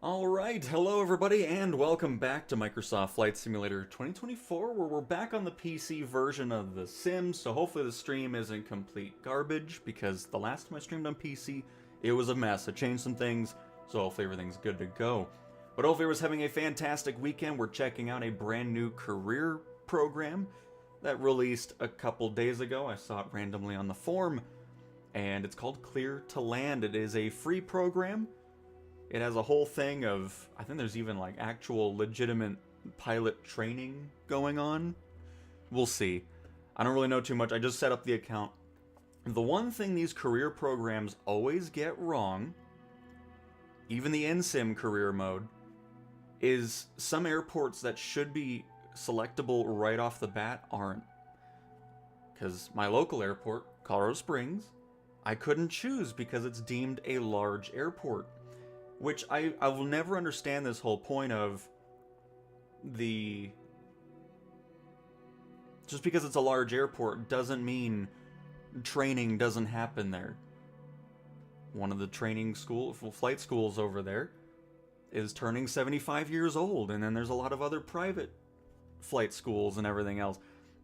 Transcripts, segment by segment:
Alright, hello everybody, and welcome back to Microsoft Flight Simulator 2024, where we're back on the PC version of The Sims, so hopefully the stream isn't complete garbage, because the last time I streamed on PC, it was a mess. I changed some things, so hopefully everything's good to go. But hopefully everyone's having a fantastic weekend. We're checking out a brand new career program that released a couple days ago. I saw it randomly on the forum, and it's called Clear2Land. It is a free program. It has a whole thing of, I think there's even like actual legitimate pilot training going on. We'll see. I don't really know too much. I just set up the account. The one thing these career programs always get wrong, even the NSIM career mode, is some airports that should be selectable right off the bat aren't. Because my local airport, Colorado Springs, I couldn't choose because it's deemed a large airport. Which I will never understand this whole point of the... Just because it's a large airport doesn't mean training doesn't happen there. One of the flight schools over there is turning 75 years old, and then there's a lot of other private flight schools and everything else.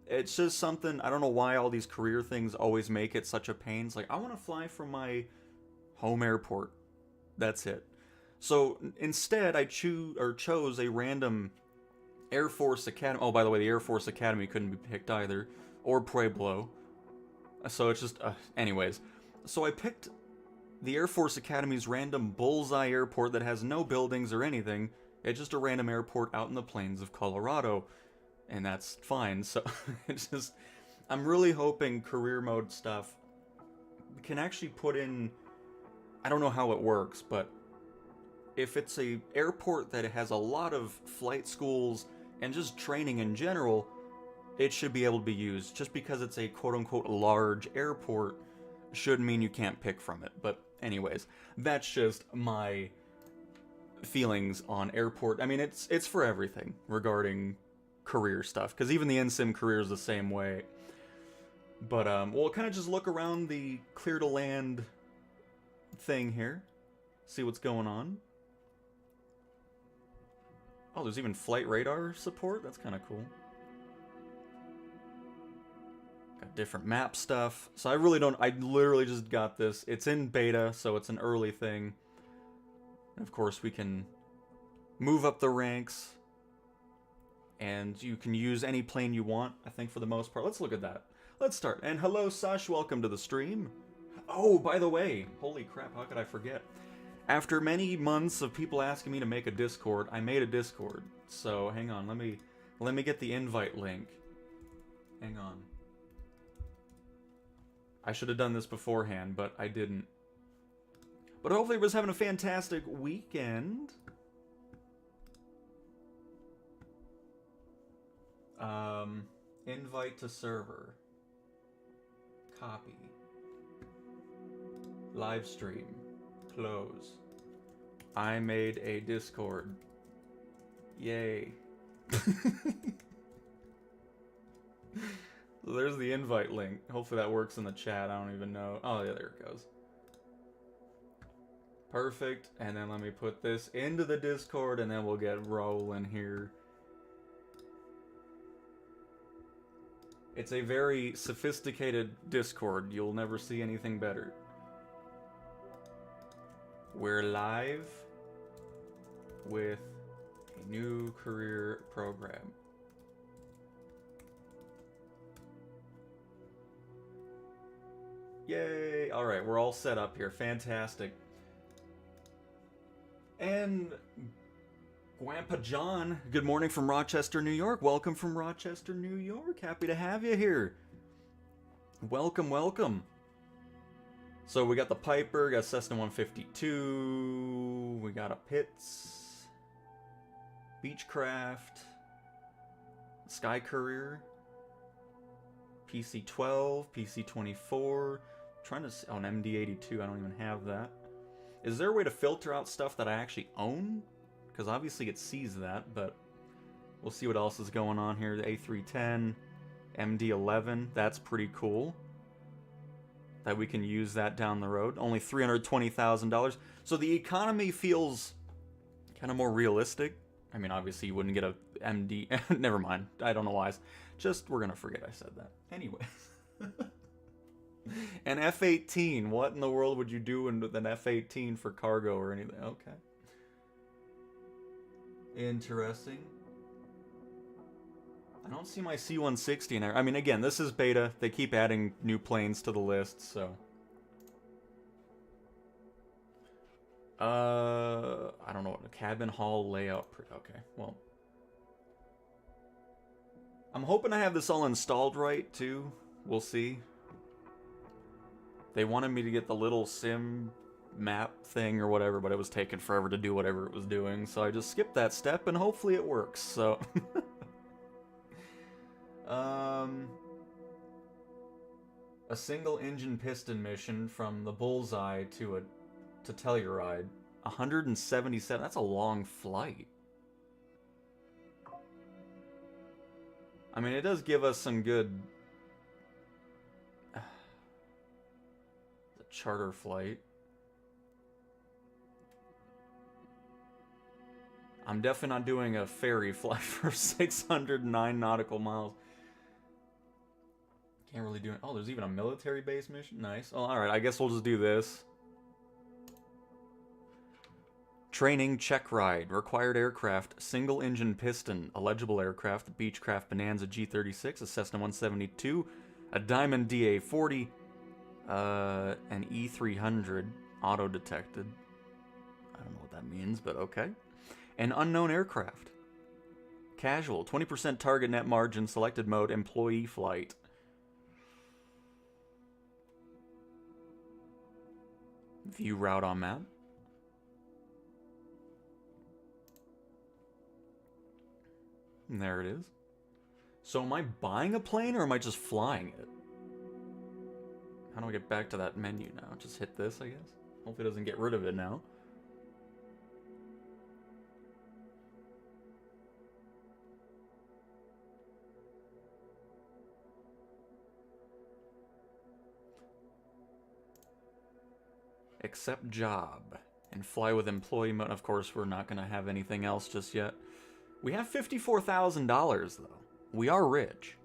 It's just something, I don't know why all these career things always make it such a pain. It's like, I want to fly from my home airport. That's it. So instead, I chose a random Air Force Academy. Oh, by the way, the Air Force Academy couldn't be picked either, or Pueblo. So it's just, anyways. So I picked the Air Force Academy's random bullseye airport that has no buildings or anything. It's just a random airport out in the plains of Colorado, and that's fine. So it's just, I'm really hoping career mode stuff can actually put in. I don't know how it works, but if it's a airport that has a lot of flight schools and just training in general, it should be able to be used. Just because it's a quote-unquote large airport shouldn't mean you can't pick from it. But anyways, that's just my feelings on airport. I mean, it's for everything regarding career stuff, because even the NSIM career is the same way. But we'll kind of just look around the Clear2Land thing here, see what's going on. Oh, there's even flight radar support? That's kind of cool. Got different map stuff. So I literally just got this. It's in beta, so it's an early thing. And of course, we can move up the ranks. And you can use any plane you want, I think, for the most part. Let's look at that. Let's start. And hello, Sash. Welcome to the stream. Oh, by the way, holy crap, how could I forget? After many months of people asking me to make a Discord, I made a Discord. So hang on, let me get the invite link. Hang on. I should have done this beforehand, but I didn't. But hopefully everyone's having a fantastic weekend. Invite to server. Copy. Live stream. Close. I made a Discord. Yay. So there's the invite link. Hopefully that works in the chat. I don't even know. Oh, yeah, there it goes. Perfect. And then let me put this into the Discord, and then we'll get rolling here. It's a very sophisticated Discord. You'll never see anything better. We're live with a new career program. Yay! Alright, we're all set up here. Fantastic. And Grandpa John, good morning from Rochester, New York. Welcome from Rochester, New York. Happy to have you here. Welcome, welcome. So we got the Piper, got Cessna 152, we got a Pitts, Beechcraft, Sky Courier, PC-12, PC-24, trying to see, oh, an MD-82, I don't even have that. Is there a way to filter out stuff that I actually own? Because obviously it sees that, but we'll see what else is going on here. The A310, MD-11, that's pretty cool. That we can use that down the road. Only $320,000. So the economy feels Kind of more realistic. I mean, obviously you wouldn't get a MD. Never mind. I don't know why. Just, we're going to forget I said that. Anyway. An F-18. What in the world would you do with an F-18 for cargo or anything? Okay. Interesting. I don't see my C-160 in there. I mean, again, this is beta. They keep adding new planes to the list, so... I don't know what a cabin hall layout. Okay, well, I'm hoping I have this all installed right too. We'll see. They wanted me to get the little sim map thing or whatever, but it was taking forever to do whatever it was doing, so I just skipped that step and hopefully it works. So, a single engine piston mission from the Bullseye to Telluride. 177. That's a long flight. I mean, it does give us some good charter flight. I'm definitely not doing a ferry flight for 609 nautical miles. Can't really do it. Oh, there's even a military base mission. Nice. Oh, all right. I guess we'll just do this. Training check ride. Required aircraft. Single engine piston. Eligible aircraft. Beechcraft Bonanza G36. A Cessna 172. A Diamond DA-40. An E-300. Auto detected. I don't know what that means, but okay. An unknown aircraft. Casual. 20% target net margin. Selected mode. Employee flight. View route on map. And there it is. So am I buying a plane or am I just flying it? How do I get back to that menu now? Just hit this, I guess. Hopefully it doesn't get rid of it now. Accept job. And fly with employee mode. Of course, we're not going to have anything else just yet. We have $54,000, though. We are rich.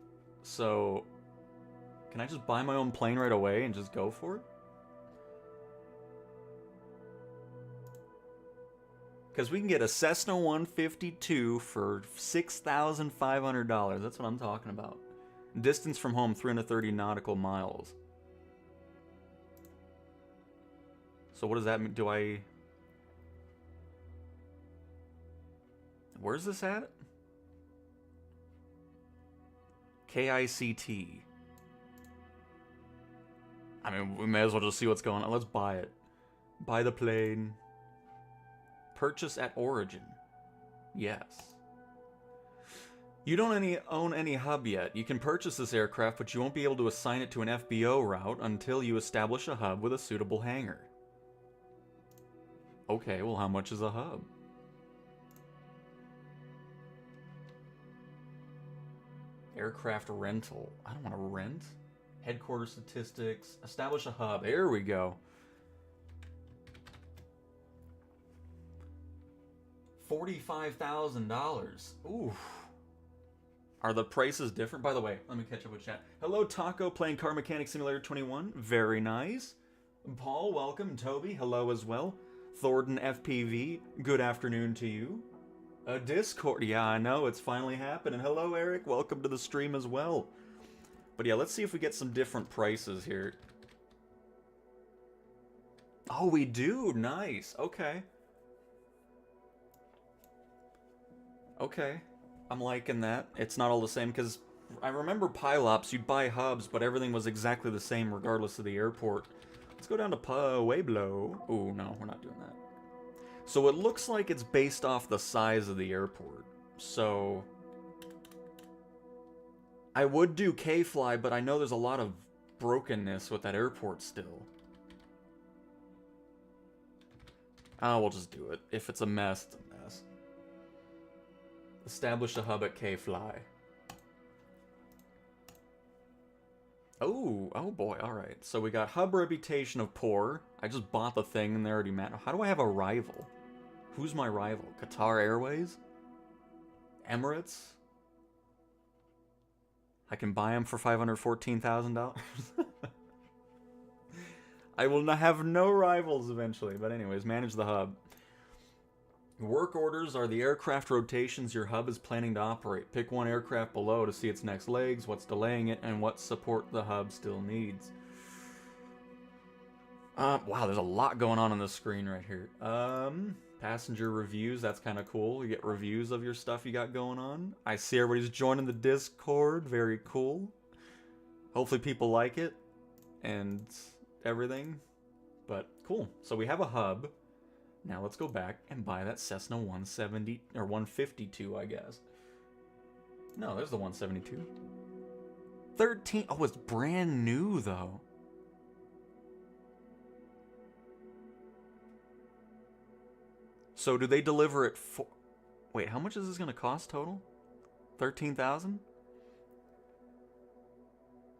So, can I just buy my own plane right away and just go for it? Because we can get a Cessna 152 for $6,500. That's what I'm talking about. Distance from home, 330 nautical miles. So what does that mean? Do I... Where's this at? KICT. I mean, we may as well just see what's going on. Let's buy it. Buy the plane. Purchase at origin. Yes. You don't own any hub yet. You can purchase this aircraft, but you won't be able to assign it to an FBO route until you establish a hub with a suitable hangar. Okay, well, how much is a hub? Aircraft rental. I don't want to rent. Headquarters statistics. Establish a hub. There we go. $45,000. Ooh. Are the prices different? By the way, let me catch up with chat. Hello, Taco, playing Car Mechanic Simulator 21. Very nice. Paul, welcome. Toby, hello as well. Thornton FPV, good afternoon to you. A Discord, yeah, I know, it's finally happening. Hello, Eric, welcome to the stream as well. But yeah, let's see if we get some different prices here. Oh, we do, nice, okay. Okay, I'm liking that. It's not all the same, because I remember Pilops, you'd buy hubs, but everything was exactly the same regardless of the airport. Let's go down to Pueblo. Oh, no, we're not doing that. So it looks like it's based off the size of the airport. So I would do K-Fly, but I know there's a lot of brokenness with that airport still. Oh, we'll just do it. If it's a mess, it's a mess. Establish a hub at K-Fly. Oh boy, alright. So we got hub reputation of poor. I just bought the thing and they already met. How do I have a rival? Who's my rival? Qatar Airways? Emirates? I can buy them for $514,000. I will have no rivals eventually, but anyways, manage the hub. Work orders are the aircraft rotations your hub is planning to operate. Pick one aircraft below to see its next legs, what's delaying it, and what support the hub still needs. Wow, there's a lot going on this screen right here. Passenger reviews, that's kind of cool. You get reviews of your stuff you got going on. I see everybody's joining the Discord, very cool. Hopefully people like it and everything, but cool. So we have a hub. Now let's go back and buy that Cessna 170, or 152, I guess. No, there's the 172. 13, oh, it's brand new though. So do they deliver it for... Wait, how much is this going to cost total? 13,000?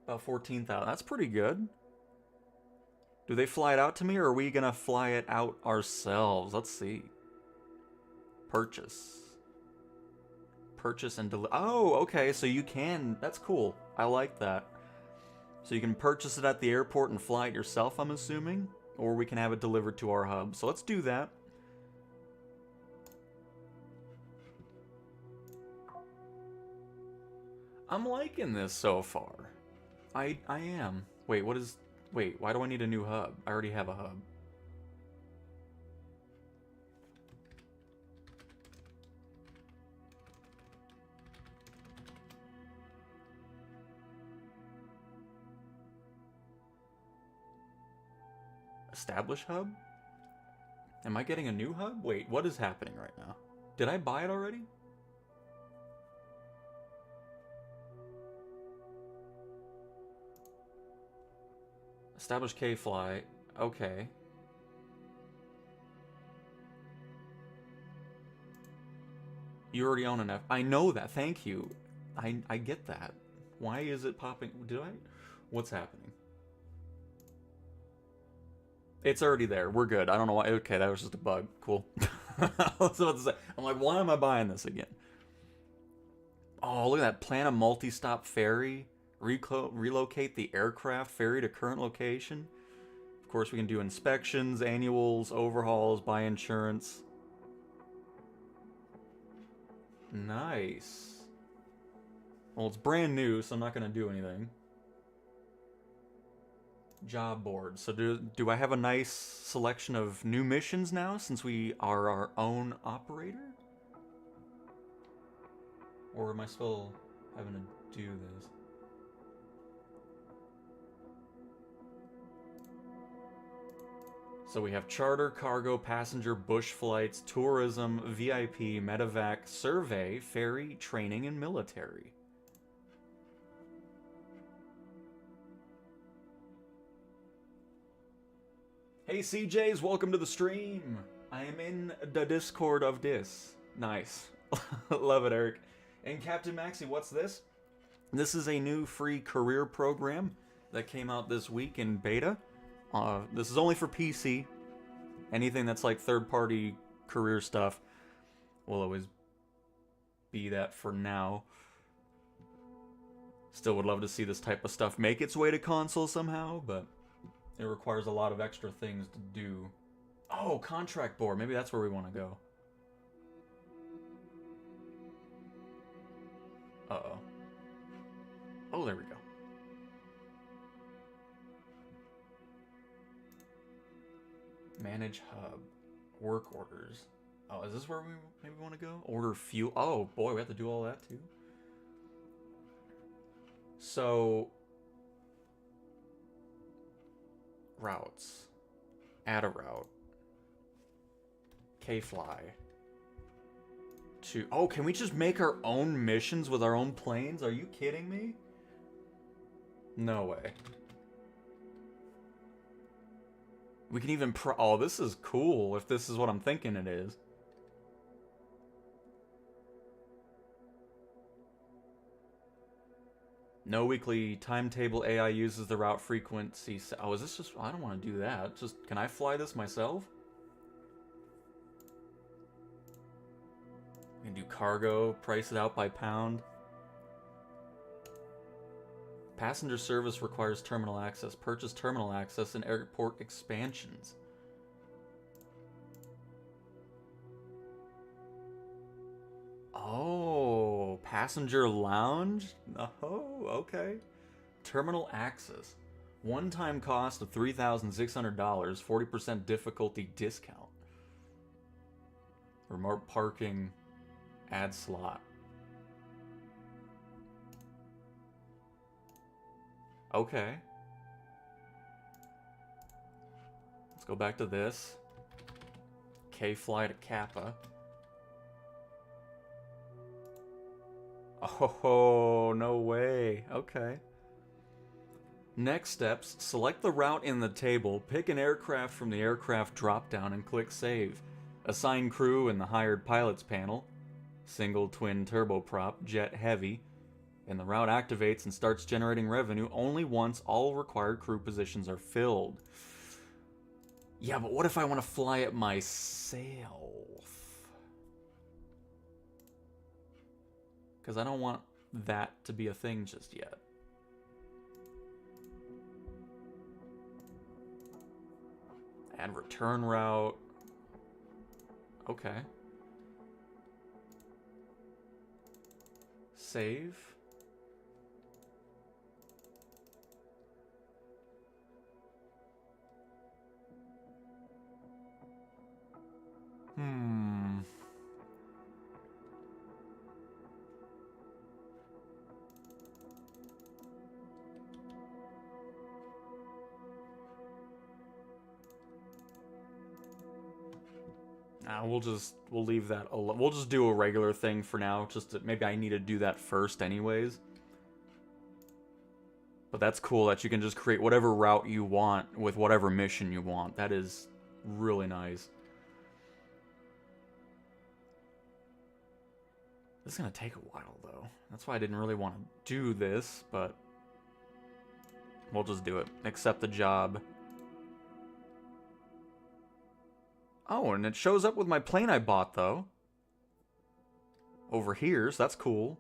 About 14,000. That's pretty good. Do they fly it out to me, or are we going to fly it out ourselves? Let's see. Purchase. Purchase and deliver. Oh, okay, so you can... That's cool. I like that. So you can purchase it at the airport and fly it yourself, I'm assuming? Or we can have it delivered to our hub. So let's do that. I'm liking this so far. I am. Wait, what is... Wait, why do I need a new hub? I already have a hub. Establish hub? Am I getting a new hub? Wait, what is happening right now? Did I buy it already? Establish K-Fly. Okay. You already own an F. I know that. Thank you. I get that. Why is it popping? Did I? What's happening? It's already there. We're good. I don't know why. Okay, that was just a bug. Cool. I was about to say. I'm like, why am I buying this again? Oh, look at that. Plan a multi-stop ferry. Relocate the aircraft ferry to current location. Of course, we can do inspections, annuals, overhauls, buy insurance. Nice. Well, it's brand new, so I'm not going to do anything. Job board. So do I have a nice selection of new missions now, since we are our own operator? Or am I still having to do this? So we have charter, cargo, passenger, bush flights, tourism, VIP, medevac, survey, ferry, training, and military. Hey CJs, welcome to the stream. I am in the Discord of this. Nice. Love it, Eric. And Captain Maxi, what's this? This is a new free career program that came out this week in beta. This is only for PC. Anything that's like third-party career stuff will always be that for now. Still would love to see this type of stuff make its way to console somehow, but it requires a lot of extra things to do. Oh, contract board. Maybe that's where we want to go. Uh-oh. Oh, there we go. Manage hub. Work orders. Oh, is this where we maybe want to go? Order fuel. Oh, boy, we have to do all that too. So, routes. Add a route. K-Fly. Oh, can we just make our own missions with our own planes? Are you kidding me? No way. We can even oh, this is cool if this is what I'm thinking it is. No weekly timetable. AI uses the route frequency. Oh, is this just... I don't want to do that. Just, can I fly this myself? You can do cargo, price it out by pound. Passenger service requires terminal access. Purchase terminal access in airport expansions. Oh, passenger lounge? Oh, okay. Terminal access. One-time cost of $3,600, 40% difficulty discount. Remote parking, add slot. Okay. Let's go back to this. K-fly to Kappa. Oh, no way. Okay. Next steps, select the route in the table, pick an aircraft from the aircraft drop-down and click Save. Assign crew in the Hired Pilots panel. Single twin turboprop, jet heavy. And the route activates and starts generating revenue only once all required crew positions are filled. Yeah, but what if I want to fly it myself? Because I don't want that to be a thing just yet. Add return route. Okay. Save. We'll leave that alone. We'll just do a regular thing for now. Maybe I need to do that first anyways. But that's cool that you can just create whatever route you want with whatever mission you want. That is really nice. This is gonna take a while though. That's why I didn't really want to do this, but we'll just do it. Accept the job. Oh, and it shows up with my plane I bought, though. Over here, so that's cool.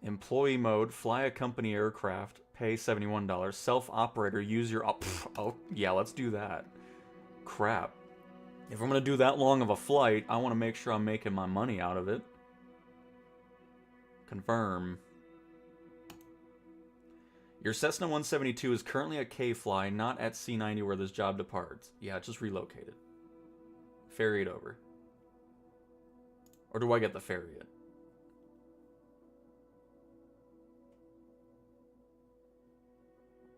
Employee mode, fly a company aircraft, pay $71. Self-operator, use your... Oh, yeah, let's do that. Crap. If I'm going to do that long of a flight, I want to make sure I'm making my money out of it. Confirm. Your Cessna 172 is currently at K-Fly, not at C-90 where this job departs. Yeah, just relocate it. Ferry it over. Or do I get the ferry it?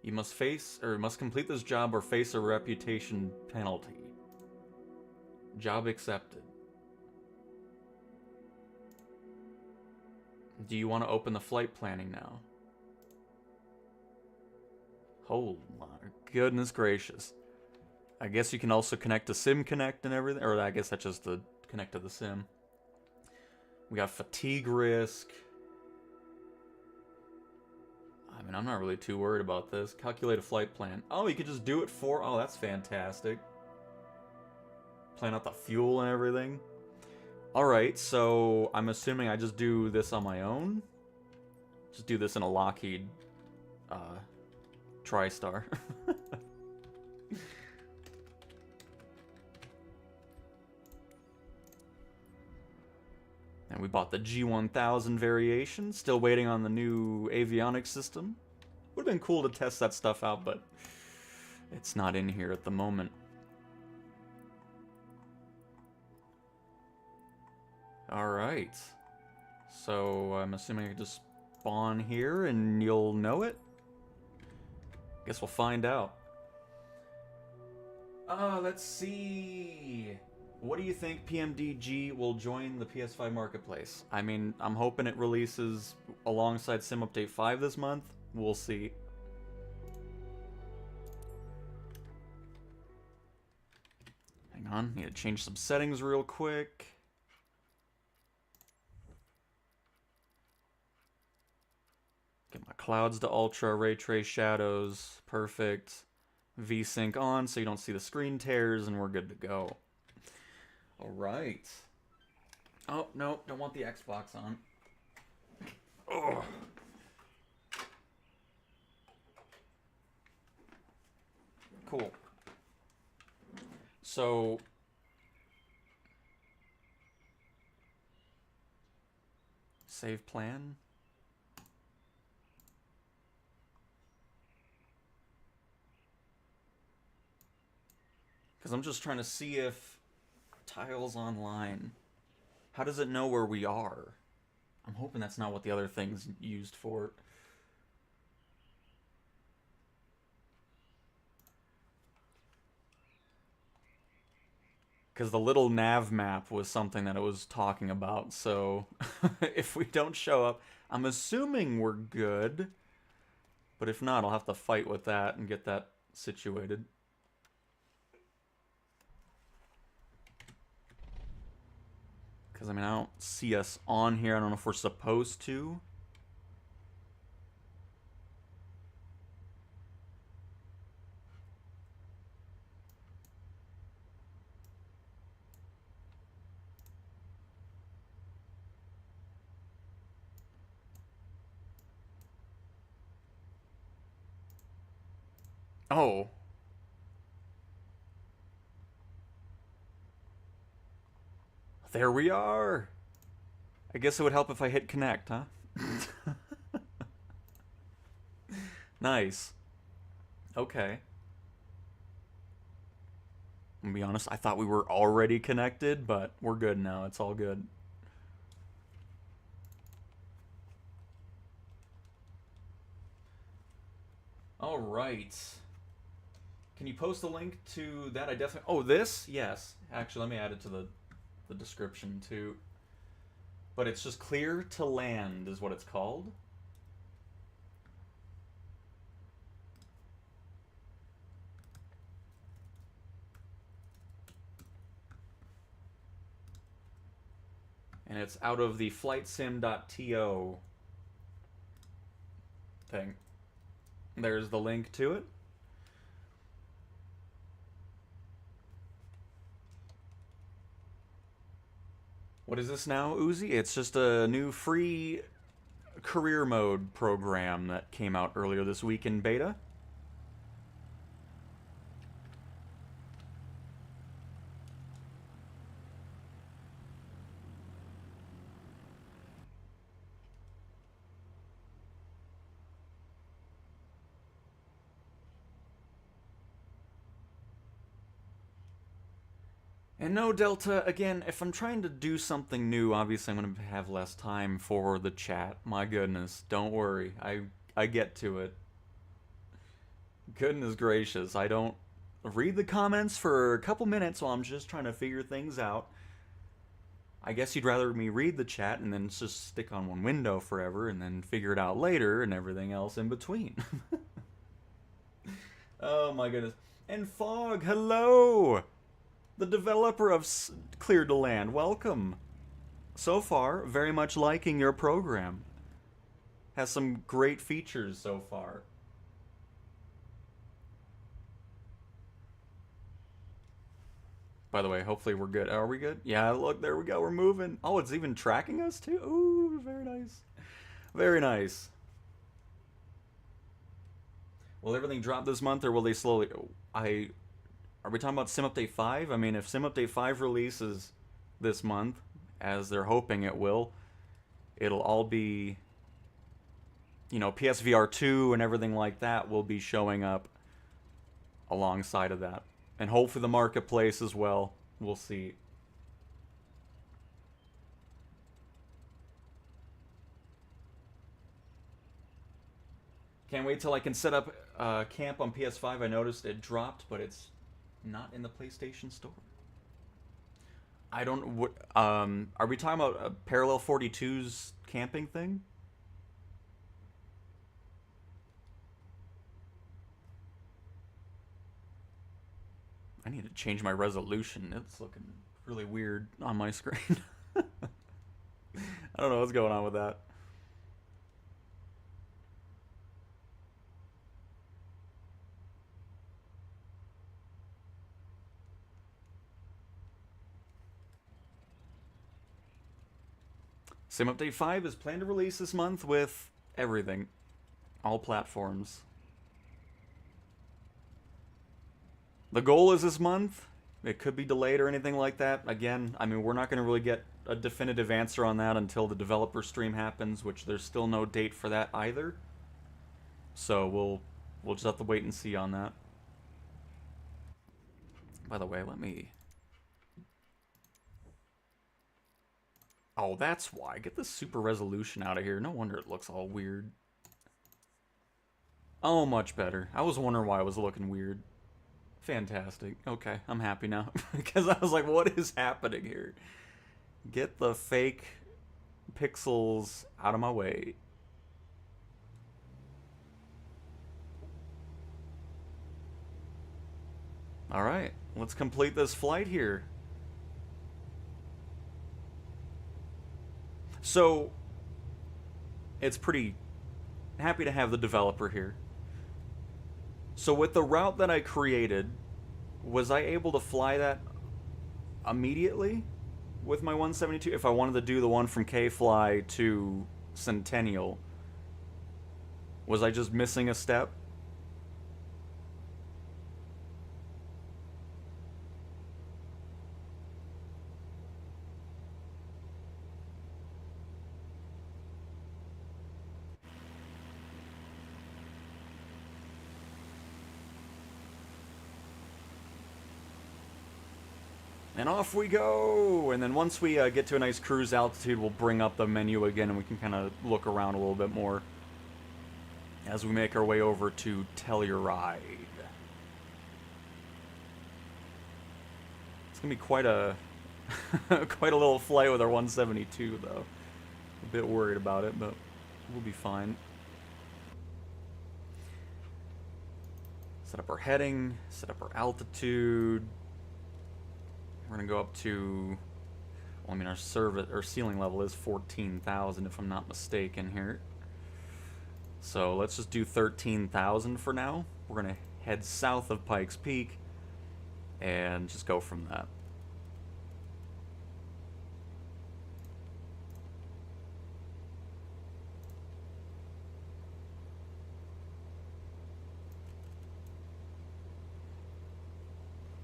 You must complete this job or face a reputation penalty. Job accepted. Do you want to open the flight planning now? Oh my goodness gracious. I guess you can also connect to Sim Connect and everything. Or I guess that's just the connect to the Sim. We got fatigue risk. I mean, I'm not really too worried about this. Calculate a flight plan. Oh, you could just do it for... Oh, that's fantastic. Plan out the fuel and everything. Alright, so I'm assuming I just do this on my own. Just do this in a Lockheed TriStar. And we bought the G1000 variation. Still waiting on the new avionics system. Would have been cool to test that stuff out, but it's not in here at the moment. Alright. So I'm assuming I can just spawn here and you'll know it? Guess we'll find out. Let's see. What do you think PMDG will join the PS5 marketplace? I mean, I'm hoping it releases alongside Sim Update 5 this month. We'll see. Hang on, need to change some settings real quick. Get my clouds to ultra, ray trace shadows, perfect. VSync on so you don't see the screen tears, and we're good to go. All right. Oh, no, don't want the Xbox on. Oh. Cool. So, save plan. Because I'm just trying to see if tiles online. How does it know where we are? I'm hoping that's not what the other thing's used for. Because the little nav map was something that it was talking about, so if we don't show up, I'm assuming we're good. But if not, I'll have to fight with that and get that situated. Because, I mean, I don't see us on here. I don't know if we're supposed to. Oh. There we are. I guess it would help if I hit connect, huh? Nice. Okay. I'm gonna be honest, I thought we were already connected, but we're good now. It's all good. All right. Can you post a link to that? I definitely... Oh, this? Yes. Actually, let me add it to the description, too. But it's just Clear2Land is what it's called. And it's out of the flightsim.to thing. There's the link to it. What is this now, Uzi? It's just a new free career mode program that came out earlier this week in beta. And no, Delta, again, if I'm trying to do something new, obviously I'm going to have less time for the chat. My goodness, don't worry. I get to it. Goodness gracious, I don't read the comments for a couple minutes while I'm just trying to figure things out. I guess you'd rather me read the chat and then just stick on one window forever and then figure it out later and everything else in between. Oh my goodness. And Fog, hello! The developer of Clear2Land, welcome. So far, very much liking your program. Has some great features so far. By the way, hopefully we're good. Are we good? Yeah, look, there we go. We're moving. Oh, it's even tracking us too? Ooh, very nice. Very nice. Will everything drop this month or will they slowly... Are we talking about Sim Update 5? I mean, if Sim Update 5 releases this month, as they're hoping it will, it'll all be... You know, PSVR 2 and everything like that will be showing up alongside of that. And hopefully the marketplace as well. We'll see. Can't wait till I can set up camp on PS5. I noticed it dropped, but it's not in the PlayStation Store. I don't... are we talking about Parallel 42's camping thing? I need to change my resolution. It's looking really weird on my screen. I don't know what's going on with that. Sim Update 5 is planned to release this month with everything. All platforms. The goal is this month. It could be delayed or anything like that. Again, I mean, we're not going to really get a definitive answer on that until the developer stream happens, which there's still no date for that either. So we'll just have to wait and see on that. By the way, let me... Oh, that's why. Get this super resolution out of here. No wonder it looks all weird. Oh, much better. I was wondering why it was looking weird. Fantastic. Okay, I'm happy now. Because I was like, what is happening here? Get the fake pixels out of my way. Alright, let's complete this flight here. So, it's pretty happy to have the developer here. So with the route that I created, was I able to fly that immediately with my 172? If I wanted to do the one from K-Fly to Centennial, was I just missing a step? And off we go! And then once we get to a nice cruise altitude, we'll bring up the menu again and we can kind of look around a little bit more as we make our way over to Telluride. It's gonna be quite a quite a little flight with our 172 though. A bit worried about it, but we'll be fine. Set up our heading, set up our altitude. We're gonna go up to, well, I mean, our ceiling level is 14,000 if I'm not mistaken here. So let's just do 13,000 for now. We're gonna head south of Pikes Peak and just go from that.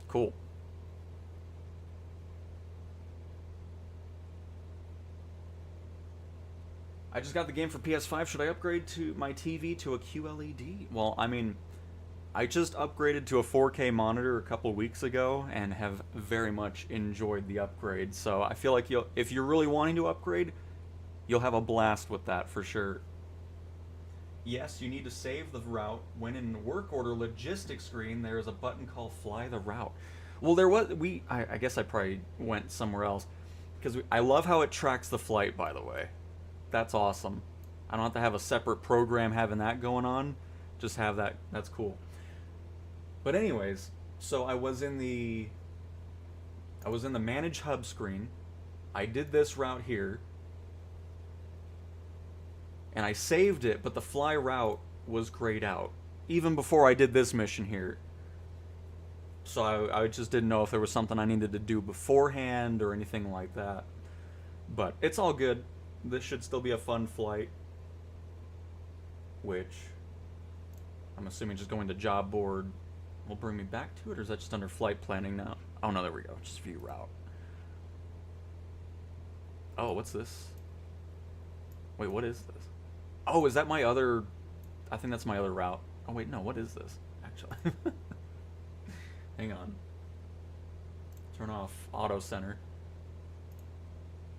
Cool. I just got the game for PS5. Should I upgrade to my TV to a QLED? Well, I mean, I just upgraded to a 4K monitor a couple weeks ago and have very much enjoyed the upgrade. So I feel like if you're really wanting to upgrade, you'll have a blast with that for sure. Yes, you need to save the route. When in work order logistics screen, there is a button called Fly the Route. Well, there was... I guess I probably went somewhere else. Because I love how it tracks the flight, by the way. That's awesome. I don't have to have a separate program having that going on. Just have that. That's cool. But anyways, so I was in the Manage Hub screen. I did this route here. And I saved it, but the fly route was grayed out. Even before I did this mission here. So I just didn't know if there was something I needed to do beforehand or anything like that. But it's all good. This should still be a fun flight. Which, I'm assuming just going to job board will bring me back to it, or is that just under flight planning now? Oh no, there we go. Just view route. Oh, what's this? Wait, what is this? Oh, is that my other... I think that's my other route. Oh wait, no, what is this? Actually. Hang on. Turn off Auto Center.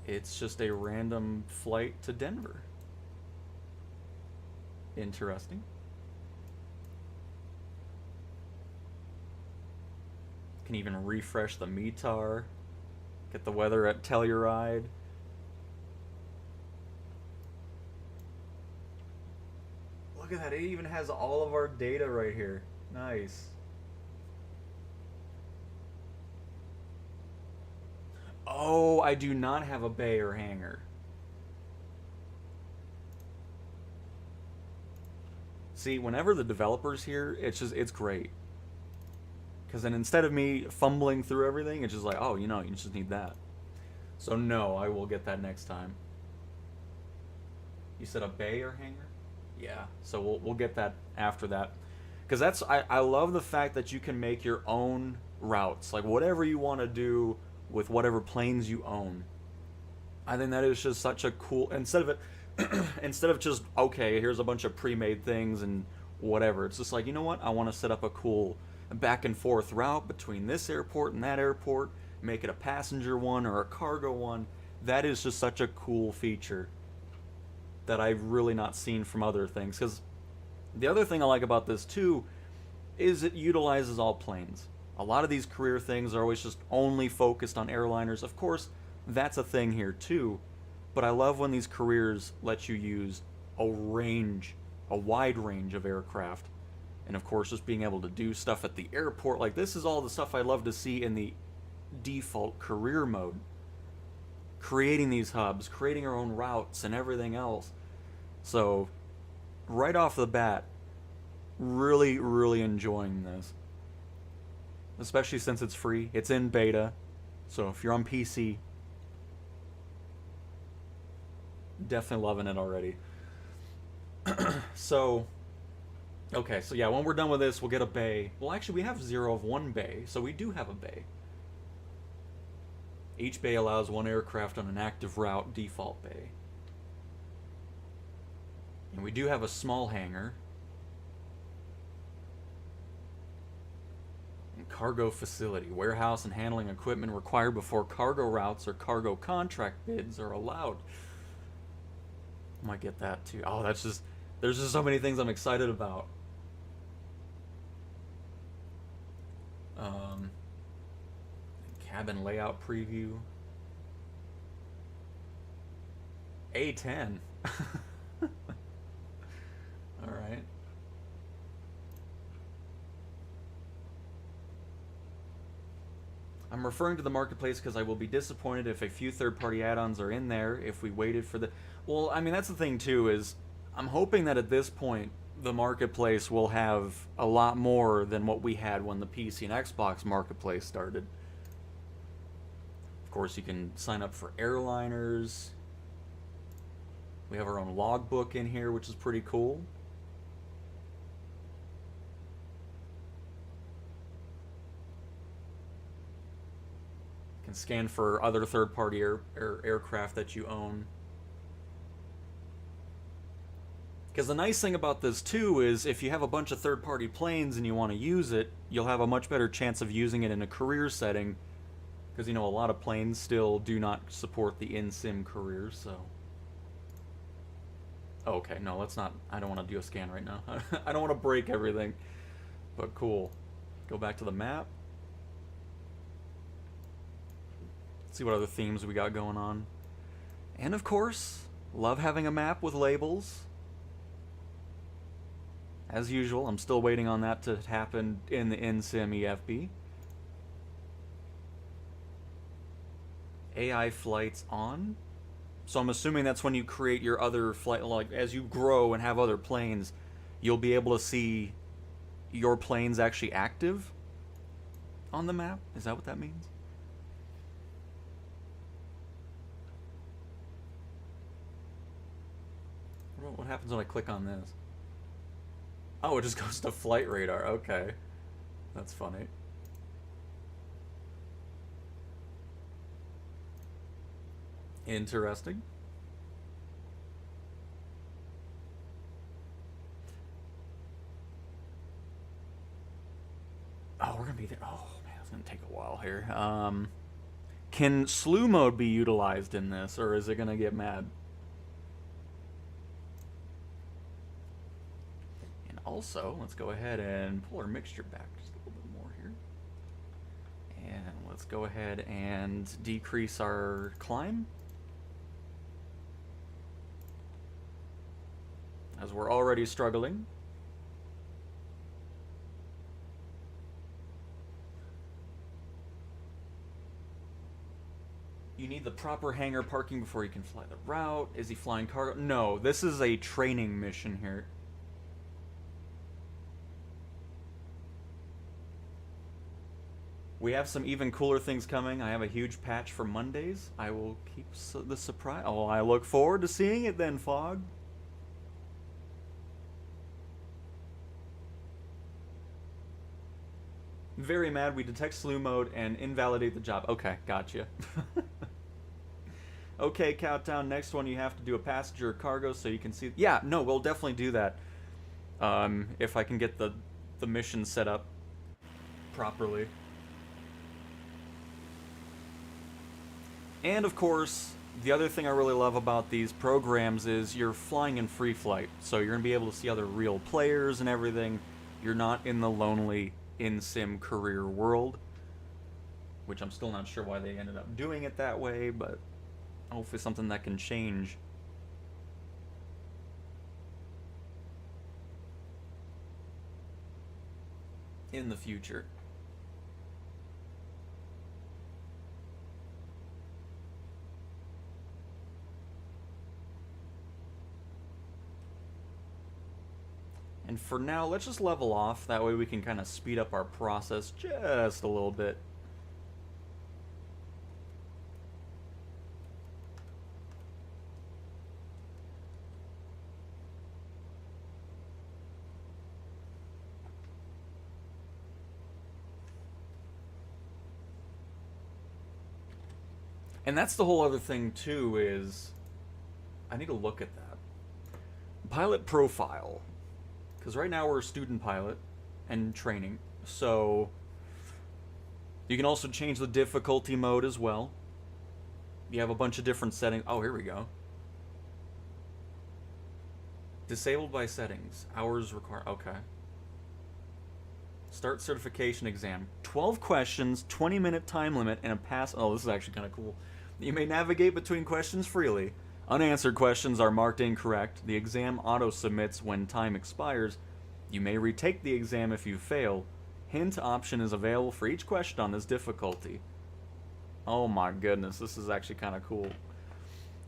It's just a random flight to Denver. Interesting. Can even refresh the METAR. Get the weather at Telluride. Look at that, it even has all of our data right here. Nice. Oh, I do not have a bay or hangar. See, whenever the developer's here, it's great. Because then instead of me fumbling through everything, it's just like, oh, you just need that. So no, I will get that next time. You said a bay or hangar? Yeah. So we'll get that after that, because I love the fact that you can make your own routes, like whatever you want to do with whatever planes you own. I think that is just such a cool, instead of it instead of just, okay, here's a bunch of pre-made things and whatever. It's just like, you know what? I want to set up a cool back and forth route between this airport and that airport, make it a passenger one or a cargo one. That is just such a cool feature that I've really not seen from other things. Because the other thing I like about this too is it utilizes all planes. A lot of these career things are always just only focused on airliners. Of course, that's a thing here too, but I love when these careers let you use a wide range of aircraft. And of course, just being able to do stuff at the airport. Like, this is all the stuff I love to see in the default career mode. Creating these hubs, creating our own routes and everything else. So, right off the bat, really, really enjoying this. Especially since it's free. It's in beta. So if you're on PC, definitely loving it already. So, okay, so yeah, when we're done with this, we'll get a bay. Well, actually, we have 0 of 1 bay, so we do have a bay. Each bay allows 1 aircraft on an active route, default bay. And we do have a small hangar. And cargo facility, warehouse and handling equipment required before cargo routes or cargo contract bids are allowed. Might get that too. Oh, that's just, there's just so many things I'm excited about. Cabin layout preview. A10. Alright. I'm referring to the marketplace because I will be disappointed if a few third-party add-ons are in there if we waited for the... Well, I mean, that's the thing, too, is I'm hoping that at this point, the marketplace will have a lot more than what we had when the PC and Xbox marketplace started. Of course, you can sign up for airliners. We have our own logbook in here, which is pretty cool. You can scan for other third-party aircraft that you own. Because the nice thing about this too is if you have a bunch of third-party planes and you want to use it, you'll have a much better chance of using it in a career setting. Because, you know, a lot of planes still do not support the in-sim careers, so... Oh, okay, no, let's not... I don't want to do a scan right now. I don't want to break everything. But cool. Go back to the map. See what other themes we got going on. And of course, love having a map with labels. As usual, I'm still waiting on that to happen in the in-sim EFB. AI flights on. So I'm assuming that's when you create your other flight, like as you grow and have other planes, you'll be able to see your planes actually active on the map. Is that what that means? What happens when I click on this? Oh, it just goes to flight radar. Okay. That's funny. Interesting. Oh, we're gonna be there. Oh man, it's gonna take a while here. Can slew mode be utilized in this, or is it gonna get mad? And also, let's go ahead and pull our mixture back just a little bit more here. And let's go ahead and decrease our climb. As we're already struggling. You need the proper hangar parking before you can fly the route. Is he flying cargo? No, this is a training mission here. We have some even cooler things coming. I have a huge patch for Mondays. I will keep the surprise. Oh, I look forward to seeing it then, Fog. Very mad. We detect slew mode and invalidate the job. Okay, gotcha. Okay, Cowtown. Next one, you have to do a passenger or cargo so you can see. Yeah, no, we'll definitely do that. If I can get the mission set up properly. And of course, the other thing I really love about these programs is you're flying in free flight, so you're gonna be able to see other real players and everything. You're not in the lonely in-sim career world, which I'm still not sure why they ended up doing it that way, but hopefully something that can change. In the future. And for now, let's just level off. That way we can kind of speed up our process just a little bit. And that's the whole other thing too, is I need to look at that. Pilot profile. Because right now we're a student pilot and training. So you can also change the difficulty mode as well. You have a bunch of different settings. Oh, here we go. Disabled by settings. Hours required. Okay. Start certification exam. 12 questions, 20-minute time limit, and a pass. Oh, this is actually kind of cool. You may navigate between questions freely. Unanswered questions are marked incorrect. The exam auto-submits when time expires. You may retake the exam if you fail. Hint option is available for each question on this difficulty. Oh my goodness, this is actually kind of cool.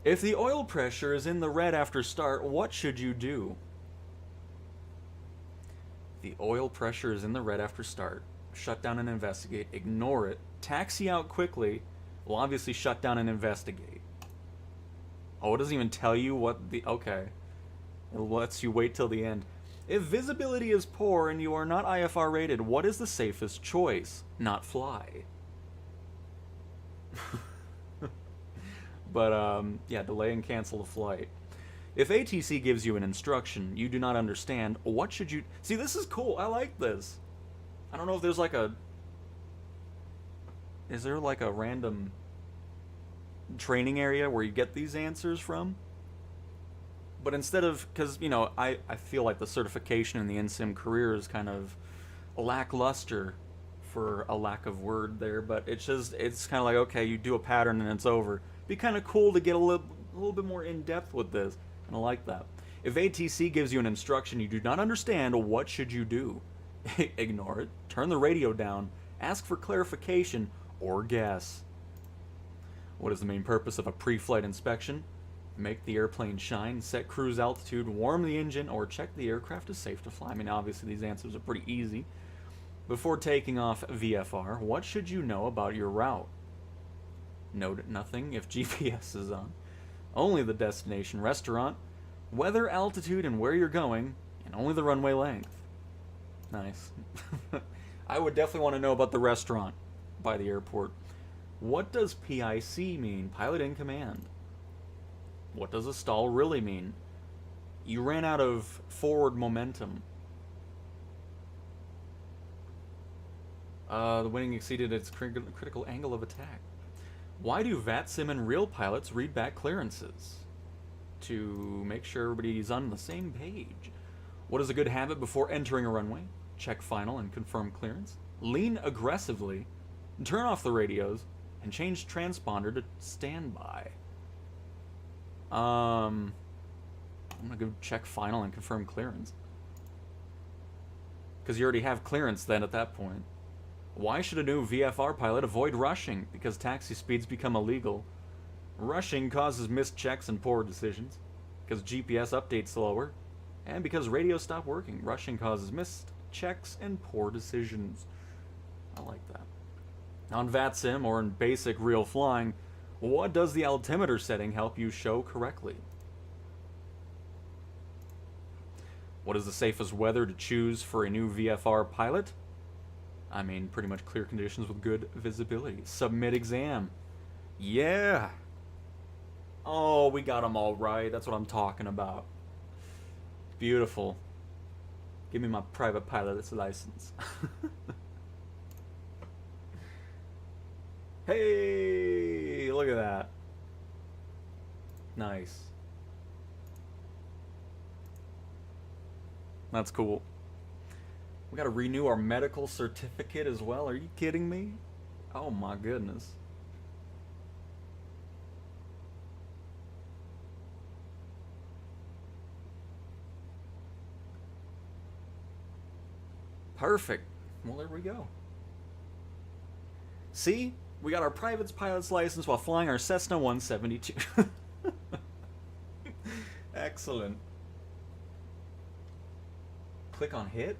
If the oil pressure is in the red after start, what should you do? The oil pressure is in the red after start. Shut down and investigate. Ignore it. Taxi out quickly. Well, obviously shut down and investigate. Oh, it doesn't even tell you what the... Okay. It lets you wait till the end. If visibility is poor and you are not IFR rated, what is the safest choice? Not fly. But, yeah, delay and cancel the flight. If ATC gives you an instruction you do not understand, what should you... See, this is cool. I like this. I don't know if there's like a... Is there like a random training area where you get these answers from? But instead of... Because, you know, I feel like the certification in the in-sim career is kind of lackluster, for a lack of word there. But it's just... It's kind of like, okay, you do a pattern and it's over. It'd be kind of cool to get a little bit more in-depth with this. And I like that. If ATC gives you an instruction you do not understand, what should you do? Ignore it. Turn the radio down. Ask for clarification or guess. What is the main purpose of a pre-flight inspection? Make the airplane shine, set cruise altitude, warm the engine, or check the aircraft is safe to fly. I mean, obviously these answers are pretty easy. Before taking off VFR, what should you know about your route? Note nothing if GPS is on. Only the destination restaurant, weather, altitude, and where you're going, and only the runway length. Nice. I would definitely want to know about the restaurant by the airport. What does PIC mean? Pilot in command. What does a stall really mean? You ran out of forward momentum. The wing exceeded its critical angle of attack. Why do VATSIM and real pilots read back clearances? To make sure everybody's on the same page. What is a good habit before entering a runway? Check final and confirm clearance. Lean aggressively. Turn off the radios. And change transponder to standby. I'm gonna go check final and confirm clearance. Because you already have clearance then at that point. Why should a new VFR pilot avoid rushing? Because taxi speeds become illegal. Rushing causes missed checks and poor decisions. Because GPS updates slower. And because radios stop working. Rushing causes missed checks and poor decisions. I like that. On VATSIM or in basic real flying, what does the altimeter setting help you show correctly? What is the safest weather to choose for a new VFR pilot? I mean pretty much clear conditions with good visibility. Submit exam. Yeah. Oh, we got them all right. That's what I'm talking about. Beautiful. Give me my private pilot's license. Hey, look at that. Nice. That's cool. We gotta renew our medical certificate as well. Are you kidding me? Oh my goodness. Perfect. Well, there we go. See? We got our private pilot's license while flying our Cessna 172. Excellent. Click on hit.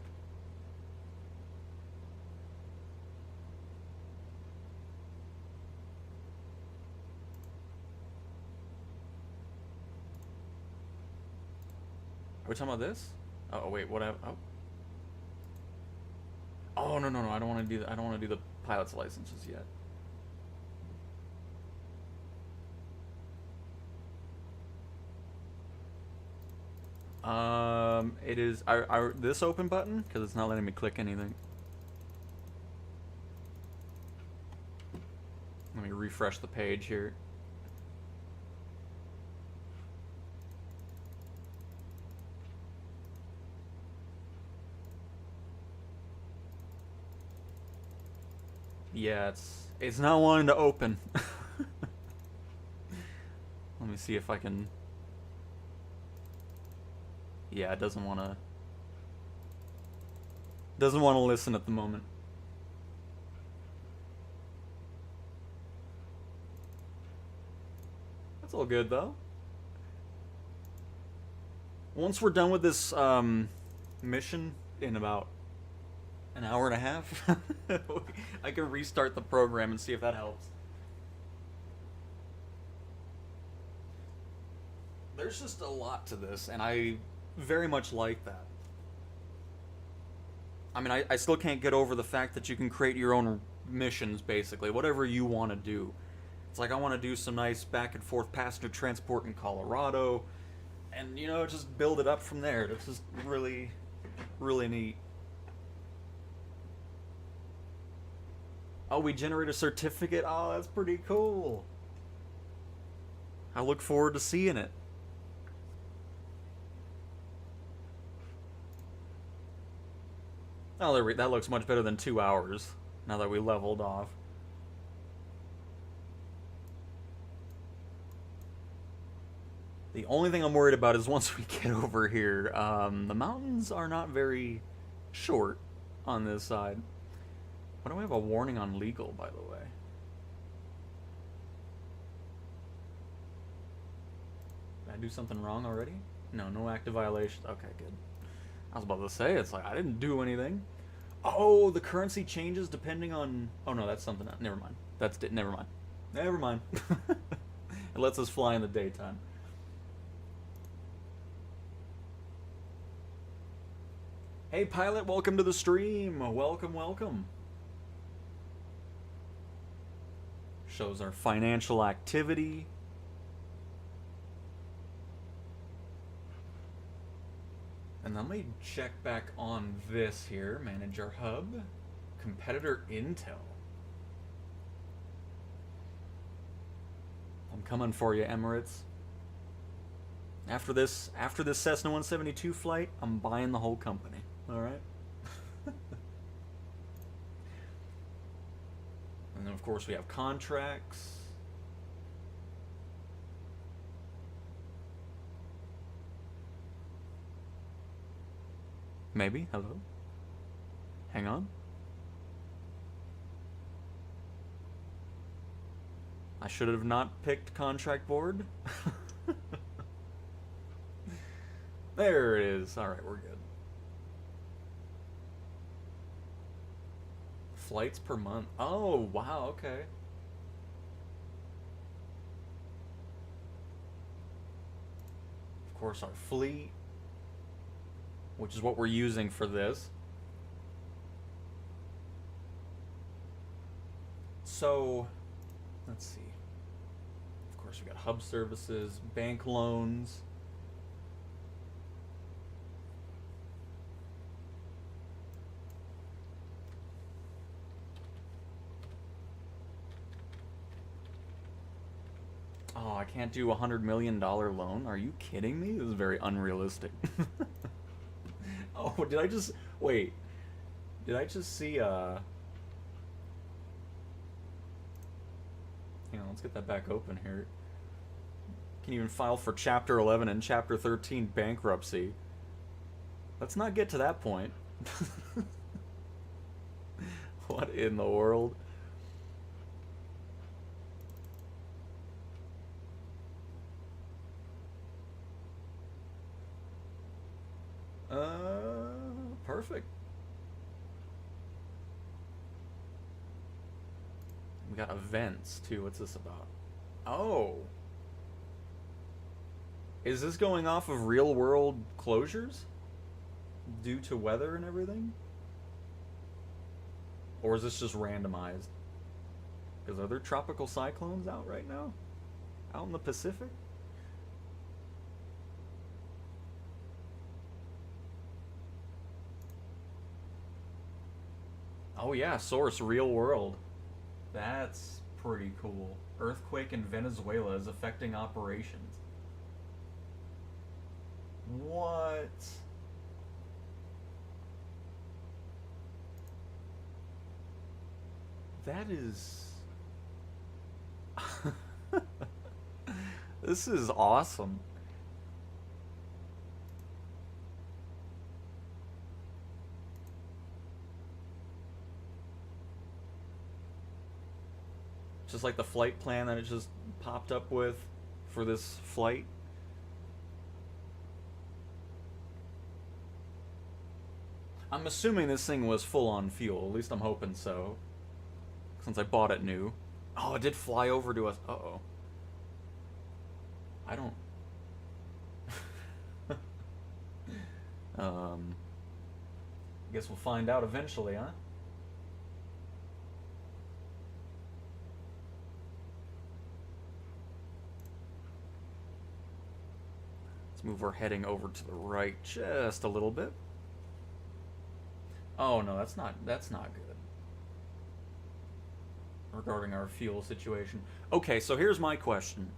Are we talking about this? Oh wait, what? Oh. Oh no. I don't want to do that. I don't want to do the pilot's licenses yet. It is this open button because it's not letting me click anything. Let me refresh the page here. Yeah, it's not wanting to open. Let me see if I can. Yeah, it doesn't want to. Doesn't want to listen at the moment. That's all good though. Once we're done with this mission in about an hour and a half, I can restart the program and see if that helps. There's just a lot to this, and I very much like that. I mean, I still can't get over the fact that you can create your own missions, basically, whatever you want to do. It's like, I want to do some nice back and forth passenger transport in Colorado, and, you know, just build it up from there. This is really, really neat. Oh, we generate a certificate? Oh, that's pretty cool. I look forward to seeing it. Oh, that looks much better than 2 hours, now that we leveled off. The only thing I'm worried about is once we get over here, the mountains are not very short on this side. Why don't we have a warning on legal, by the way? Did I do something wrong already? No, no active violations. Okay, good. I was about to say, it's like, I didn't do anything. Oh, the currency changes depending on... Oh, no, that's something else. Never mind. Never mind. Never mind. It lets us fly in the daytime. Hey, pilot, welcome to the stream. Welcome, welcome. Shows our financial activity. And let me check back on this here. Manager hub. Competitor intel. I'm coming for you, Emirates. After this Cessna 172 flight, I'm buying the whole company. Alright? And then, of course, we have contracts. Maybe? Hello? Hang on. I should have not picked contract board. There it is. Alright, we're good. Flights per month. Oh, wow, okay. Of course, our fleet, which is what we're using for this. So, let's see. Of course, we got hub services, bank loans. Oh, I can't do a $100 million loan? Are you kidding me? This is very unrealistic. Oh, did I just... Wait. Did I just see, Hang on, let's get that back open here. Can even file for Chapter 11 and Chapter 13 bankruptcy. Let's not get to that point. What in the world? Perfect. We got events too. What's this about? Oh. Is this going off of real world closures? Due to weather and everything? Or is this just randomized? Because are there tropical cyclones out right now? Out in the Pacific? Oh yeah, source, real world. That's pretty cool. Earthquake in Venezuela is affecting operations. What? That is... This is awesome. Just like the flight plan that it just popped up with for this flight. I'm assuming this thing was full on fuel. At least I'm hoping so. Since I bought it new. Oh, it did fly over to us. Uh-oh. I don't... I guess we'll find out eventually, huh? Let's move our heading over to the right just a little bit. Oh no, that's not good. Regarding our fuel situation. Okay, so here's my question.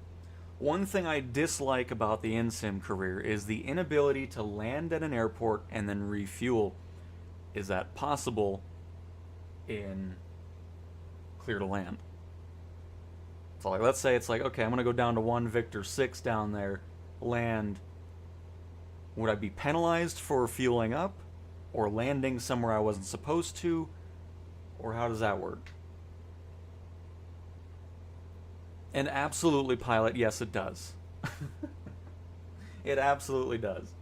One thing I dislike about the in-sim career is the inability to land at an airport and then refuel. Is that possible in Clear2Land? So like, let's say it's like, okay, I'm gonna go down to 1 Victor 6 down there, land. Would I be penalized for fueling up? Or landing somewhere I wasn't supposed to? Or how does that work? And absolutely, pilot, yes it does. It absolutely does.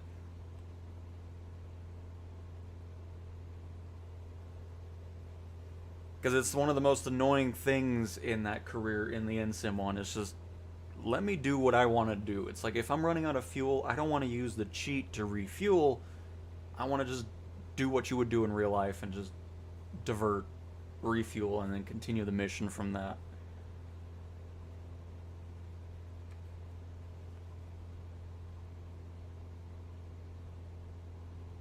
Because it's one of the most annoying things in that career in the NSIM one. It's just, let me do what I want to do. It's like, if I'm running out of fuel, I don't want to use the cheat to refuel. I want to just do what you would do in real life and just divert, refuel, and then continue the mission from that.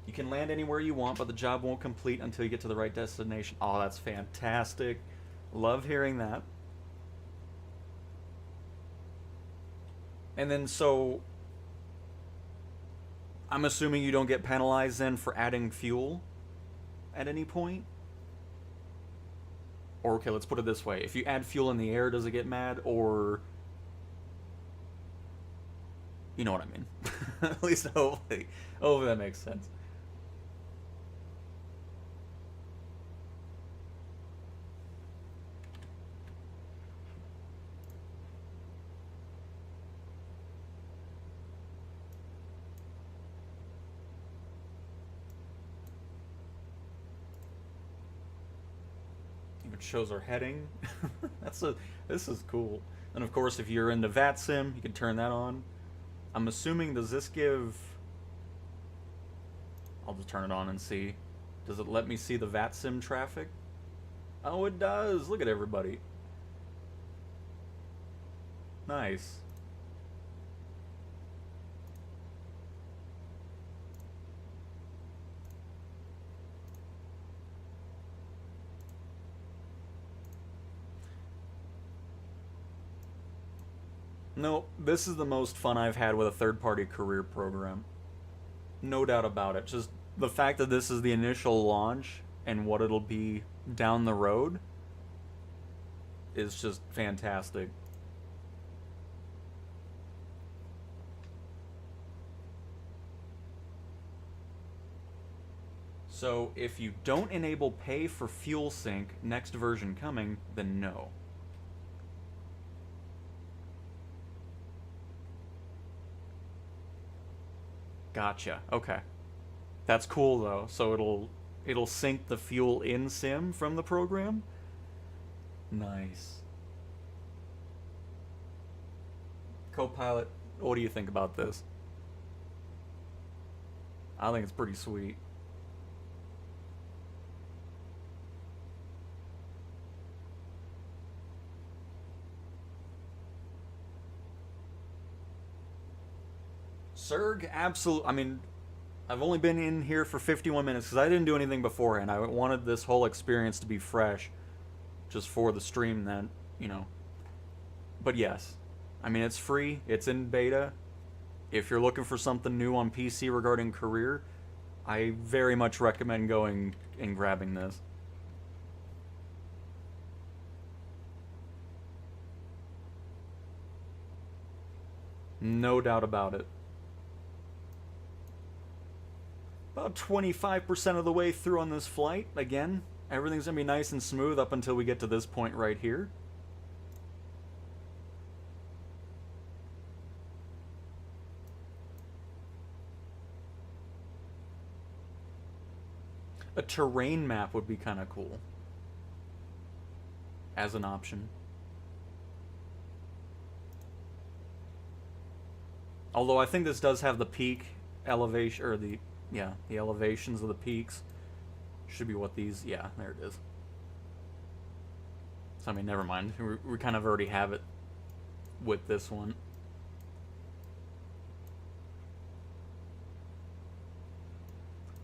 You can land anywhere you want, but the job won't complete until you get to the right destination. Oh, that's fantastic. Love hearing that. And then, so... I'm assuming you don't get penalized then for adding fuel at any point? Or, okay, let's put it this way. If you add fuel in the air, does it get mad? Or... You know what I mean. At least hopefully that makes sense. It shows our heading. This is cool. And of course, if you're into VATSIM, you can turn that on. I'm assuming, does this give... I'll just turn it on and see. Does it let me see the VATSIM traffic? Oh, it does. Look at everybody. Nice. No, this is the most fun I've had with a third-party career program. No doubt about it. Just the fact that this is the initial launch and what it'll be down the road is just fantastic. So if you don't enable pay for fuel sync, next version coming, then no. Gotcha. Okay. That's cool though. So it'll sync the fuel in sim from the program. Nice. Copilot, what do you think about this? I think it's pretty sweet. Serg, absolutely. I mean, I've only been in here for 51 minutes because I didn't do anything beforehand. I wanted this whole experience to be fresh just for the stream then, you know. But yes, I mean, it's free. It's in beta. If you're looking for something new on PC regarding career, I very much recommend going and grabbing this. No doubt about it. About 25% of the way through on this flight. Again, everything's going to be nice and smooth up until we get to this point right here. A terrain map would be kind of cool as an option. Although I think this does have the peak elevation, or the elevations of the peaks. Should be what these, yeah, there it is. So, I mean, never mind. We kind of already have it with this one.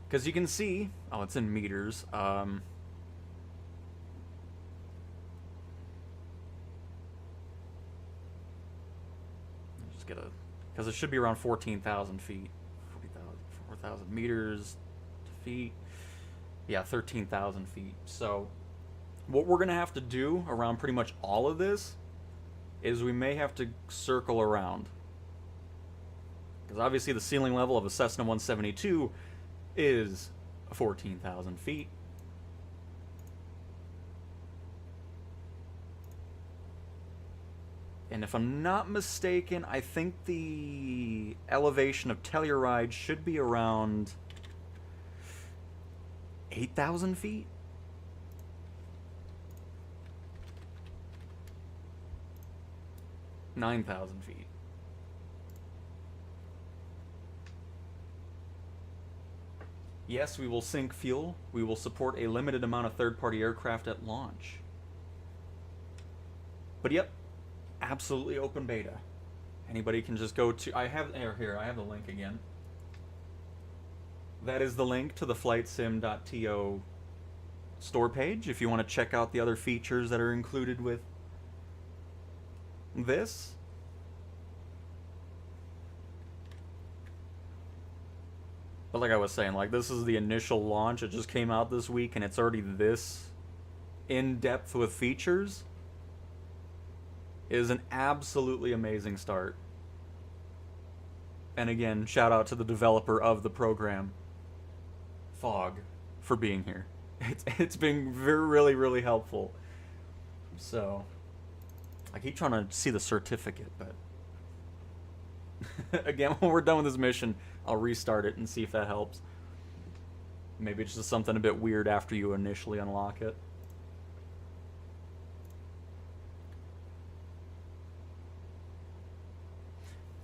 Because you can see, oh, it's in meters. Just get a, because it should be around 14,000 feet. 4,000 meters to feet. Yeah, 13,000 feet. So what we're going to have to do around pretty much all of this is we may have to circle around. Because obviously the ceiling level of a Cessna 172 is 14,000 feet. And if I'm not mistaken, I think the elevation of Telluride should be around 8,000 feet? $9,000 feet. Yes, we will sink fuel. We will support a limited amount of third-party aircraft at launch. But yep, absolutely open beta. Anybody can just go to, I have the link again. That is the link to the flightsim.to store page if you want to check out the other features that are included with this. But like I was saying, like, this is the initial launch. It just came out this week and it's already this in-depth with features. It is an absolutely amazing start. And again, shout out to the developer of the program, Fog, for being here. It's been really, really helpful. So, I keep trying to see the certificate, but again, when we're done with this mission, I'll restart it and see if that helps. Maybe it's just something a bit weird after you initially unlock it.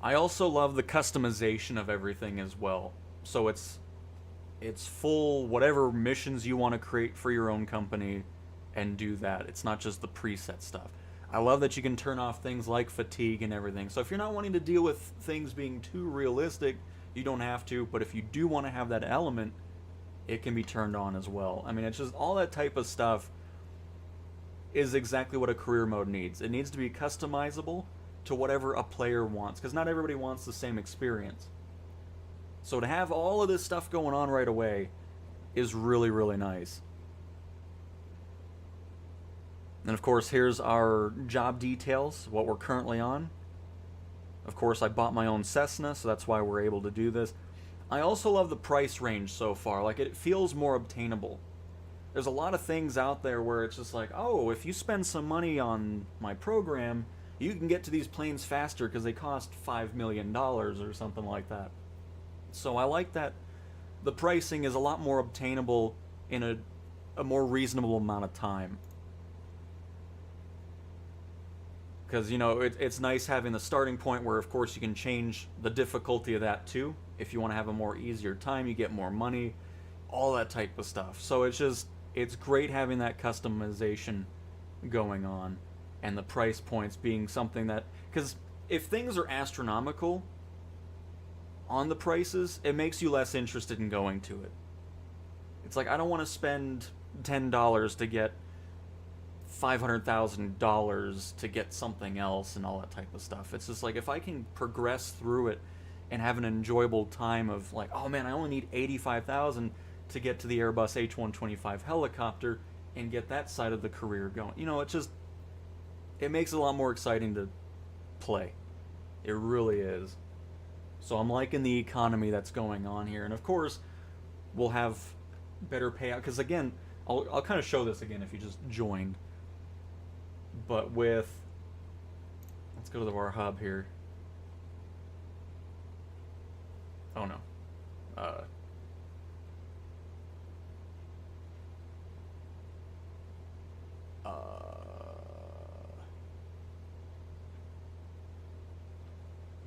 I also love the customization of everything as well. So it's full whatever missions you want to create for your own company and do that. It's not just the preset stuff. I love that you can turn off things like fatigue and everything. So if you're not wanting to deal with things being too realistic, you don't have to. But if you do want to have that element, it can be turned on as well. I mean, it's just all that type of stuff is exactly what a career mode needs. It needs to be customizable to whatever a player wants, because not everybody wants the same experience. So to have all of this stuff going on right away is really, really nice. And of course, here's our job details, what we're currently on. Of course, I bought my own Cessna, so that's why we're able to do this. I also love the price range so far. Like, it feels more obtainable. There's a lot of things out there where it's just like, oh, if you spend some money on my program, you can get to these planes faster because they cost $5 million or something like that. So I like that the pricing is a lot more obtainable in a more reasonable amount of time. Because, you know, it's nice having the starting point where, of course, you can change the difficulty of that too. If you want to have a more easier time, you get more money, all that type of stuff. So it's great having that customization going on, and the price points being something that, because if things are astronomical on the prices, it makes you less interested in going to it. It's like, I don't want to spend $10 to get $500,000 to get something else and all that type of stuff. It's just like, if I can progress through it and have an enjoyable time of like, oh man, I only need $85,000 to get to the Airbus H-125 helicopter and get that side of the career going. You know, it makes it a lot more exciting to play. It really is. So I'm liking the economy that's going on here. And of course, we'll have better payout. Because again, I'll kind of show this again if you just joined. But with... Let's go to our hub here. Oh no.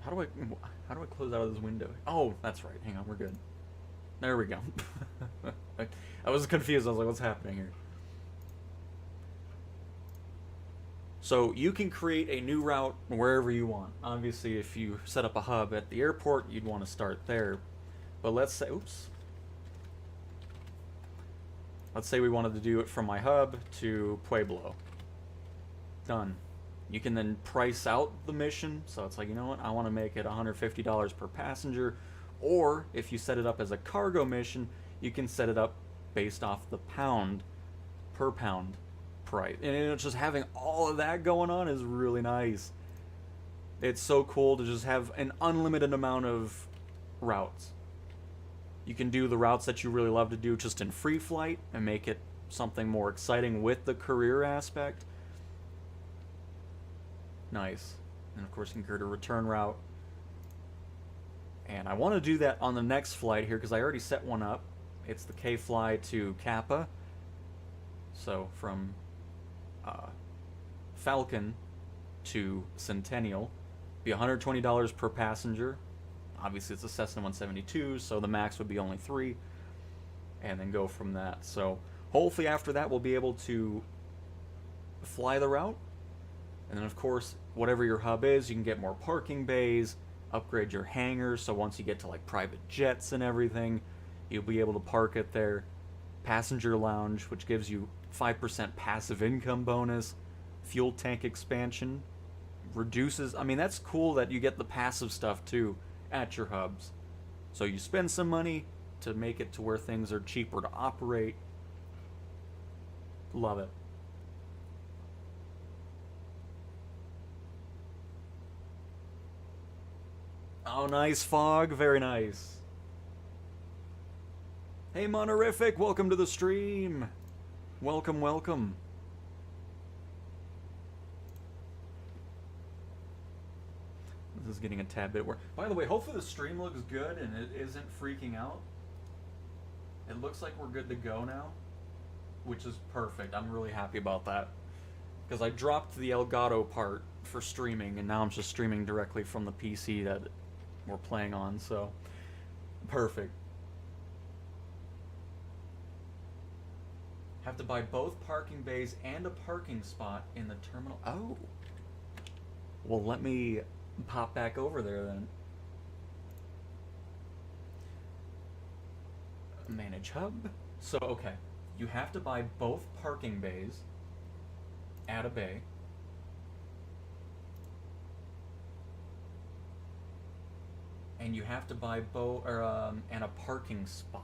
How do I close out of this window? Oh, that's right. Hang on, we're good. There we go. I was confused. I was like, what's happening here? So you can create a new route wherever you want. Obviously, if you set up a hub at the airport, you'd want to start there. But let's say, let's say we wanted to do it from my hub to Pueblo. Done. You can then price out the mission. So it's like, you know what? I want to make it $150 per passenger. Or if you set it up as a cargo mission, you can set it up based off the pound per pound price. And it's just having all of that going on is really nice. It's so cool to just have an unlimited amount of routes. You can do the routes that you really love to do just in free flight and make it something more exciting with the career aspect. Nice. And of course you can create a return route. And I want to do that on the next flight here because I already set one up. It's the K-Fly to Kappa. So from Falcon to Centennial, be $120 per passenger. Obviously it's a Cessna 172, so the max would be only 3. And then go from that. So hopefully after that we'll be able to fly the route. And then of course, whatever your hub is, you can get more parking bays, upgrade your hangars, so once you get to like private jets and everything, you'll be able to park it there. Passenger lounge, which gives you 5% passive income bonus. Fuel tank expansion reduces, I mean, that's cool that you get the passive stuff too at your hubs. So you spend some money to make it to where things are cheaper to operate. Love it. Oh, nice, Fog. Very nice. Hey, Monorific, welcome to the stream. Welcome, welcome. This is getting a tad bit worse. By the way, hopefully the stream looks good and it isn't freaking out. It looks like we're good to go now, which is perfect. I'm really happy about that. Because I dropped the Elgato part for streaming, and now I'm just streaming directly from the PC that we're playing on, so perfect. Have to buy both parking bays and a parking spot in the terminal. Oh. Well, let me pop back over there then. Manage hub. So, okay. You have to buy both parking bays. Add a bay. And you have to buy and a parking spot.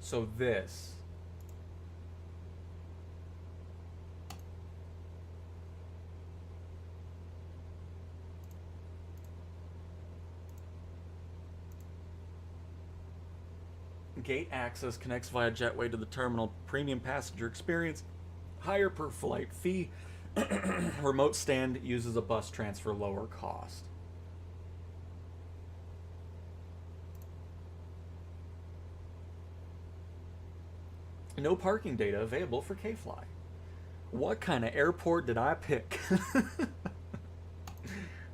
So this. Gate access connects via jetway to the terminal. Premium passenger experience. Higher per flight fee. Remote stand uses a bus transfer, lower cost. No parking data available for K-Fly. What kind of airport did I pick?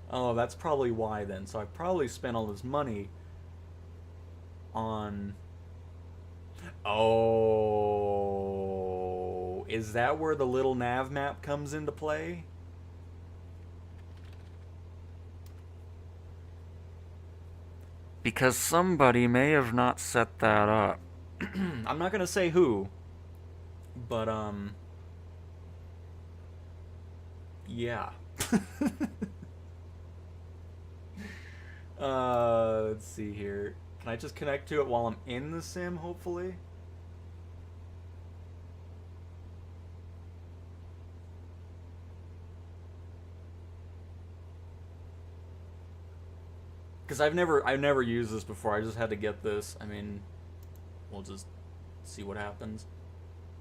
Oh, that's probably why then. So I probably spent all this money on... Oh, is that where the little nav map comes into play? Because somebody may have not set that up. I'm not gonna say who, but yeah. Let's see here. Can I just connect to it while I'm in the sim, hopefully? Because I've never used this before. I just had to get this. I mean, we'll just see what happens.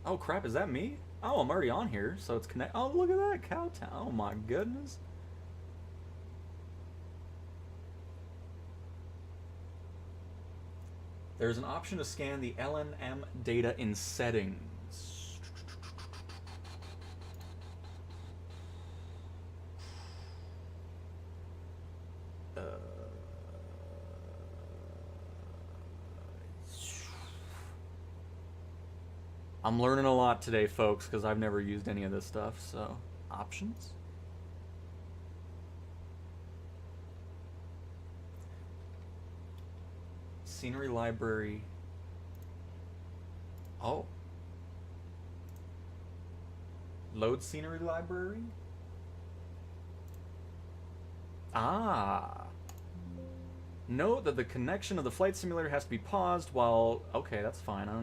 Oh crap, is that me? Oh, I'm already on here, so it's connect. Oh, look at that, Cowtown. Oh my goodness. There's an option to scan the LNM data in settings. I'm learning a lot today, folks, because I've never used any of this stuff, so... Options? Scenery library... Oh. Load scenery library? Ah. Note that the connection of the flight simulator has to be paused while... Okay, that's fine. I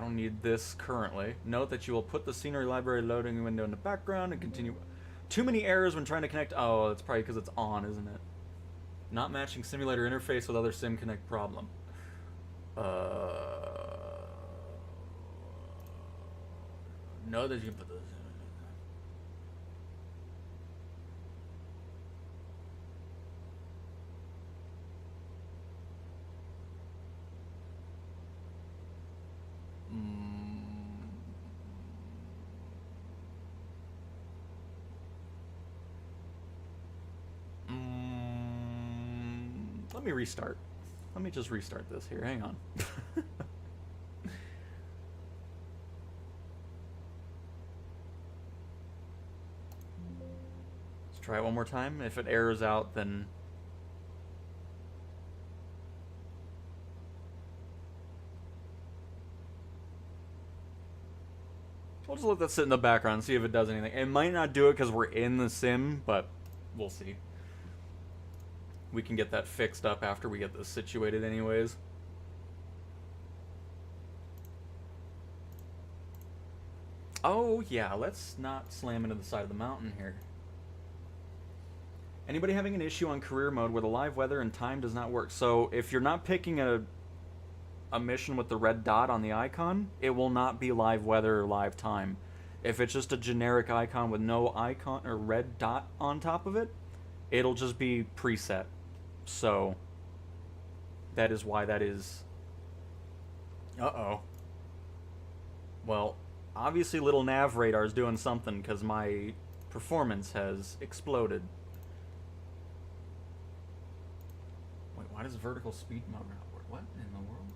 don't need this currently. Note that you will put the scenery library loading window in the background and continue. Too many errors when trying to connect. Oh, that's probably because it's on, isn't it? Not matching simulator interface with other sim connect problem. Know that you put this. Let me restart. Let me just restart this here. Hang on. Let's try it one more time. If it errors out, then... We'll just let that sit in the background and see if it does anything. It might not do it because we're in the sim, but we'll see. We can get that fixed up after we get this situated anyways. Oh, yeah, let's not slam into the side of the mountain here. Anybody having an issue on career mode where the live weather and time does not work? So if you're not picking a mission with the red dot on the icon, it will not be live weather or live time. If it's just a generic icon with no icon or red dot on top of it, it'll just be preset. So that is why that is... Uh-oh. Well, obviously little nav radar is doing something because my performance has exploded. Why does vertical speed mode not work? What in the world?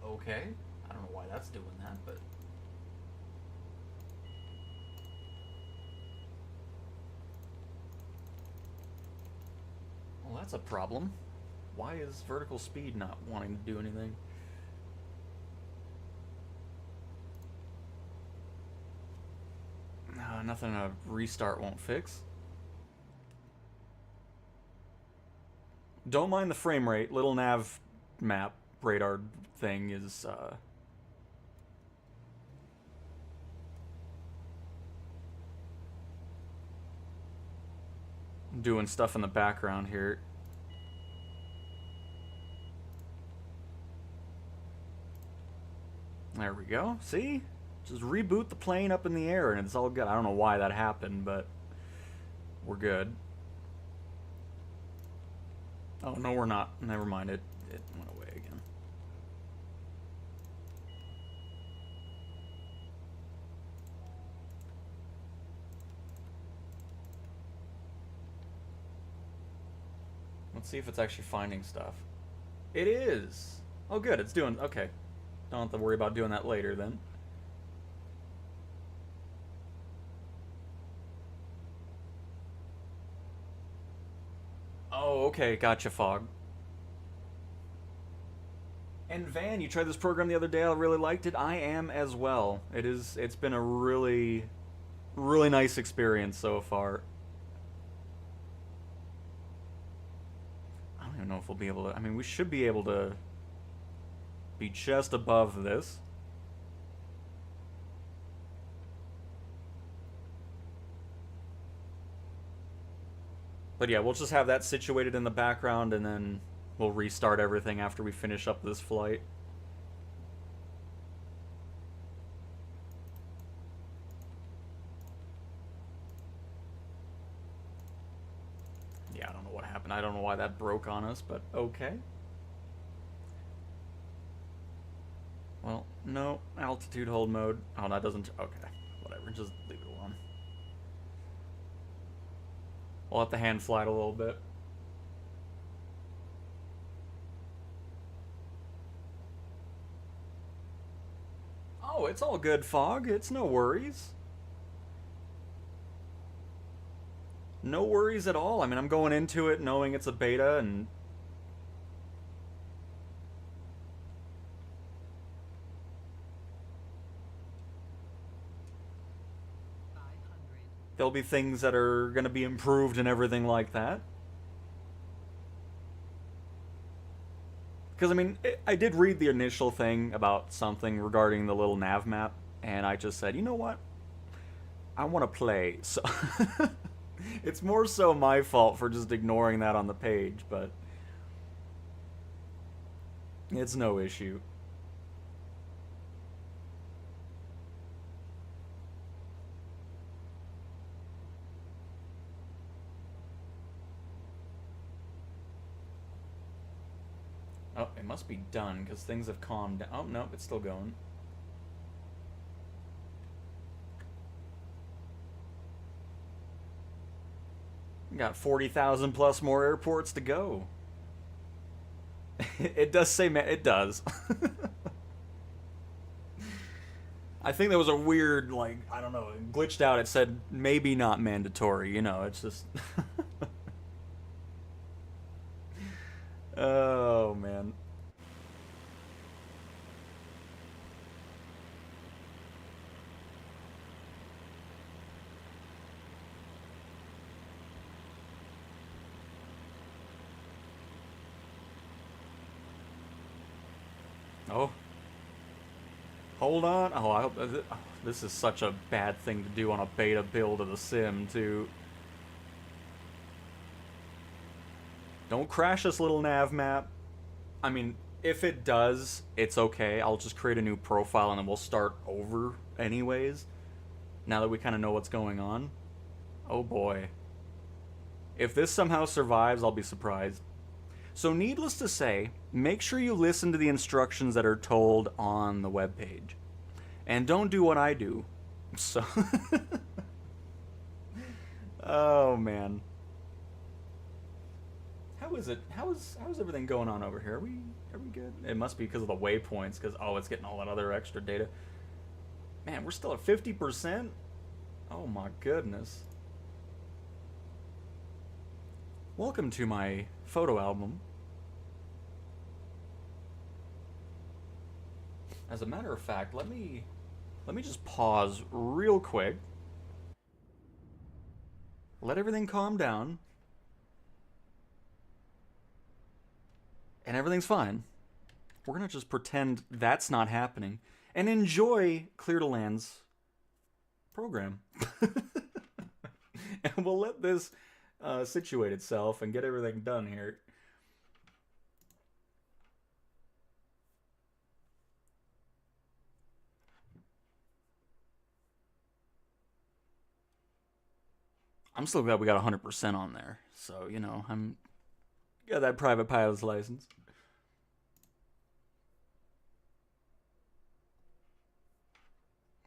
Okay. I don't know why that's doing that, but... Well, that's a problem. Why is vertical speed not wanting to do anything? Nothing a restart won't fix. Don't mind the frame rate. Little nav map radar thing is doing stuff in the background here. There we go. See? Just reboot the plane up in the air and it's all good. I don't know why that happened, but we're good. Oh, no, we're not. Never mind. It went away again. Let's see if it's actually finding stuff. It is! Oh, good. It's doing... Okay. Don't have to worry about doing that later, then. Oh, okay. Gotcha, Fog. And Van, you tried this program the other day. I really liked it. I am as well. It's been a really, really nice experience so far. I don't even know if we'll be able to... I mean, we should be able to be just above this. But yeah, we'll just have that situated in the background and then we'll restart everything after we finish up this flight. Yeah, I don't know what happened. I don't know why that broke on us, but okay. Well, no, altitude hold mode. Oh, that doesn't... Okay, whatever, just leave it alone. We'll have to hand fly it a little bit. Oh, it's all good, Fog. It's no worries. No worries at all. I mean, I'm going into it knowing it's a beta and... There'll be things that are going to be improved and everything like that. Because, I mean, I did read the initial thing about something regarding the little nav map, and I just said, you know what? I want to play. So it's more so my fault for just ignoring that on the page, but it's no issue. Oh, it must be done, because things have calmed down. Oh, no, it's still going. We got 40,000 plus more airports to go. It does say, it does. I think there was a weird, like, I don't know, it glitched out. It said, maybe not mandatory, you know, it's just... Oh, man. Oh. Hold on. Oh, I hope... This is such a bad thing to do on a beta build of the sim, too. Don't crash this little nav map. I mean, if it does, it's okay. I'll just create a new profile and then we'll start over anyways. Now that we kind of know what's going on. Oh boy. If this somehow survives, I'll be surprised. So needless to say, make sure you listen to the instructions that are told on the webpage. And don't do what I do. So, oh man, how is it? How's everything going on over here? Are we good? It must be because of the waypoints. Because oh, it's getting all that other extra data. Man, we're still at 50%. Oh my goodness. Welcome to my photo album. As a matter of fact, let me just pause real quick. Let everything calm down. And everything's fine. We're gonna just pretend that's not happening and enjoy Clear2Land's program. And we'll let this situate itself and get everything done here. I'm still glad we got 100% on there. So, you know, I'm got that private pilot's license.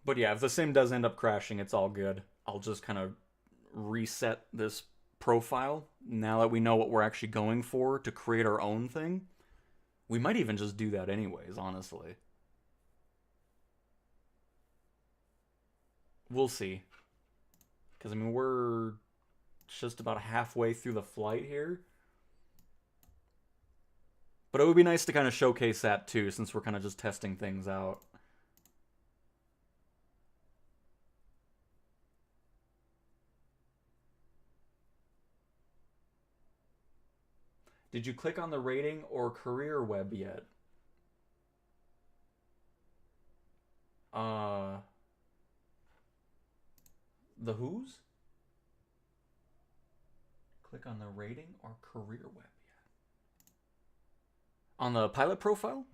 But yeah, if the sim does end up crashing, it's all good. I'll just kind of reset this profile now that we know what we're actually going for to create our own thing. We might even just do that anyways, honestly. We'll see. Because, I mean, we're just about halfway through the flight here. But it would be nice to kind of showcase that too, since we're kind of just testing things out. Did you click on the rating or career web yet? Uh, the who's? Click on the rating or career web yet? On the pilot profile?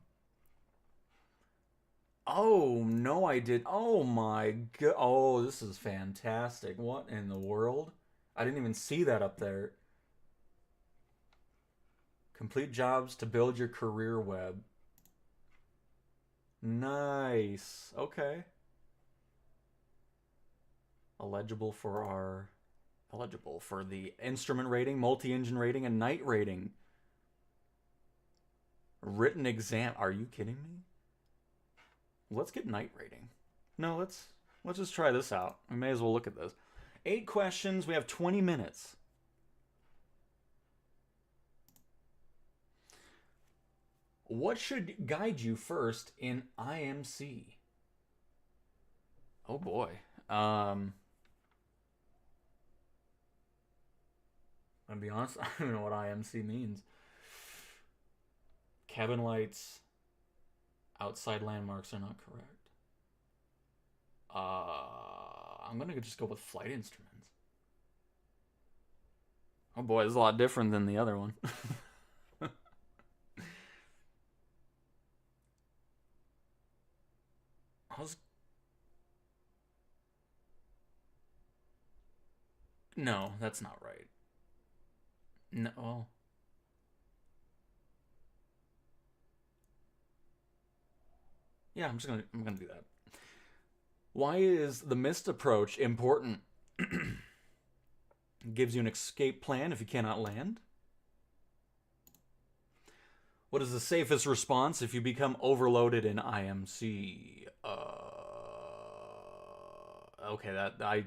Oh, no, I did. Oh my god. Oh, this is fantastic. What in the world? I didn't even see that up there. Complete jobs to build your career web. Nice. Okay. Eligible for the instrument rating, multi-engine rating, and night rating. Written exam. Are you kidding me? Let's get night rating. No, let's just try this out. We may as well look at this. 8 questions. We have 20 minutes. What should guide you first in IMC? Oh boy. I'm gonna be honest, I don't know what IMC means. Cabin lights, outside landmarks are not correct. I'm gonna just go with flight instruments. Oh boy, this is a lot different than the other one. I was... No, that's not right. No, well, yeah, I'm gonna do that. Why is the missed approach important? Gives you an escape plan if you cannot land. What is the safest response if you become overloaded in IMC? Okay, that I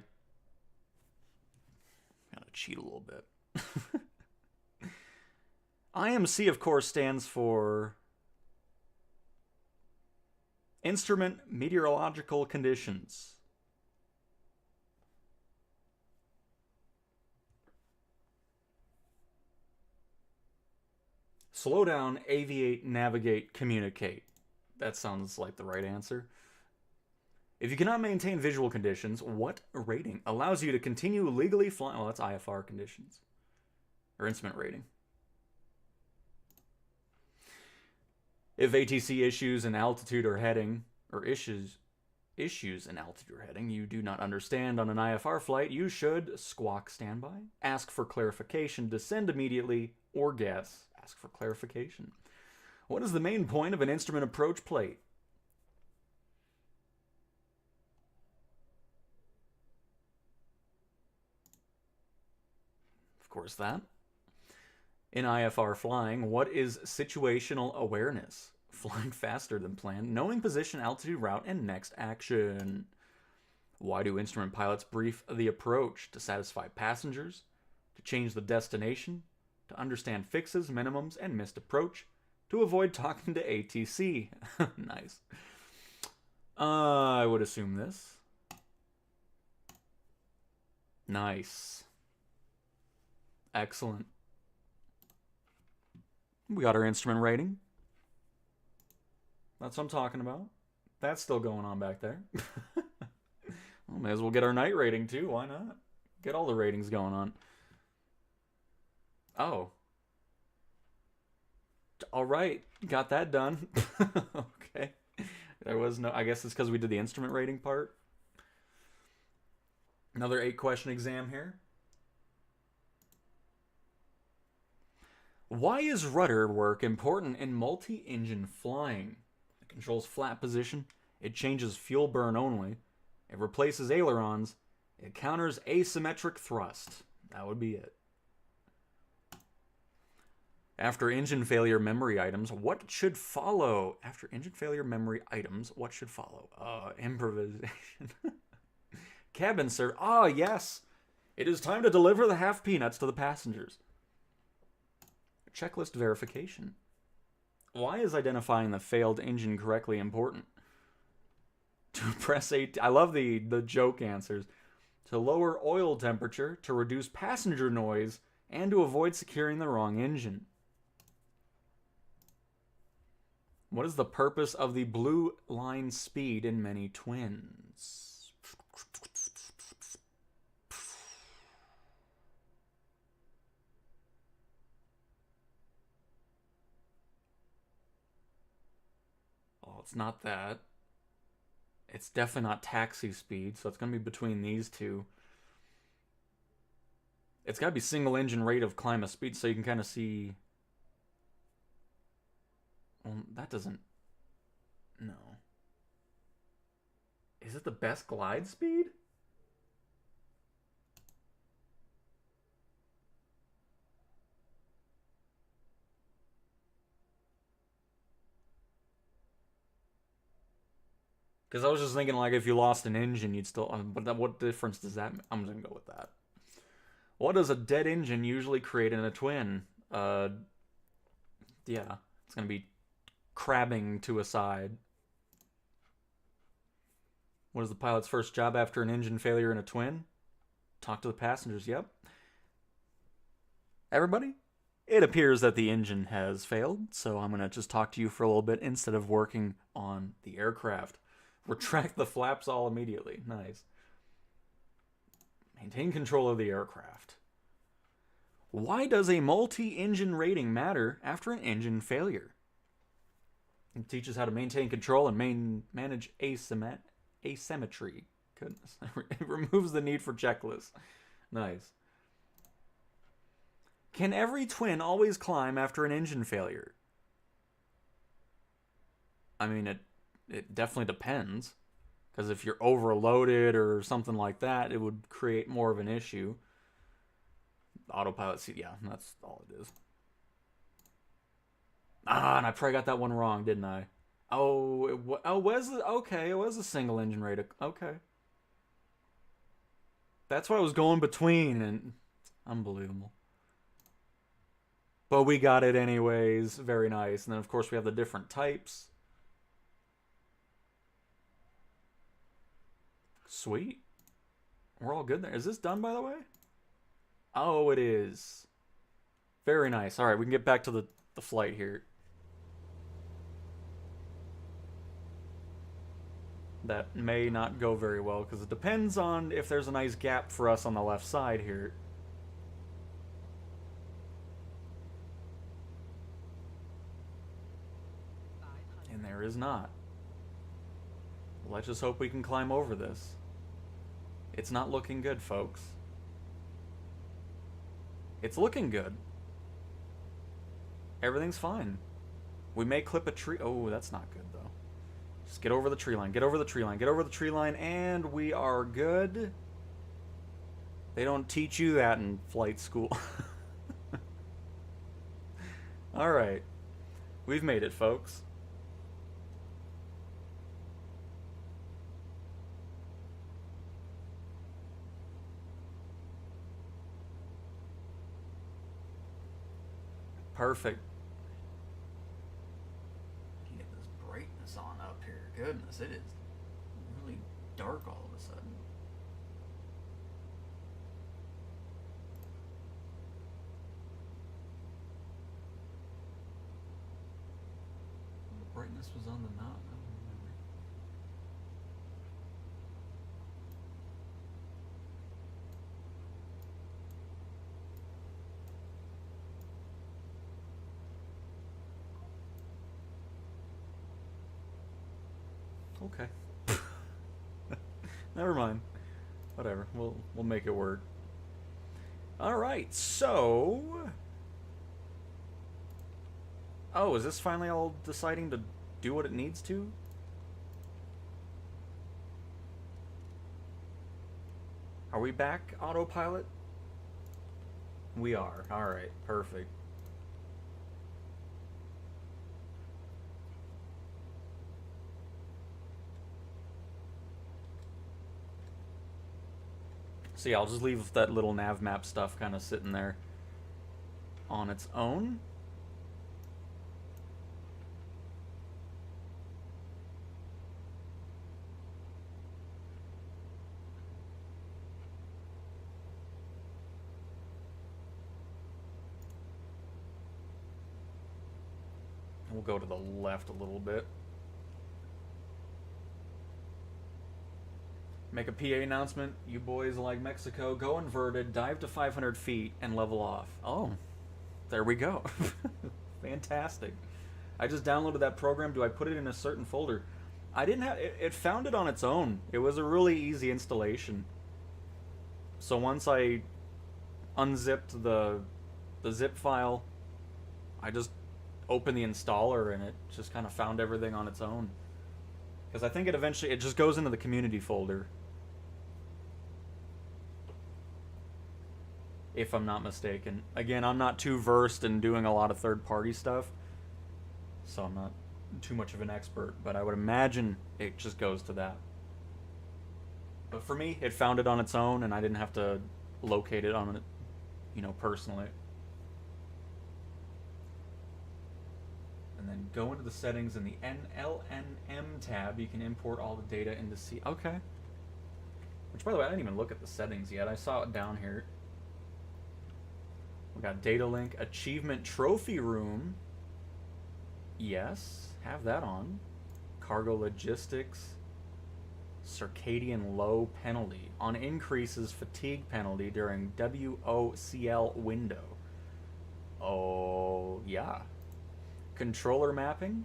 gotta cheat a little bit. IMC, of course, stands for Instrument Meteorological Conditions. Slow down, aviate, navigate, communicate. That sounds like the right answer. If you cannot maintain visual conditions, what rating allows you to continue legally flying? Well, that's IFR conditions. Or instrument rating. If ATC issues in altitude or heading, or issues in altitude or heading you do not understand on an IFR flight, you should squawk standby, ask for clarification, descend immediately, or guess. Ask for clarification. What is the main point of an instrument approach plate? course that. In IFR flying, what is situational awareness? Flying faster than planned, knowing position, altitude, route, and next action. Why do instrument pilots brief the approach? To satisfy passengers? To change the destination? To understand fixes, minimums, and missed approach? To avoid talking to ATC? Nice. I would assume this. Nice. Excellent. We got our instrument rating. That's what I'm talking about. That's still going on back there. Well, may as well get our night rating too. Why not? Get all the ratings going on. Oh. All right. Got that done. Okay. There was no... I guess it's because we did the instrument rating part. Another 8-question exam here. Why is rudder work important in multi-engine flying? It controls flap position. It changes fuel burn only. It replaces ailerons. It counters asymmetric thrust. That would be it. After engine failure memory items, what should follow? After engine failure memory items, what should follow? Improvisation. Cabin service. Ah, yes. It is time to deliver the half peanuts to the passengers. Checklist verification. Why is identifying the failed engine correctly important? To press a... I love the joke answers. To lower oil temperature, to reduce passenger noise, and to avoid securing the wrong engine. What is the purpose of the blue line speed in many twins? Oh, it's not that. It's definitely not taxi speed, so it's going to be between these two. It's got to be single engine rate of climb of speed, so you can kind of see... Well, that doesn't... No. Is it the best glide speed? Because I was just thinking, like, if you lost an engine, you'd still... But what difference does that make? I'm just going to go with that. What does a dead engine usually create in a twin? Yeah. It's going to be crabbing to a side. What is the pilot's first job after an engine failure in a twin? Talk to the passengers, yep. Everybody? It appears that the engine has failed, so I'm going to just talk to you for a little bit instead of working on the aircraft. Retract the flaps all immediately. Nice. Maintain control of the aircraft. Why does a multi-engine rating matter after an engine failure? It teaches how to maintain control and manage asymmetry. Goodness. It removes the need for checklists. Nice. Can every twin always climb after an engine failure? I mean, it definitely depends. Because if you're overloaded or something like that, it would create more of an issue. Autopilot seat, yeah, that's all it is. Ah, and I probably got that one wrong, didn't I? Oh, it was a single engine rate. Okay. That's what I was going between, and unbelievable. But we got it anyways. Very nice. And then, of course, we have the different types. Sweet. We're all good there. Is this done, by the way? Oh, it is. Very nice. All right, we can get back to the flight here. That may not go very well, because it depends on if there's a nice gap for us on the left side here. And there is not. Let's just hope we can climb over this. It's not looking good, folks. It's looking good. Everything's fine. We may clip a tree. Oh, that's not good, though. Just get over the tree line. Get over the tree line. Get over the tree line, and we are good. They don't teach you that in flight school. Alright. We've made it, folks. Perfect. Get this brightness on up here. Goodness, it is really dark all of a sudden. The brightness was on the knob. I don't remember. Okay. Never mind. Whatever. We'll make it work. All right. So, oh, is this finally all deciding to do what it needs to? Are we back autopilot? We are. All right. Perfect. So yeah, I'll just leave that little nav map stuff kind of sitting there on its own. We'll go to the left a little bit. Make a PA announcement. You boys like Mexico, go inverted, dive to 500 feet, and level off. Oh, there we go. Fantastic. I just downloaded that program. Do I put it in a certain folder? I didn't have it found it on its own. It was a really easy installation. So once I unzipped the zip file, I just opened the installer and it just kind of found everything on its own. Because I think it just goes into the community folder. If I'm not mistaken. Again, I'm not too versed in doing a lot of third-party stuff, so I'm not too much of an expert, but I would imagine it just goes to that. But for me, it found it on its own, and I didn't have to locate it on it, personally. And then go into the settings in the LNM tab. You can import all the data into C. Okay. Which, by the way, I didn't even look at the settings yet. I saw it down here. We got data link, achievement trophy room. Yes, have that on. Cargo logistics. Circadian low penalty. On increases fatigue penalty during WOCL window. Oh, yeah. Controller mapping.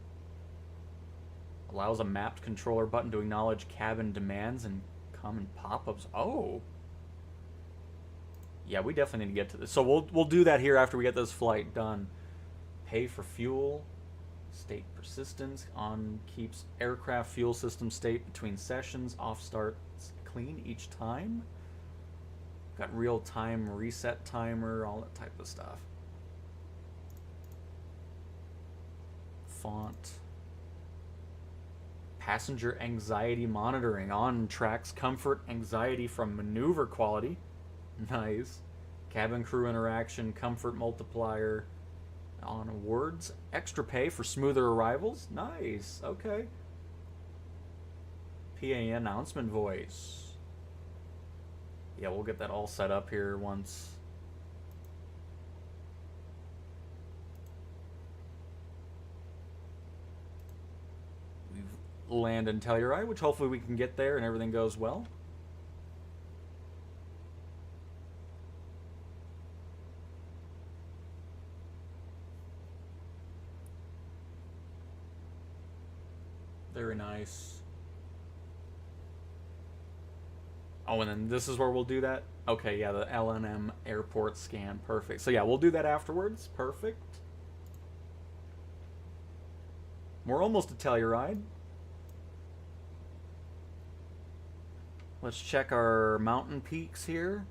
Allows a mapped controller button to acknowledge cabin demands and common pop-ups. Oh. Yeah, we definitely need to get to this. So we'll do that here after we get this flight done. Pay for fuel. State persistence. On keeps aircraft fuel system state between sessions. Off starts clean each time. Got real time reset timer. All that type of stuff. Font. Passenger anxiety monitoring. On tracks comfort anxiety from maneuver quality. Nice. Cabin crew interaction, comfort multiplier. On words, extra pay for smoother arrivals. Nice. Okay. PA announcement voice. Yeah, we'll get that all set up here once. We've landed in Telluride, which hopefully we can get there and everything goes well. Very nice. Oh, and then this is where we'll do that? Okay, yeah, the LNM airport scan. Perfect. So yeah, we'll do that afterwards. Perfect. We're almost to Telluride. Let's check our mountain peaks here.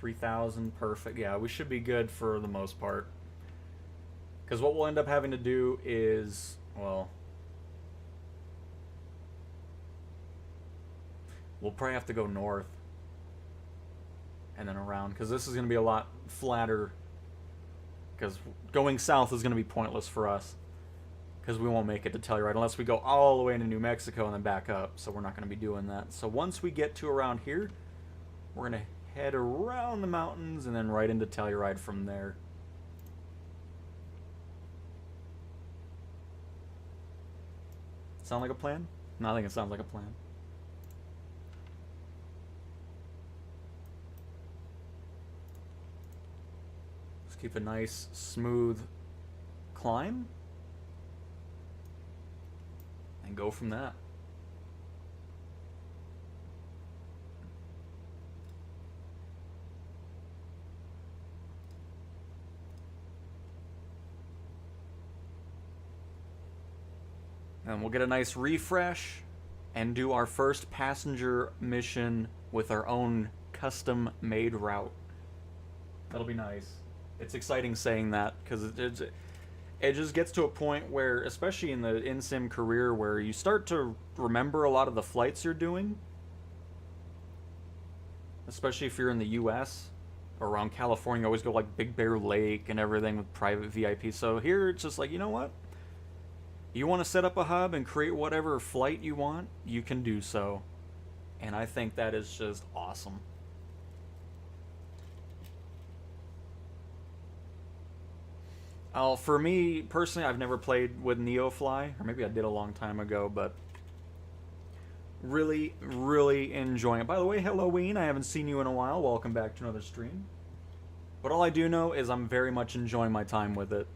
3,000, perfect. Yeah, we should be good for the most part. Because what we'll end up having to do is, well, we'll probably have to go north and then around, because this is going to be a lot flatter, because going south is going to be pointless for us, because we won't make it to Telluride unless we go all the way into New Mexico and then back up, so we're not going to be doing that. So once we get to around here, we're going to head around the mountains and then right into Telluride from there. Sound like a plan? No, I think it sounds like a plan. Let's keep a nice, smooth climb and go from that. And we'll get a nice refresh and do our first passenger mission with our own custom-made route. That'll be nice. It's exciting saying that, because it just gets to a point where, especially in the in-sim career, where you start to remember a lot of the flights you're doing. Especially if you're in the US or around California, you always go like Big Bear Lake and everything with private VIP. So here it's just like, you know what? You want to set up a hub and create whatever flight you want, you can do so. And I think that is just awesome. For me, personally, I've never played with NeoFly, or maybe I did a long time ago, but really, really enjoying it. By the way, hello, Ween. I haven't seen you in a while. Welcome back to another stream. But all I do know is I'm very much enjoying my time with it.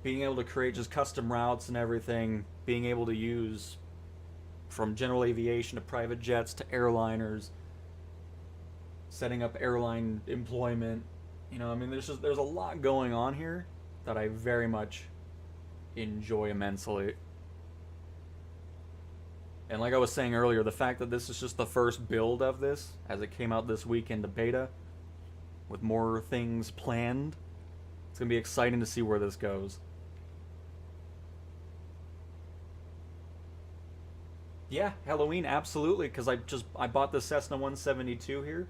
Being able to create just custom routes and everything, being able to use from general aviation to private jets to airliners, setting up airline employment. You know, I mean, there's a lot going on here that I very much enjoy immensely. And like I was saying earlier, the fact that this is just the first build of this, as it came out this week into beta, with more things planned, it's going to be exciting to see where this goes. Yeah, Halloween, absolutely, because I bought the Cessna 172 here.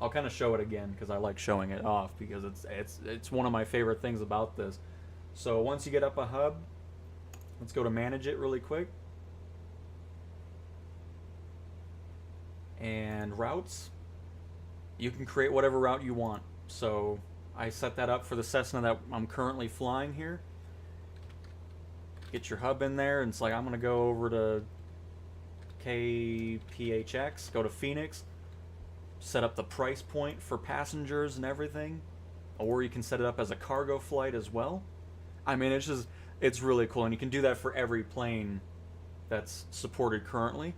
I'll kind of show it again because I like showing it off, because it's one of my favorite things about this. So once you get up a hub, let's go to manage it really quick. And routes, you can create whatever route you want. So I set that up for the Cessna that I'm currently flying here. Get your hub in there, and it's like, I'm going to go over to KPHX, go to Phoenix, set up the price point for passengers and everything, or you can set it up as a cargo flight as well. I mean, it's really cool, and you can do that for every plane that's supported currently.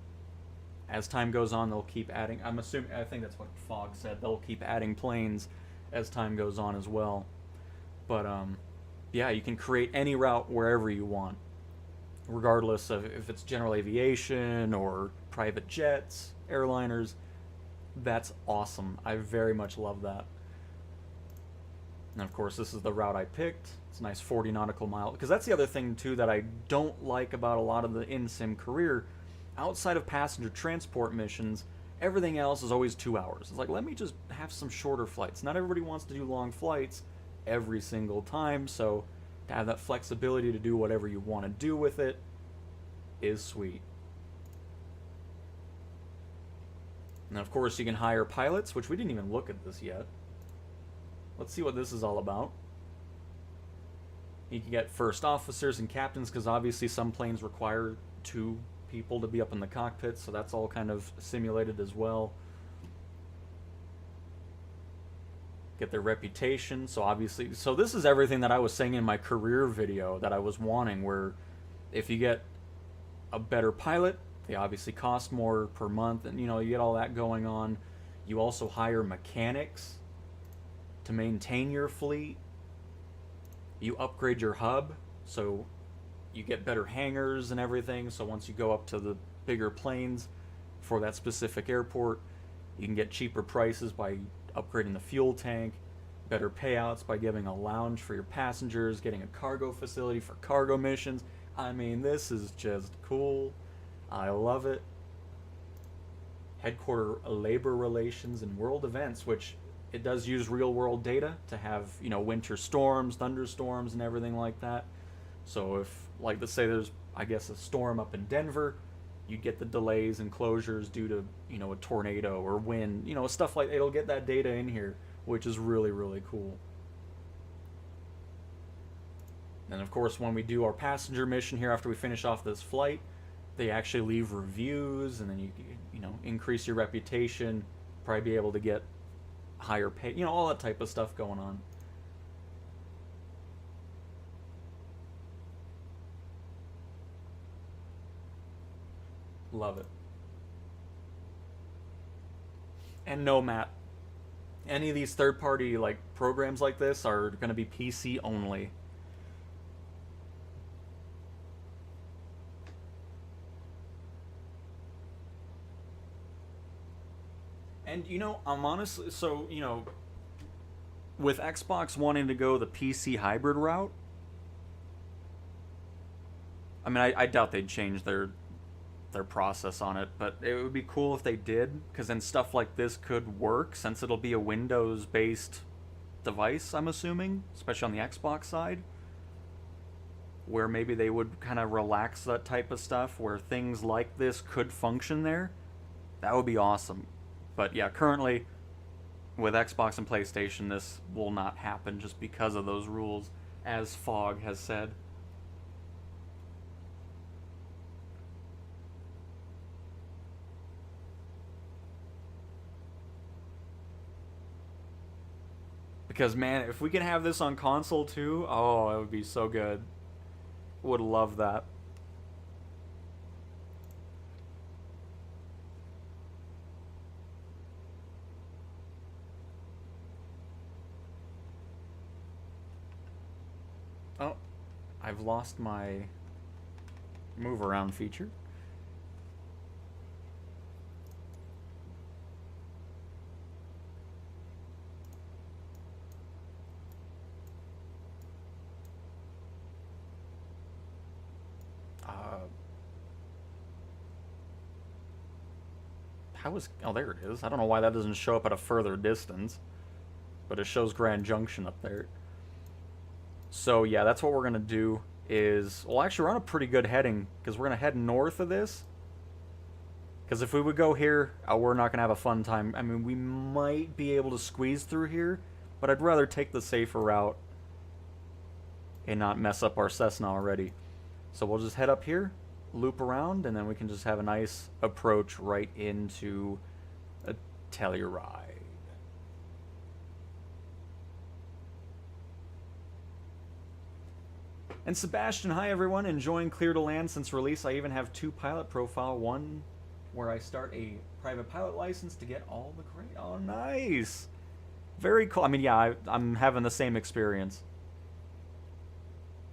As time goes on, they'll keep adding. I think that's what Fogg said. They'll keep adding planes as time goes on as well. But yeah, you can create any route wherever you want, regardless of if it's general aviation or private jets, airliners. That's awesome. I very much love that. And of course, this is the route I picked. It's a nice 40 nautical mile. Because that's the other thing, too, that I don't like about a lot of the in-sim career. Outside of passenger transport missions, everything else is always 2 hours. It's like, let me just have some shorter flights. Not everybody wants to do long flights every single time, so to have that flexibility to do whatever you want to do with it is sweet. And of course, you can hire pilots, which we didn't even look at this yet. Let's see what this is all about. You can get first officers and captains, because obviously some planes require 2 people to be up in the cockpit, so that's all kind of simulated as well. Get their reputation, so obviously, so this is everything that I was saying in my career video that I was wanting, where if you get a better pilot, they obviously cost more per month, and you know, you get all that going on. You also hire mechanics to maintain your fleet. You upgrade your hub, so you get better hangars and everything, so once you go up to the bigger planes for that specific airport, you can get cheaper prices by upgrading the fuel tank, better payouts by giving a lounge for your passengers, getting a cargo facility for cargo missions. I mean, this is just cool. I love it. Headquarter labor relations and world events, which it does use real world data to have, you know, winter storms, thunderstorms, and everything like that. So if, like, let's say there's, I guess, a storm up in Denver, you get the delays and closures due to, you know, a tornado or wind, you know, stuff like, it'll get that data in here, which is really, really cool. And of course, when we do our passenger mission here after we finish off this flight, they actually leave reviews, and then you know, increase your reputation, probably be able to get higher pay, you know, all that type of stuff going on. Love it. And no, Matt, any of these third-party like programs like this are going to be PC only. And you know, I'm honestly, so you know, with Xbox wanting to go the PC hybrid route, I mean, I doubt they'd change their process on it, but it would be cool if they did, because then stuff like this could work, since it'll be a Windows-based device, I'm assuming, especially on the Xbox side, where maybe they would kind of relax that type of stuff, where things like this could function there. That would be awesome. But yeah, currently, with Xbox and PlayStation, this will not happen just because of those rules, as Fogg has said. Because, man, if we can have this on console too, oh, it would be so good. Would love that. Oh, I've lost my move around feature. How is... Oh, there it is. I don't know why that doesn't show up at a further distance. But it shows Grand Junction up there. So, yeah, that's what we're going to do is... Well, actually, we're on a pretty good heading, because we're going to head north of this. Because if we would go here, we're not going to have a fun time. I mean, we might be able to squeeze through here, but I'd rather take the safer route and not mess up our Cessna already. So we'll just head up here, loop around, and then we can just have a nice approach right into a Telluride. And Sebastian, hi everyone, enjoying Clear2Land since release. I even have 2 pilot profile, one where I start a private pilot license to get all the credit. Oh, nice. Very cool. I mean, yeah, I'm having the same experience.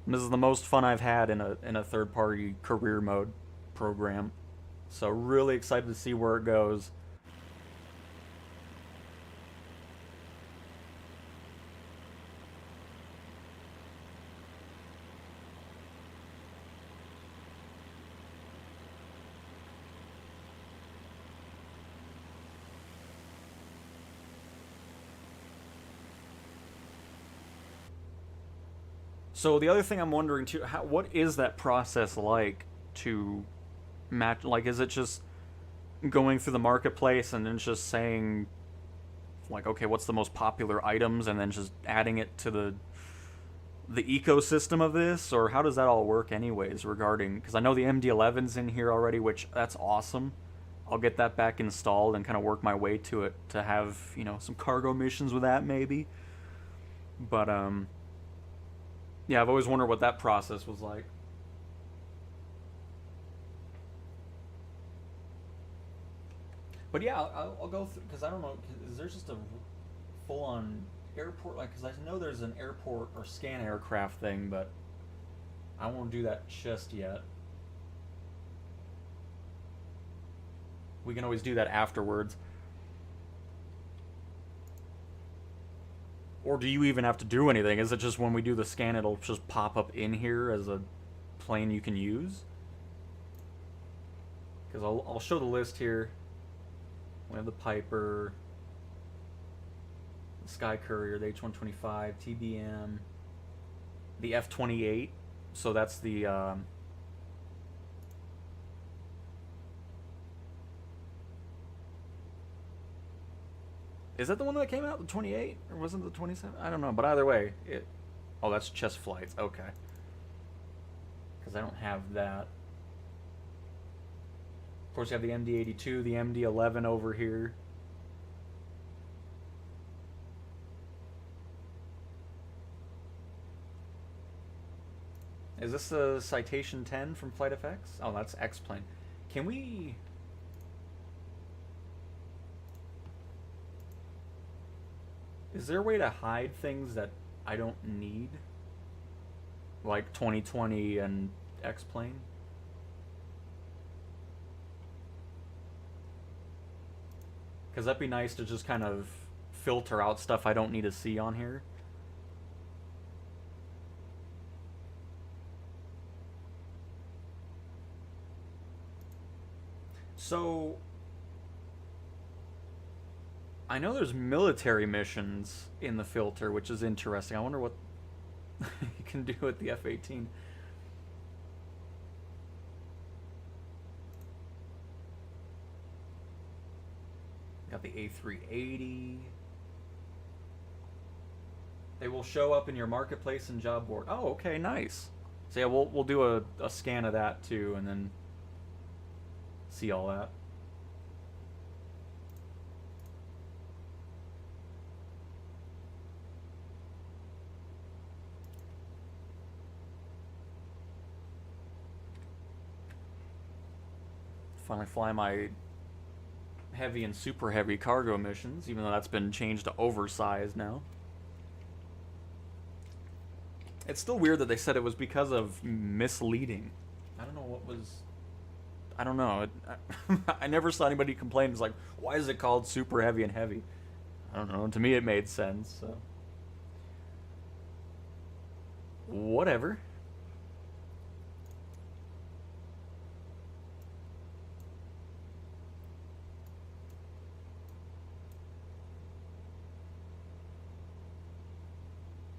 This is the most fun I've had in a third-party career mode program. So really excited to see where it goes. So the other thing I'm wondering too, what is that process like to match? Like, is it just going through the marketplace and then just saying, like, okay, what's the most popular items, and then just adding it to the ecosystem of this, or how does that all work, anyways? Regarding, because I know the MD-11's in here already, which that's awesome. I'll get that back installed and kind of work my way to it to have, you know, some cargo missions with that maybe. But yeah, I've always wondered what that process was like. But yeah, I'll go through, because I don't know, is there just a full-on airport? Like, because I know there's an airport or scan aircraft thing, but I won't do that just yet. We can always do that afterwards. Or do you even have to do anything? Is it just when we do the scan, it'll just pop up in here as a plane you can use? Because I'll show the list here. We have the Piper, the Sky Courier, the H-125, TBM, the F-28. So that's the... Is that the one that came out, the 28? Or wasn't it the 27? I don't know, but either way, it... Oh, that's chest flights. Okay. Because I don't have that. Of course, you have the MD-82, the MD-11 over here. Is this the Citation 10 from Flight FX? Oh, that's X-Plane. Can we... Is there a way to hide things that I don't need? Like 2020 and X-Plane? Because that'd be nice to just kind of filter out stuff I don't need to see on here. So... I know there's military missions in the filter, which is interesting. I wonder what you can do with the F-18. Got the A380. They will show up in your marketplace and job board. Oh, okay, nice. So yeah, we'll do a scan of that too, and then see all that. Finally fly my heavy and super heavy cargo missions, even though that's been changed to oversized now. It's still weird that they said it was because of misleading. I don't know what was... I don't know. I never saw anybody complain. It's like, why is it called super heavy and heavy? I don't know. To me it made sense, so... Whatever.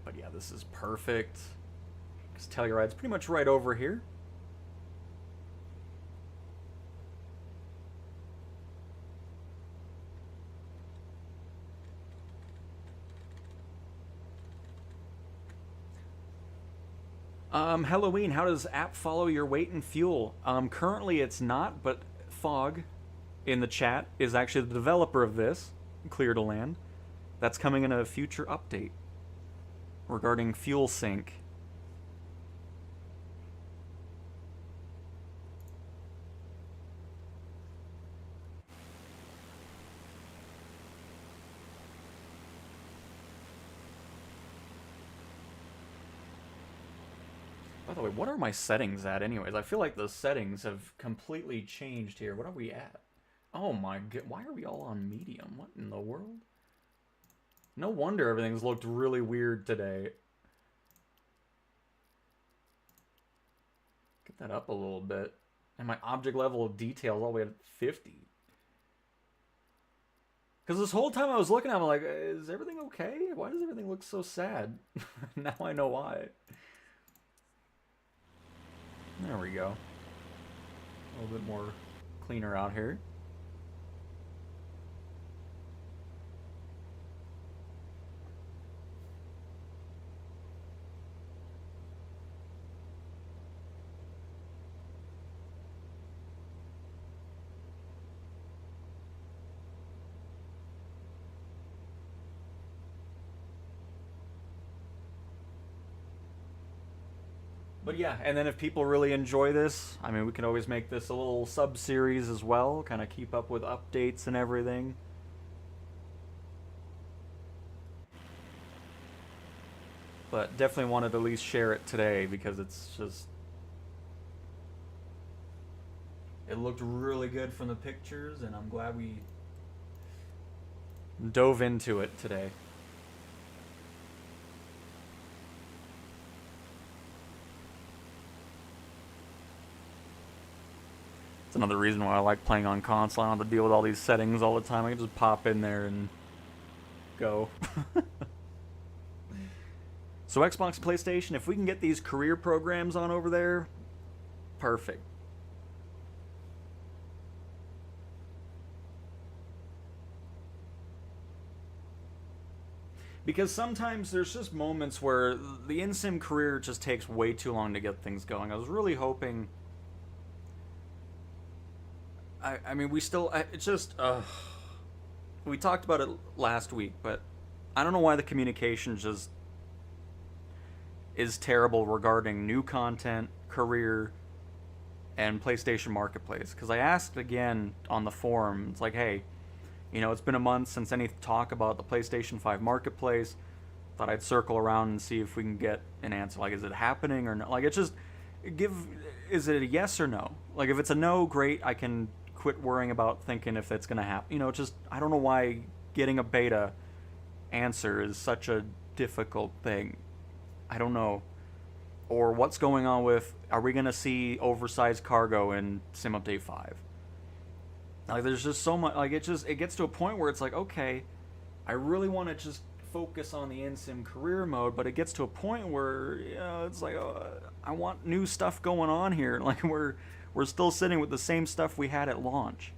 But yeah, this is perfect. Because Telluride's pretty much right over here. Halloween, how does app follow your weight and fuel? Currently it's not, but Fog in the chat is actually the developer of this, Clear2Land. That's coming in a future update regarding fuel sync. By the way, what are my settings at anyways? I feel like the settings have completely changed here. What are we at? Oh my god, why are we all on medium? What in the world? No wonder everything's looked really weird today. Get that up a little bit. And my object level of detail is all the way at 50. Because this whole time I was looking at it, I'm like, is everything okay? Why does everything look so sad? Now I know why. There we go. A little bit more cleaner out here. But yeah, and then if people really enjoy this, I mean, we can always make this a little sub-series as well, kind of keep up with updates and everything. But definitely wanted to at least share it today because it's just... It looked really good from the pictures, and I'm glad we dove into it today. It's another reason why I like playing on console. I don't have to deal with all these settings all the time. I can just pop in there and go. So Xbox, PlayStation, if we can get these career programs on over there, perfect. Because sometimes there's just moments where the in-sim career just takes way too long to get things going. I was really hoping... I mean, we still... It's just... we talked about it last week, but I don't know why the communication just is terrible regarding new content, career, and PlayStation Marketplace. Because I asked again on the forum, it's like, hey, you know, it's been a month since any talk about the PlayStation 5 Marketplace. Thought I'd circle around and see if we can get an answer. Like, is it happening or no? Like, it's just, is it a yes or no? Like, if it's a no, great, I can quit worrying about thinking if it's going to happen. You know, just, I don't know why getting a beta answer is such a difficult thing. I don't know. Or what's going on with, are we going to see oversized cargo in Sim Update 5? Like, there's just so much, like, it gets to a point where it's like, okay, I really want to just focus on the in-sim career mode, but it gets to a point where, you know, it's like, I want new stuff going on here. Like, we're still sitting with the same stuff we had at launch.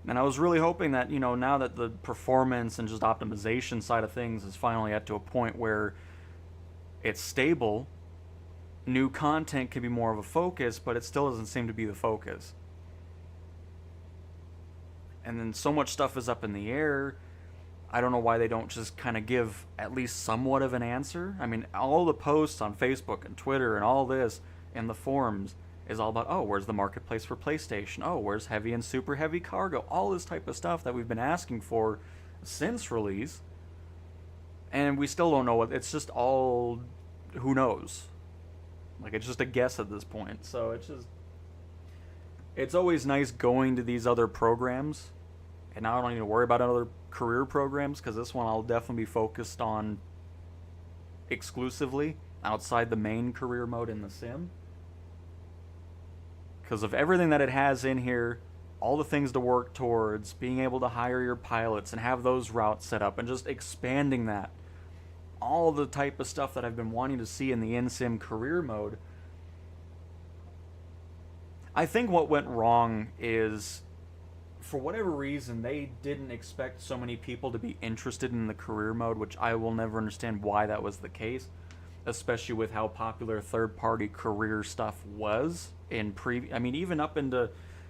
And I was really hoping that, you know, now that the performance and just optimization side of things is finally at to a point where it's stable, new content can be more of a focus, but it still doesn't seem to be the focus. And then so much stuff is up in the air. I don't know why they don't just kind of give at least somewhat of an answer. I mean, all the posts on Facebook and Twitter and all this and the forums is all about, oh, where's the marketplace for PlayStation? Oh, where's heavy and super heavy cargo? All this type of stuff that we've been asking for since release. And we still don't know what, it's just all, who knows? Like, it's just a guess at this point. So it's just, it's always nice going to these other programs, and now I don't need to worry about other career programs, because this one I'll definitely be focused on exclusively outside the main career mode in the sim. Because of everything that it has in here, all the things to work towards, being able to hire your pilots and have those routes set up, and just expanding that. All the type of stuff that I've been wanting to see in the in-sim career mode. I think what went wrong is, for whatever reason, they didn't expect so many people to be interested in the career mode, which I will never understand why that was the case, especially with how popular third-party career stuff was in I mean, even up into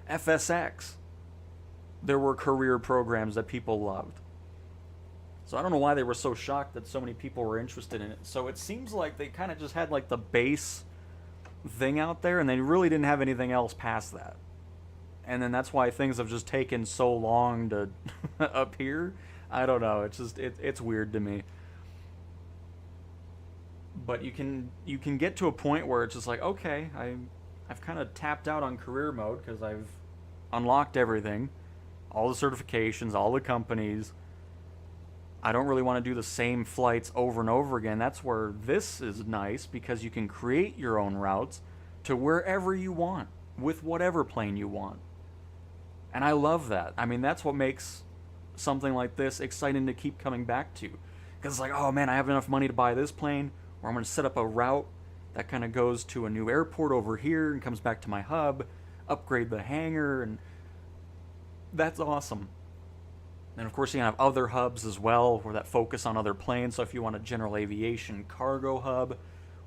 FSX, there were career programs that people loved. So I don't know why they were so shocked that so many people were interested in it. So it seems like they kind of just had like the base thing out there, and they really didn't have anything else past that. And then that's why things have just taken so long to appear. I don't know. It's just it's weird to me. But you can get to a point where it's just like, okay, I've kind of tapped out on career mode because I've unlocked everything, all the certifications, all the companies. I don't really want to do the same flights over and over again. That's where this is nice, because you can create your own routes to wherever you want with whatever plane you want. And I love that. I mean, that's what makes something like this exciting to keep coming back to. Because it's like, oh man, I have enough money to buy this plane, or I'm going to set up a route that kind of goes to a new airport over here and comes back to my hub, upgrade the hangar, and that's awesome. And of course you can have other hubs as well, where that focus on other planes. So if you want a general aviation cargo hub,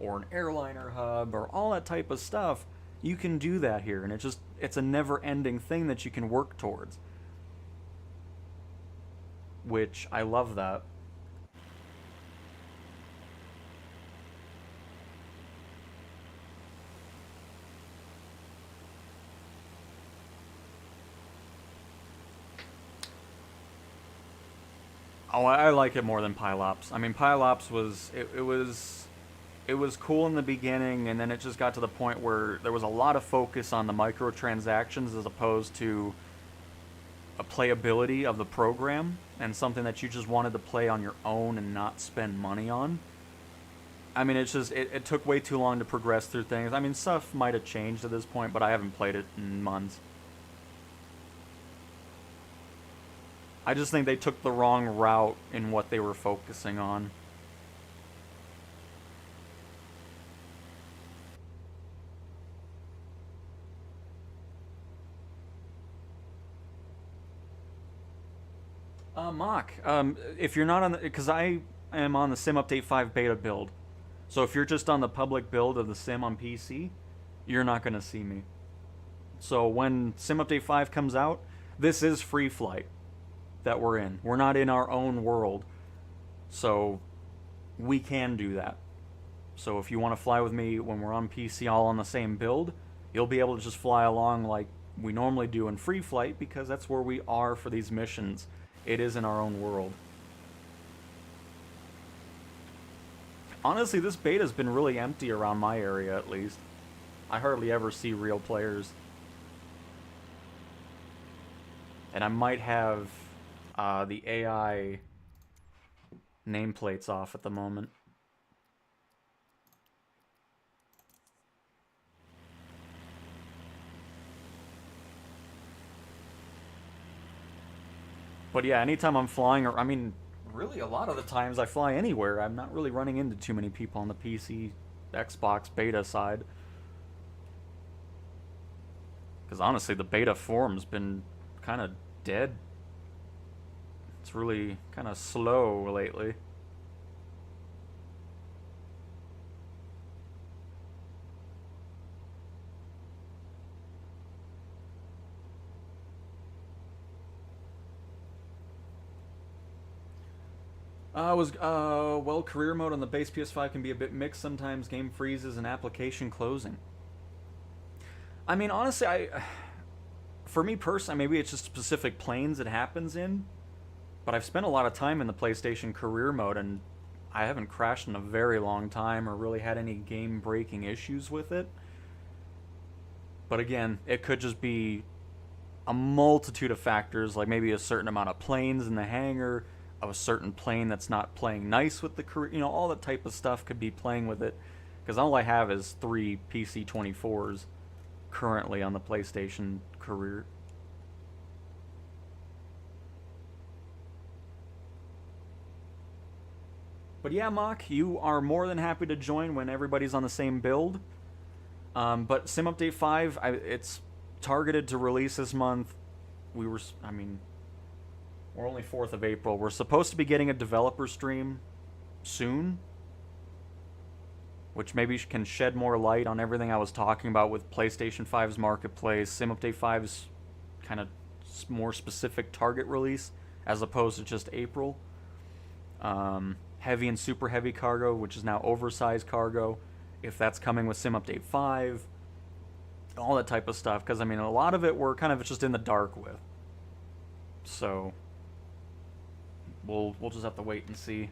or an airliner hub, or all that type of stuff, you can do that here. And it's a never-ending thing that you can work towards. Which, I love that. Oh, I like it more than Pylops. I mean, Pylops was it was cool in the beginning, and then it just got to the point where there was a lot of focus on the microtransactions as opposed to a playability of the program, and something that you just wanted to play on your own and not spend money on. I mean, it's just, it took way too long to progress through things. I mean, stuff might have changed at this point, but I haven't played it in months. I just think they took the wrong route in what they were focusing on. Mock, if you're not on the, because I am on the Sim Update 5 beta build, so if you're just on the public build of the Sim on PC, you're not going to see me. So when Sim Update 5 comes out, this is free flight that we're in. We're not in our own world, so we can do that. So if you want to fly with me when we're on PC all on the same build, you'll be able to just fly along like we normally do in free flight because that's where we are for these missions. It is in our own world. Honestly, this beta's been really empty around my area, at least. I hardly ever see real players. And I might have the AI nameplates off at the moment. But yeah, anytime I'm flying, or I mean, really a lot of the times I fly anywhere, I'm not really running into too many people on the PC, Xbox beta side. Because honestly, the beta forum's been kind of dead. It's really kind of slow lately. Well, career mode on the base PS5 can be a bit mixed sometimes. Game freezes and application closing. I mean, honestly, for me personally, maybe it's just specific planes it happens in. But I've spent a lot of time in the PlayStation career mode, and I haven't crashed in a very long time or really had any game-breaking issues with it. But again, it could just be a multitude of factors, like maybe a certain amount of planes in the hangar, of a certain plane that's not playing nice with the career, you know, all that type of stuff could be playing with it. Because all I have is 3 PC-24s currently on the PlayStation career. But yeah, Mock, you are more than happy to join when everybody's on the same build. But Sim Update 5, it's targeted to release this month. I mean, we're only 4th of April. We're supposed to be getting a developer stream soon, which maybe can shed more light on everything I was talking about with PlayStation 5's marketplace, Sim Update 5's kind of more specific target release, as opposed to just April. Heavy and super heavy cargo, which is now oversized cargo, if that's coming with Sim Update 5, all that type of stuff, because I mean, a lot of it we're kind of just in the dark with. So we'll just have to wait and see.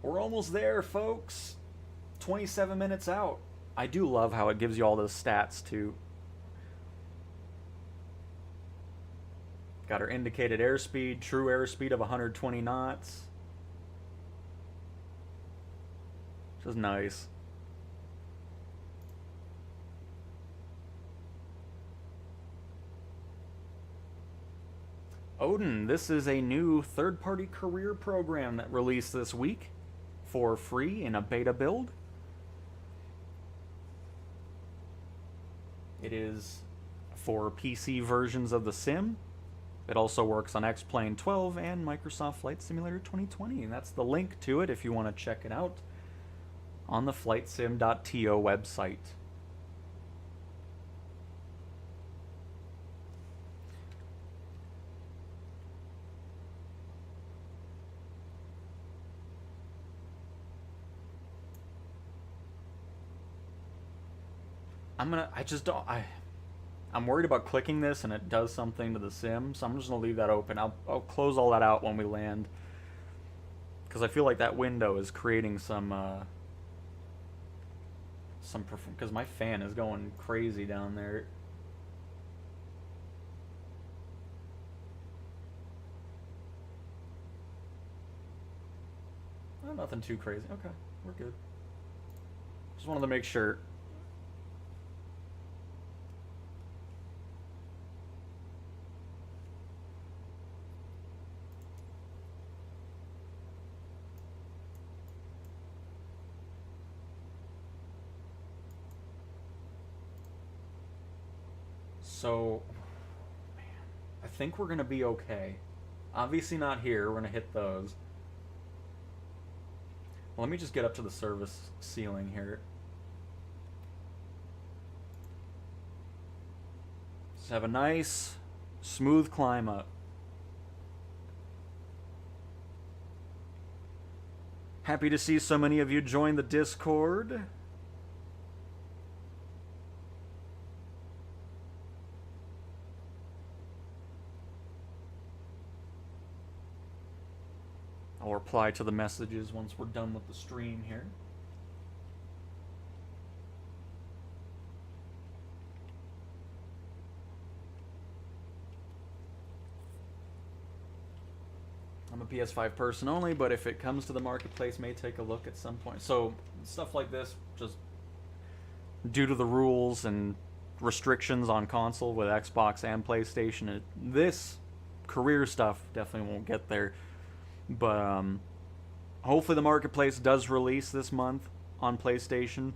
We're almost there, folks. 27 minutes out. I do love how it gives you all those stats too. Got our indicated airspeed, true airspeed of 120 knots. Which is nice. Odin, this is a new third-party career program that released this week for free in a beta build. It is for PC versions of the Sim. It also works on X-Plane 12 and Microsoft Flight Simulator 2020, and that's the link to it if you want to check it out on the flightsim.to website. I'm worried about clicking this and it does something to the sim, so I'm just gonna leave that open. I'll close all that out when we land, because I feel like that window is creating some because my fan is going crazy down there. nothing too crazy. Okay, we're good. Just wanted to make sure. So, man, I think we're going to be okay. Obviously not here. We're going to hit those. Well, let me just get up to the service ceiling here. Just have a nice, smooth climb up. Happy to see so many of you join the Discord. I'll reply to the messages once we're done with the stream here. I'm a PS5 person only, but if it comes to the marketplace, may take a look at some point. So stuff like this, just due to the rules and restrictions on console with Xbox and PlayStation, this career stuff definitely won't get there. But hopefully the marketplace does release this month on PlayStation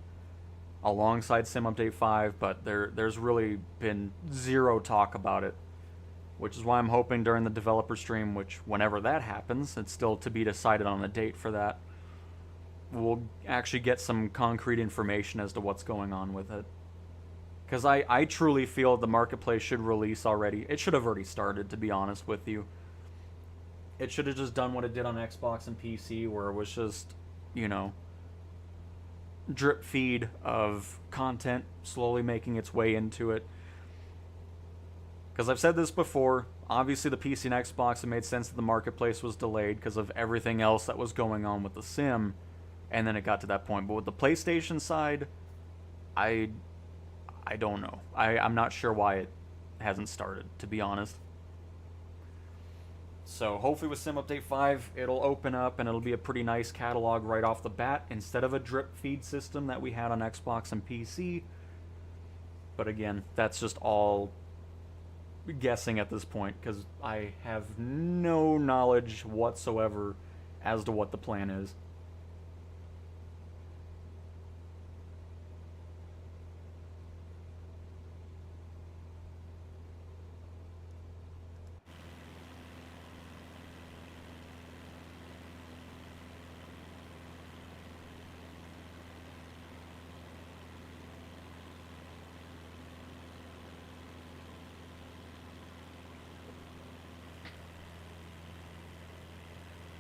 alongside Sim Update 5, but there's really been zero talk about it, which is why I'm hoping during the developer stream, which whenever that happens, it's still to be decided on a date for that, we'll actually get some concrete information as to what's going on with it. Because I truly feel the marketplace should release already. It should have already started, to be honest with you. It should have just done what it did on Xbox and PC, where it was just, you know, drip feed of content slowly making its way into it. Because I've said this before, obviously the PC and Xbox, it made sense that the marketplace was delayed because of everything else that was going on with the Sim, and then it got to that point. But with the PlayStation side, I don't know. I'm not sure why it hasn't started, to be honest. So hopefully with Sim Update 5, it'll open up and it'll be a pretty nice catalog right off the bat instead of a drip feed system that we had on Xbox and PC. But again, that's just all guessing at this point because I have no knowledge whatsoever as to what the plan is.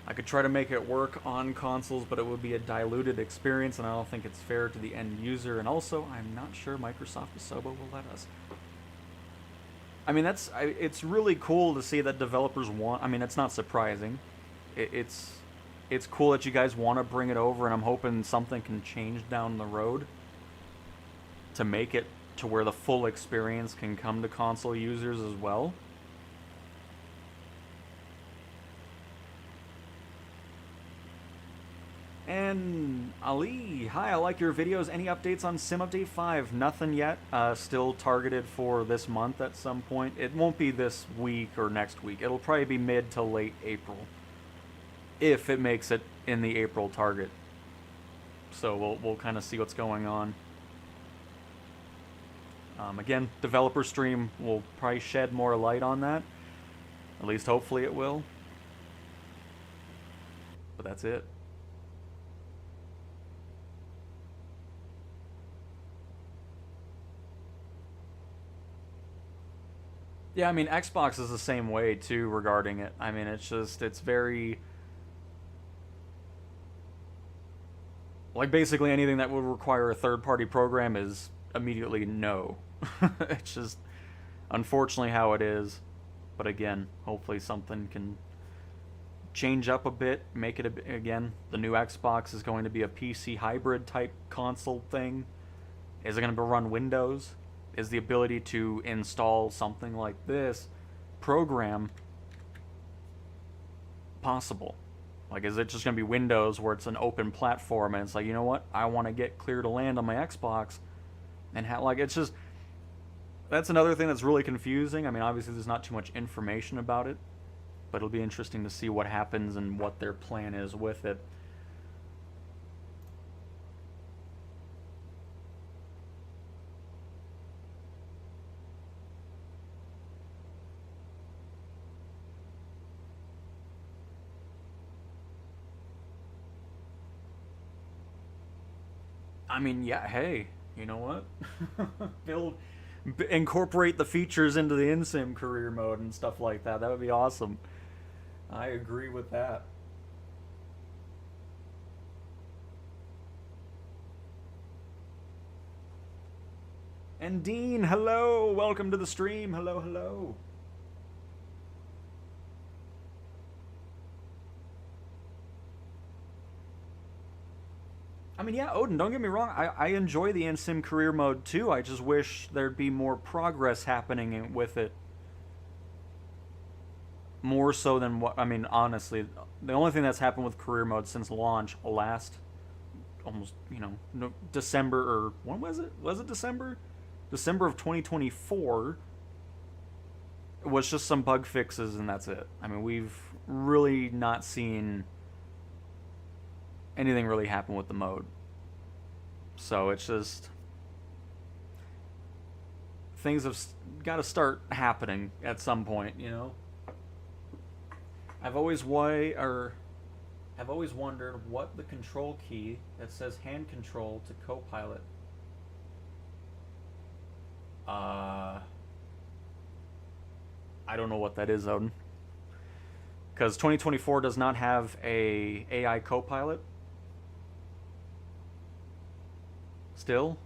I could try to make it work on consoles, but it would be a diluted experience, and I don't think it's fair to the end user. And also, I'm not sure Microsoft Asobo will let us. I mean, it's really cool to see that developers want. I mean, it's not surprising. It's cool that you guys want to bring it over, and I'm hoping something can change down the road to make it to where the full experience can come to console users as well. And Ali, hi, I like your videos. Any updates on Sim Update 5? Nothing yet. Still targeted for this month at some point. It won't be this week or next week. It'll probably be mid to late April, if it makes it in the April target. So we'll kind of see what's going on. Again, developer stream will probably shed more light on that. At least hopefully it will. But that's it. Yeah, I mean, Xbox is the same way, too, regarding it. I mean, it's very... like, basically anything that would require a third-party program is immediately no. It's just, unfortunately, how it is. But again, hopefully something can change up a bit, make it, again, the new Xbox is going to be a PC hybrid-type console thing. Is it going to run Windows? Is the ability to install something like this program possible? Like, is it just going to be Windows where it's an open platform and it's like, you know what, I want to get Clear2Land on my Xbox, and like, it's just, that's another thing that's really confusing. I mean, obviously there's not too much information about it, but it'll be interesting to see what happens and what their plan is with it. I mean, yeah, hey, you know what? Build, incorporate the features into the in-sim career mode and stuff like that. That would be awesome. I agree with that. And Dean, hello! Welcome to the stream. Hello, hello. I mean, yeah, Odin, don't get me wrong. I enjoy the in-sim career mode too. I just wish there'd be more progress happening with it. More so than what, I mean, honestly, the only thing that's happened with career mode since launch last, almost, you know, no, December, or when was it? Was it December? December of 2024 was just some bug fixes, and that's it. I mean, we've really not seen anything really happen with the mode. So it's just, things have got to start happening at some point, you know. I've always wondered what the control key that says hand control to Copilot. I don't know what that is, Odin. Because 2024 does not have a AI Copilot. Still,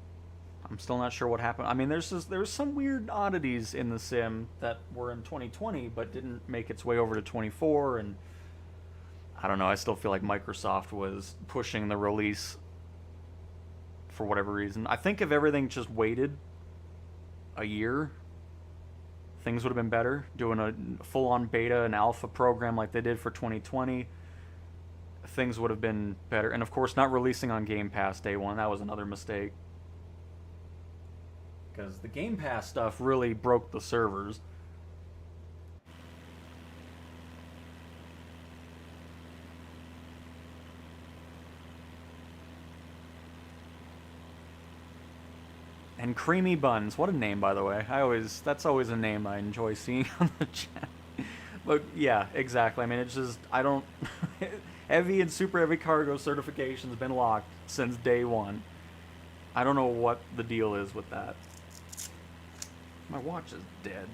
I'm still not sure what happened. I mean, there's some weird oddities in the sim that were in 2020 but didn't make its way over to 24, and I don't know. I still feel like Microsoft was pushing the release for whatever reason. I think if everything just waited a year, things would have been better. Doing a full-on beta and alpha program like they did for 2020, things would have been better. And of course, not releasing on Game Pass day one, that was another mistake. Because the Game Pass stuff really broke the servers. And Creamy Buns, what a name, by the way. That's always a name I enjoy seeing on the chat. But yeah, exactly. I mean, it's just, I don't... Heavy and super heavy cargo certification's been locked since day one. I don't know what the deal is with that. My watch is dead.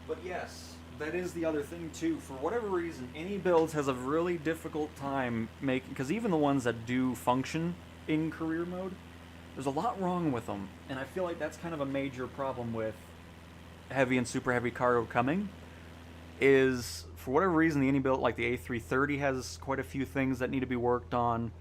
But yes, that is the other thing too. For whatever reason, any builds has a really difficult time making, because even the ones that do function in career mode, there's a lot wrong with them. And I feel like that's kind of a major problem with heavy and super heavy cargo coming, is for whatever reason the any build, like the A330, has quite a few things that need to be worked on.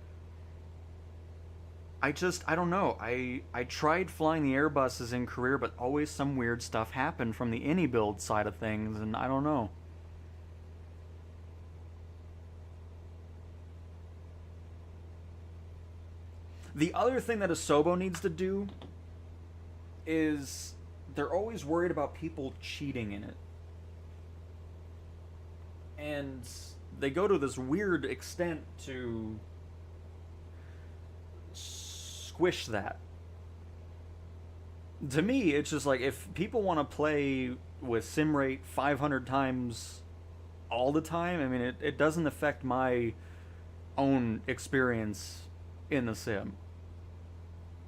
I don't know. I tried flying the Airbuses in career, but always some weird stuff happened from the any build side of things, and I don't know. The other thing that Asobo needs to do is they're always worried about people cheating in it. And they go to this weird extent to squish that. To me, it's just like, if people want to play with sim rate 500 times all the time, I mean, it doesn't affect my own experience in the sim.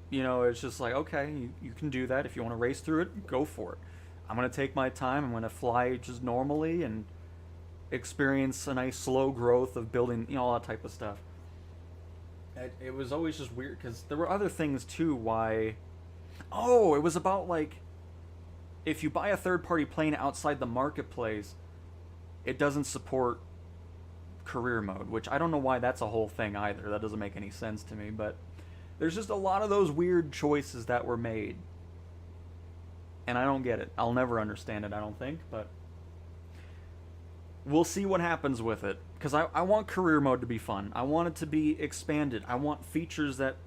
You know, it's just like, okay, you can do that. If you want to race through it, go for it. I'm going to take my time. I'm going to fly just normally and experience a nice slow growth of building, you know, all that type of stuff. It was always just weird, because there were other things too why... Oh, it was about, like, if you buy a third-party plane outside the marketplace, it doesn't support career mode, which I don't know why that's a whole thing either. That doesn't make any sense to me, but there's just a lot of those weird choices that were made. And I don't get it. I'll never understand it, I don't think, but we'll see what happens with it. Because I want career mode to be fun. I want it to be expanded. I want features that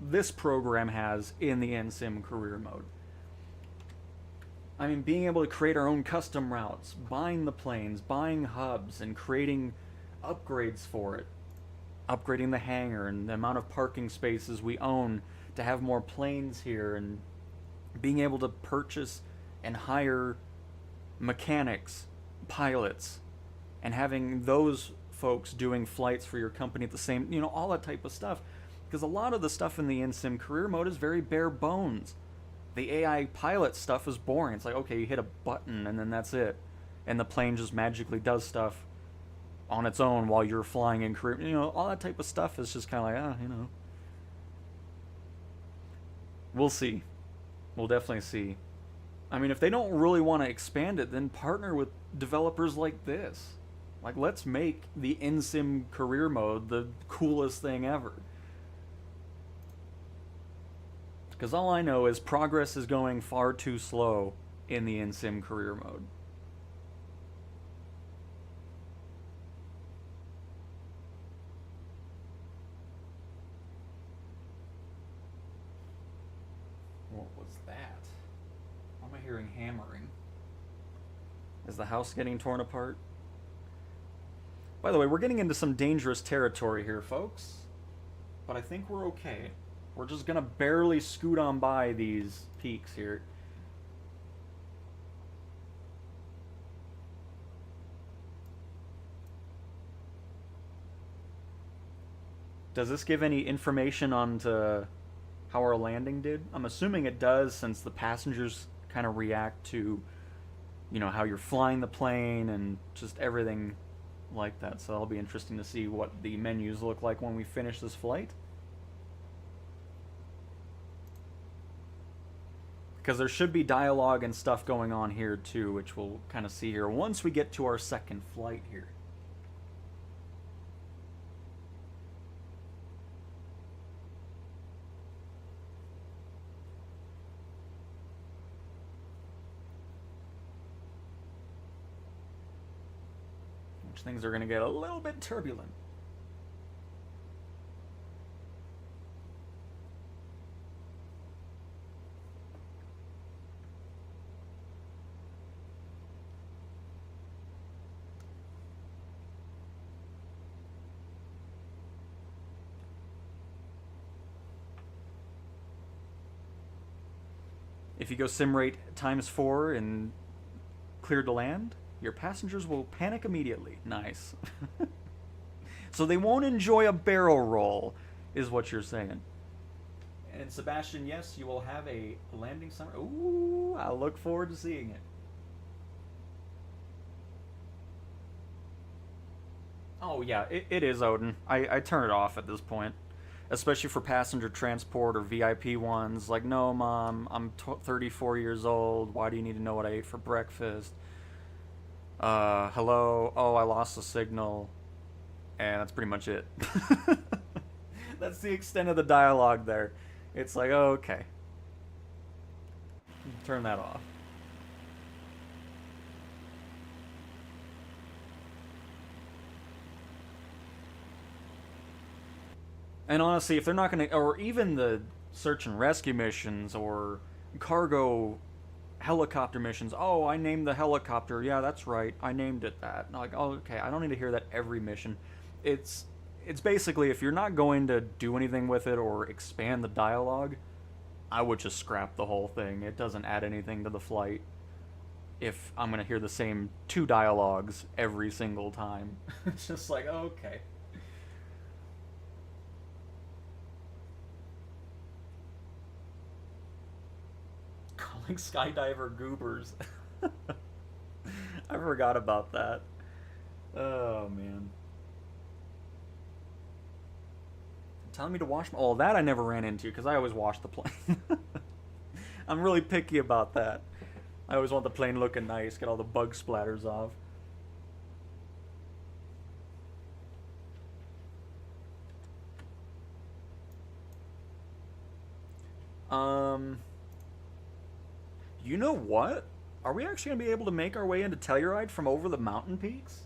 this program has in the NSIM career mode. I mean, being able to create our own custom routes, buying the planes, buying hubs, and creating upgrades for it. Upgrading the hangar and the amount of parking spaces we own to have more planes here, and being able to purchase and hire mechanics, pilots, and having those folks doing flights for your company at the same, all that type of stuff. Because a lot of the stuff in the NSIM career mode is very bare bones. The AI pilot stuff is boring. It's like, okay, you hit a button and then that's it. And the plane just magically does stuff on its own while you're flying in career. All that type of stuff is just kind of like, We'll see. We'll definitely see. I mean, if they don't really want to expand it, then partner with developers like this. Like, let's make the NSIM career mode the coolest thing ever. Because all I know is progress is going far too slow in the NSIM career mode. What was that? Why am I hearing hammering? Is the house getting torn apart? By the way, we're getting into some dangerous territory here, folks. But I think we're okay. We're just gonna barely scoot on by these peaks here. Does this give any information on to how our landing did? I'm assuming it does, since the passengers kind of react to, how you're flying the plane and just everything like that. So it'll be interesting to see what the menus look like when we finish this flight. Because there should be dialogue and stuff going on here too, which we'll kind of see here once we get to our second flight here. Which things are going to get a little bit turbulent. If you go sim rate ×4 in Clear2Land, your passengers will panic immediately. Nice. So they won't enjoy a barrel roll, is what you're saying. And Sebastian, yes, you will have a landing summary. Ooh, I look forward to seeing it. Oh yeah, it is Odin. I turn it off at this point. Especially for passenger transport or VIP ones. Like, no, Mom, I'm 34 years old. Why do you need to know what I ate for breakfast? Hello? Oh, I lost the signal. And that's pretty much it. That's the extent of the dialogue there. It's like, oh, okay. Turn that off. And honestly, if they're not going to, or even the search and rescue missions or cargo helicopter missions, oh, I named the helicopter, yeah, that's right, I named it that. And like, oh, okay, I don't need to hear that every mission. It's basically, if you're not going to do anything with it or expand the dialogue, I would just scrap the whole thing. It doesn't add anything to the flight if I'm going to hear the same 2 dialogues every single time. It's just like, okay. Calling skydiver goobers. I forgot about that. Oh, man. Telling me to wash my... Oh, that I never ran into, because I always wash the plane. I'm really picky about that. I always want the plane looking nice, get all the bug splatters off. Um, you know what? Are we actually gonna be able to make our way into Telluride from over the mountain peaks?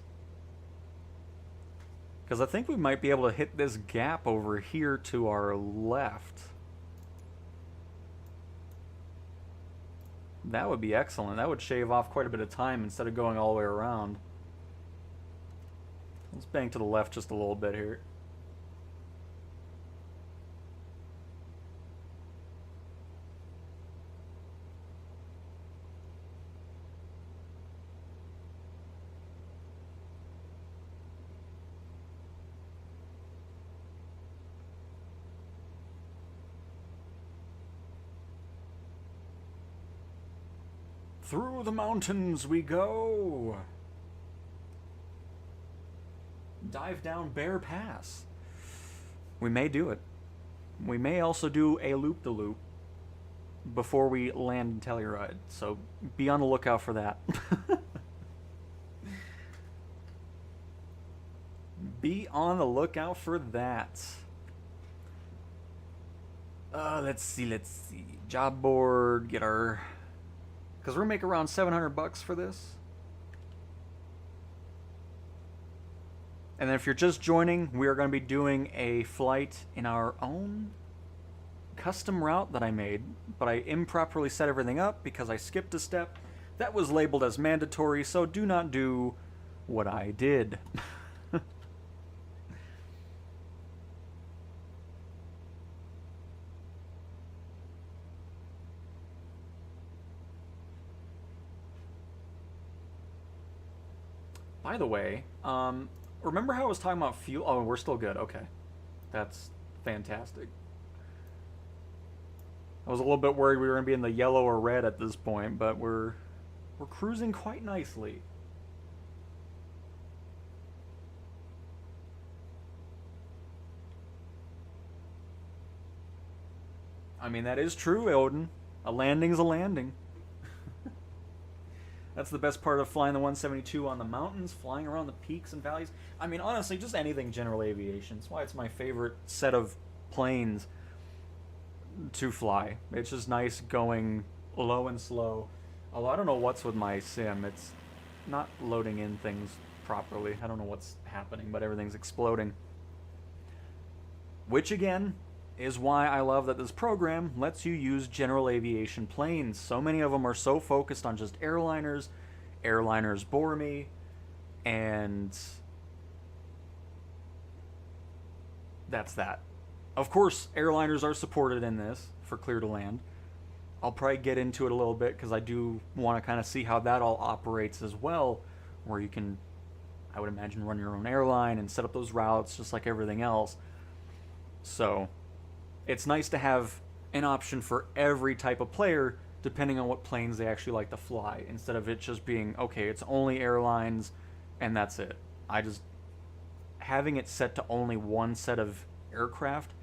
Because I think we might be able to hit this gap over here to our left. That would be excellent. That would shave off quite a bit of time instead of going all the way around. Let's bang to the left just a little bit here. Through the mountains we go. Dive down Bear Pass. We may do it. We may also do a loop-de-loop before we land in Telluride, so be on the lookout for that. Be on the lookout for that. Let's see. Job board, get our... Because we're gonna make around $700 for this. And then if you're just joining, we are going to be doing a flight in our own custom route that I made, but I improperly set everything up because I skipped a step that was labeled as mandatory, so do not do what I did. By the way, remember how I was talking about fuel? Oh, we're still good. Okay. That's fantastic. I was a little bit worried we were going to be in the yellow or red at this point, but we're cruising quite nicely. I mean, that is true, Odin. A landing's a landing. That's the best part of flying the 172 on the mountains, flying around the peaks and valleys. I mean, honestly, just anything general aviation. That's why it's my favorite set of planes to fly. It's just nice going low and slow. Although I don't know what's with my sim. It's not loading in things properly. I don't know what's happening, but everything's exploding. Which, again, is why I love that this program lets you use general aviation planes. So many of them are so focused on just airliners. Airliners bore me, and that's that. Of course, airliners are supported in this for Clear2Land. I'll probably get into it a little bit because I do want to kind of see how that all operates as well, where you can, I would imagine, run your own airline and set up those routes just like everything else. So it's nice to have an option for every type of player depending on what planes they actually like to fly, instead of it just being, okay, it's only airlines and that's it. Having it set to only one set of aircraft,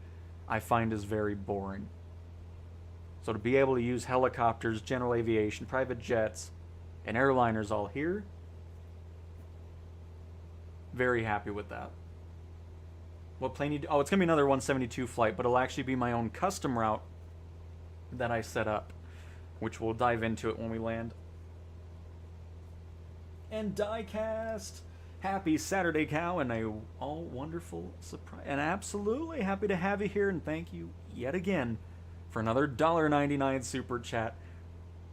I find is very boring. So to be able to use helicopters, general aviation, private jets, and airliners all here, very happy with that. What plane you do? Oh, it's going to be another 172 flight, but it'll actually be my own custom route that I set up, which we'll dive into it when we land. And diecast! Happy Saturday, Cow, and a all wonderful surprise. And absolutely happy to have you here, and thank you yet again for another $1.99 super chat.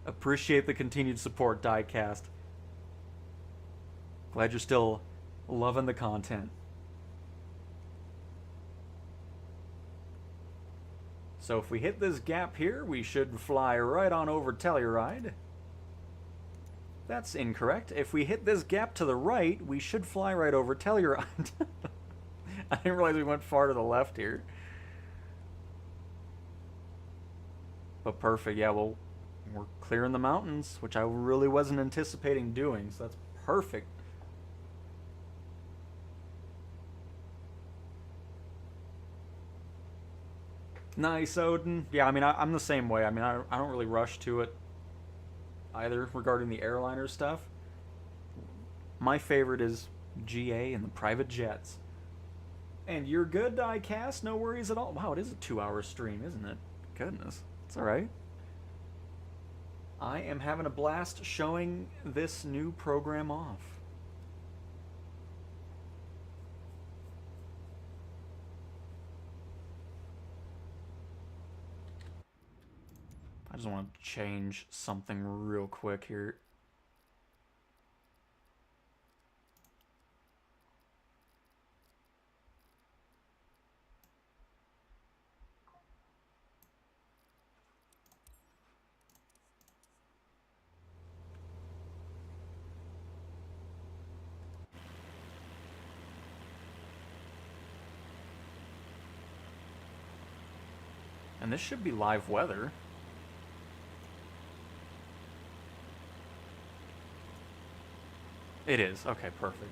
Appreciate the continued support, diecast. Glad you're still loving the content. So if we hit this gap here, we should fly right on over Telluride. That's incorrect. If we hit this gap to the right, we should fly right over Telluride. I didn't realize we went far to the left here. But perfect. Yeah, well, we're clearing the mountains, which I really wasn't anticipating doing, so that's perfect. Nice, Odin. Yeah, I mean, I'm the same way. I mean, I don't really rush to it either regarding the airliner stuff. My favorite is GA and the private jets. And you're good, diecast. No worries at all. Wow, it is a 2-hour stream, isn't it? Goodness. It's alright. I am having a blast showing this new program off. I just want to change something real quick here. And this should be live weather. It is. Okay, perfect.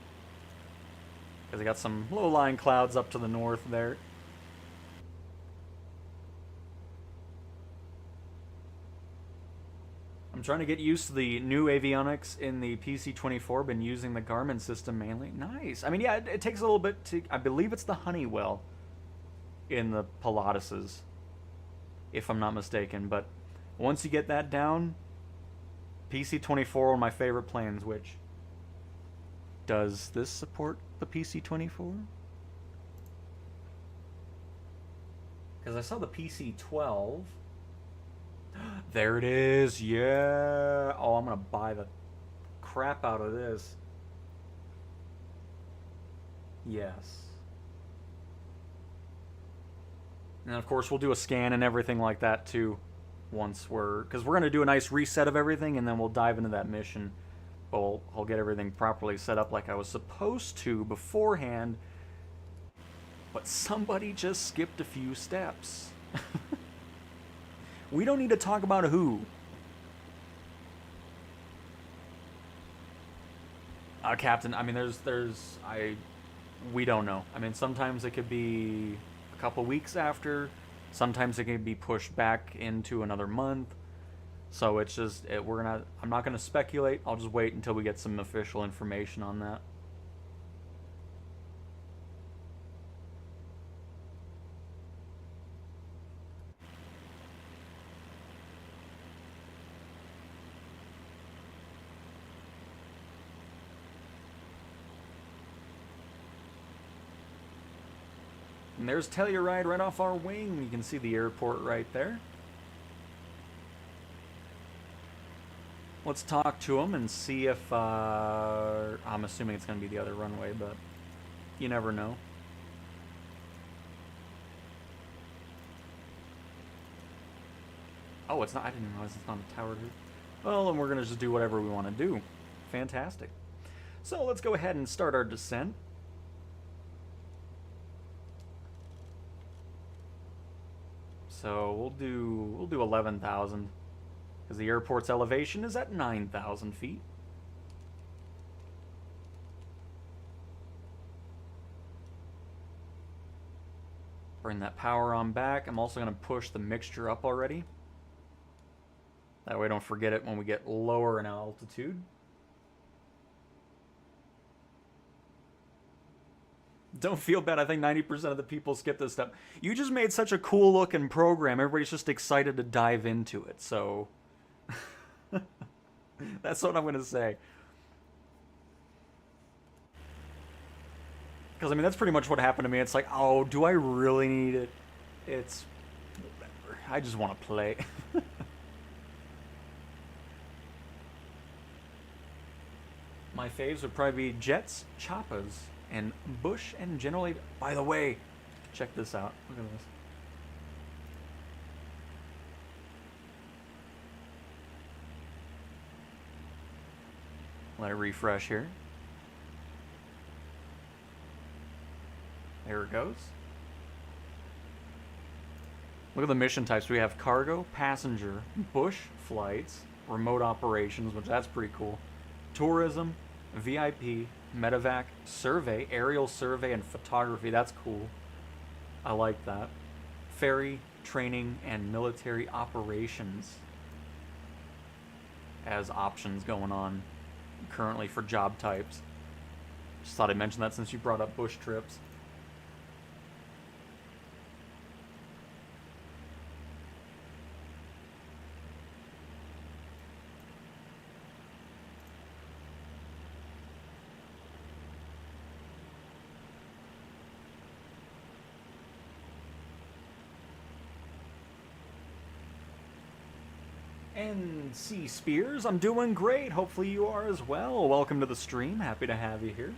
Because I got some low-lying clouds up to the north there. I'm trying to get used to the new avionics in the PC24. Been using the Garmin system mainly. Nice. I mean, yeah, it takes a little bit to... I believe it's the Honeywell in the Pilatus's, if I'm not mistaken. But once you get that down, PC24 are one of my favorite planes, which... Does this support the PC24? Because I saw the PC12. There it is, yeah. Oh, I'm going to buy the crap out of this. Yes. And of course, we'll do a scan and everything like that too. Once we're... Because we're going to do a nice reset of everything, and then we'll dive into that mission. I'll get everything properly set up like I was supposed to beforehand, but somebody just skipped a few steps. We don't need to talk about who. Captain, I mean, we don't know. I mean, sometimes it could be a couple weeks after, sometimes it can be pushed back into another month. So it's just, I'm not gonna speculate. I'll just wait until we get some official information on that. And there's Telluride right off our wing. You can see the airport right there. Let's talk to him and see if, I'm assuming it's going to be the other runway, but you never know. Oh, it's not, I didn't realize it's not a tower. Well, then we're going to just do whatever we want to do. Fantastic. So let's go ahead and start our descent. So we'll do 11,000. Because the airport's elevation is at 9,000 feet. Bring that power on back. I'm also going to push the mixture up already. That way I don't forget it when we get lower in altitude. Don't feel bad. I think 90% of the people skip this step. You just made such a cool looking program. Everybody's just excited to dive into it. So... That's what I'm going to say. Because, I mean, that's pretty much what happened to me. It's like, oh, do I really need it? It's... whatever. I just want to play. My faves would probably be Jets, Choppas, and Bush, and generally... By the way, check this out. Look at this. Let it refresh here. There it goes. Look at the mission types. We have cargo, passenger, bush flights, remote operations, which that's pretty cool. Tourism, VIP, medevac, survey, aerial survey, and photography. That's cool. I like that. Ferry, training, and military operations as options going on currently for job types. Just thought I'd mention that since you brought up bush trips. NC Spears, I'm doing great. Hopefully you are as well. Welcome to the stream. Happy to have you here.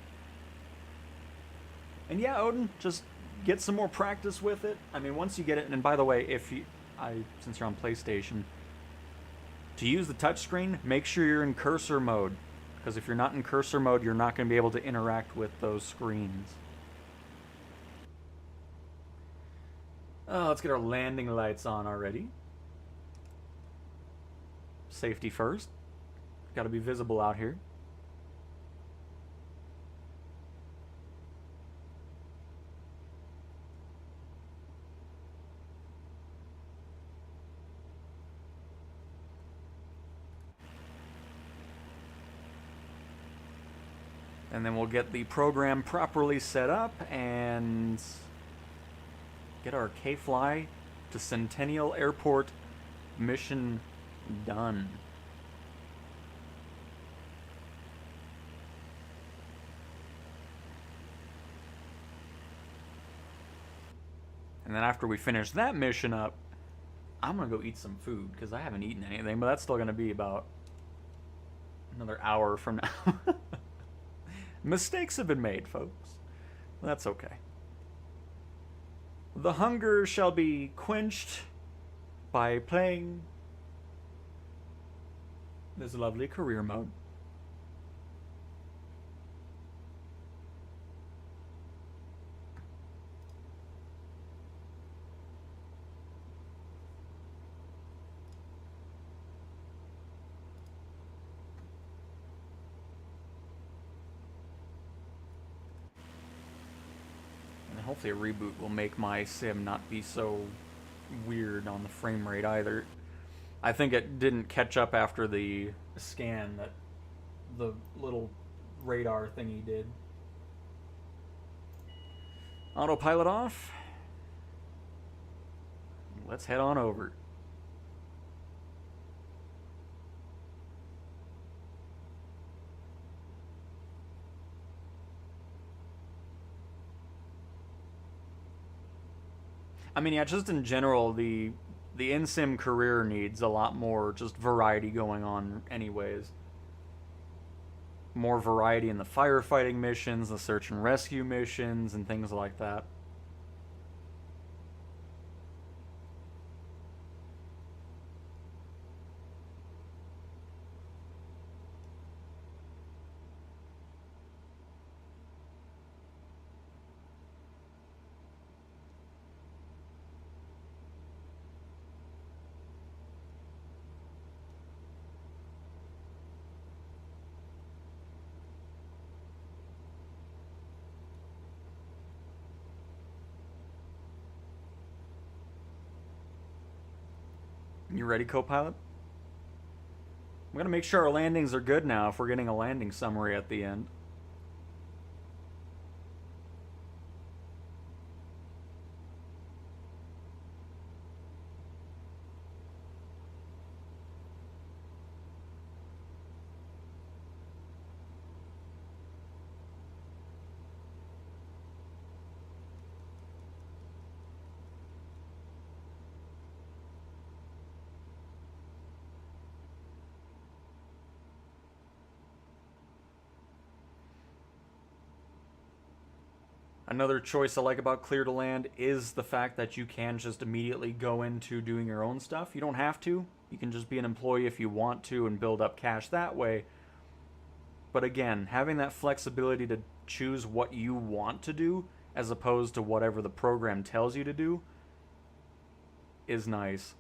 And yeah, Odin, just get some more practice with it. I mean, once you get it, and by the way, since you're on PlayStation, to use the touchscreen, make sure you're in cursor mode. Because if you're not in cursor mode, you're not going to be able to interact with those screens. Oh, let's get our landing lights on already. Safety first. Got to be visible out here. And then we'll get the program properly set up and get our K-Fly to Centennial Airport mission done. And then after we finish that mission up, I'm going to go eat some food because I haven't eaten anything, but that's still going to be about another hour from now. Mistakes have been made, folks. That's okay. The hunger shall be quenched by playing this lovely career mode. Hopefully a reboot will make my sim not be so weird on the frame rate either. I think it didn't catch up after the scan that the little radar thingy did. Autopilot off. Let's head on over. I mean, yeah, just in general, the in-sim career needs a lot more just variety going on anyways. More variety in the firefighting missions, the search and rescue missions, and things like that. You ready, co-pilot? I'm gonna make sure our landings are good now if we're getting a landing summary at the end. Another choice I like about Clear2Land is the fact that you can just immediately go into doing your own stuff. You don't have to. You can just be an employee if you want to and build up cash that way. But again, having that flexibility to choose what you want to do as opposed to whatever the program tells you to do is nice.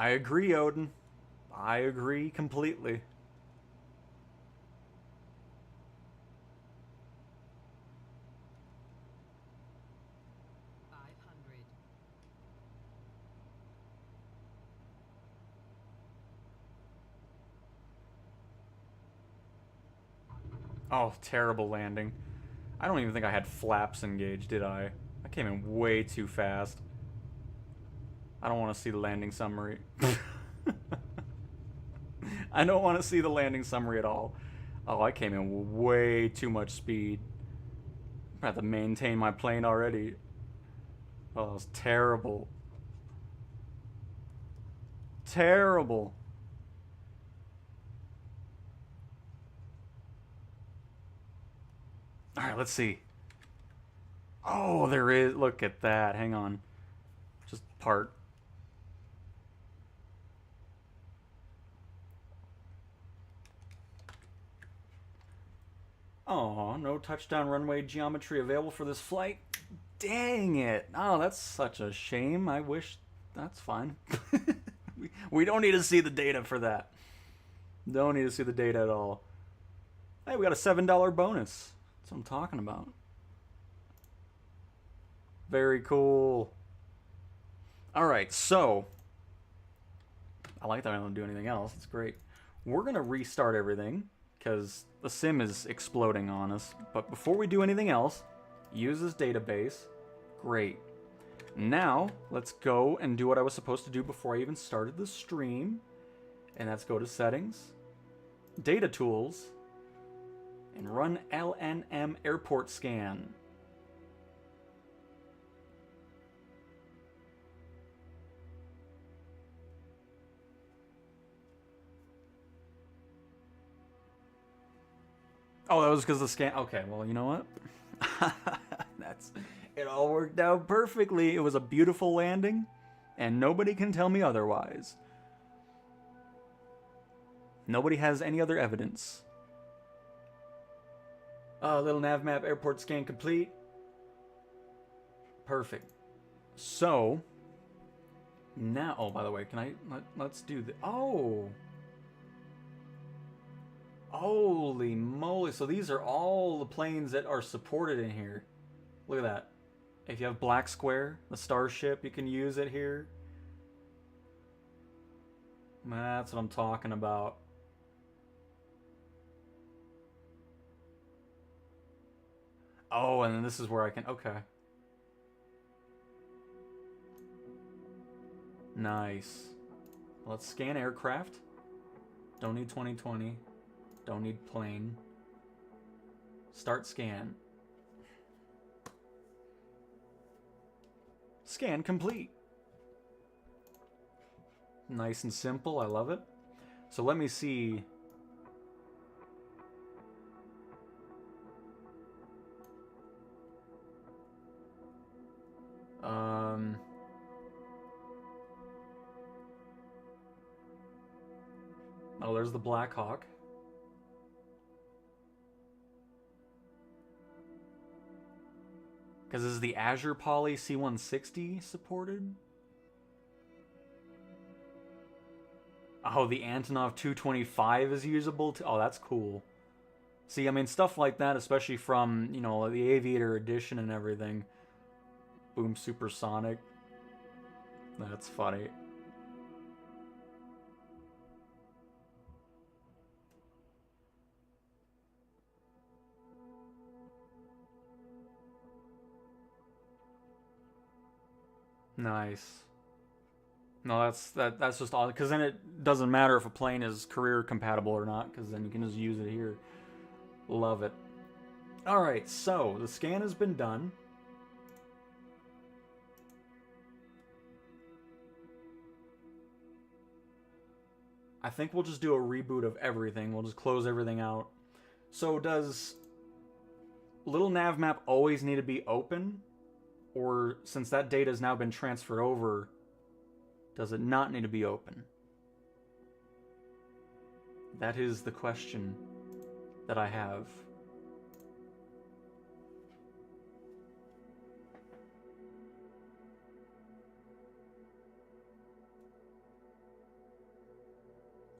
I agree, Odin. I agree completely. Oh, terrible landing. I don't even think I had flaps engaged, did I? I came in way too fast. I don't want to see the landing summary. I don't want to see the landing summary at all. Oh, I came in way too much speed. I have to maintain my plane already. Oh, that was terrible. Terrible. Alright, let's see. Oh, there is. Look at that. Hang on. Just part. Oh, no touchdown runway geometry available for this flight. Dang it. Oh, that's such a shame. I wish. That's fine. We don't need to see the data for that. Don't need to see the data at all. Hey, we got a $7 bonus. That's what I'm talking about. Very cool. Alright, so. I like that I don't do anything else. It's great. We're going to restart everything because the sim is exploding on us. But before we do anything else, use this database. Great. Now, let's go and do what I was supposed to do before I even started the stream. And that's go to Settings, Data Tools, and run LNM Airport Scan. Oh, that was because the scan. Okay, well, you know what? It all worked out perfectly. It was a beautiful landing, and nobody can tell me otherwise. Nobody has any other evidence. Little nav map airport scan complete. Perfect. So, now, oh, by the way, can I, let's do the, oh. Holy moly, so these are all the planes that are supported in here. Look at that. If you have Black Square, the Starship, you can use it here. That's what I'm talking about. Oh, and then this is where I can, okay. Nice. Let's scan aircraft. Don't need 2020. Don't need plane. Start scan. Scan complete. Nice and simple. I love it. So let me see. Oh, there's the Black Hawk. Because is the Azure Poly C160 supported? Oh, the Antonov 225 is usable too? Oh, that's cool. See, I mean, stuff like that, especially from, you know, the Aviator Edition and everything. Boom Supersonic. That's funny. Nice. No, that's just odd, because then it doesn't matter if a plane is career compatible or not, because then you can just use it here. Love it. Alright, so the scan has been done. I think we'll just do a reboot of everything. We'll just close everything out. So does little nav map always need to be open? Or since that data has now been transferred over, does it not need to be open? That is the question that I have.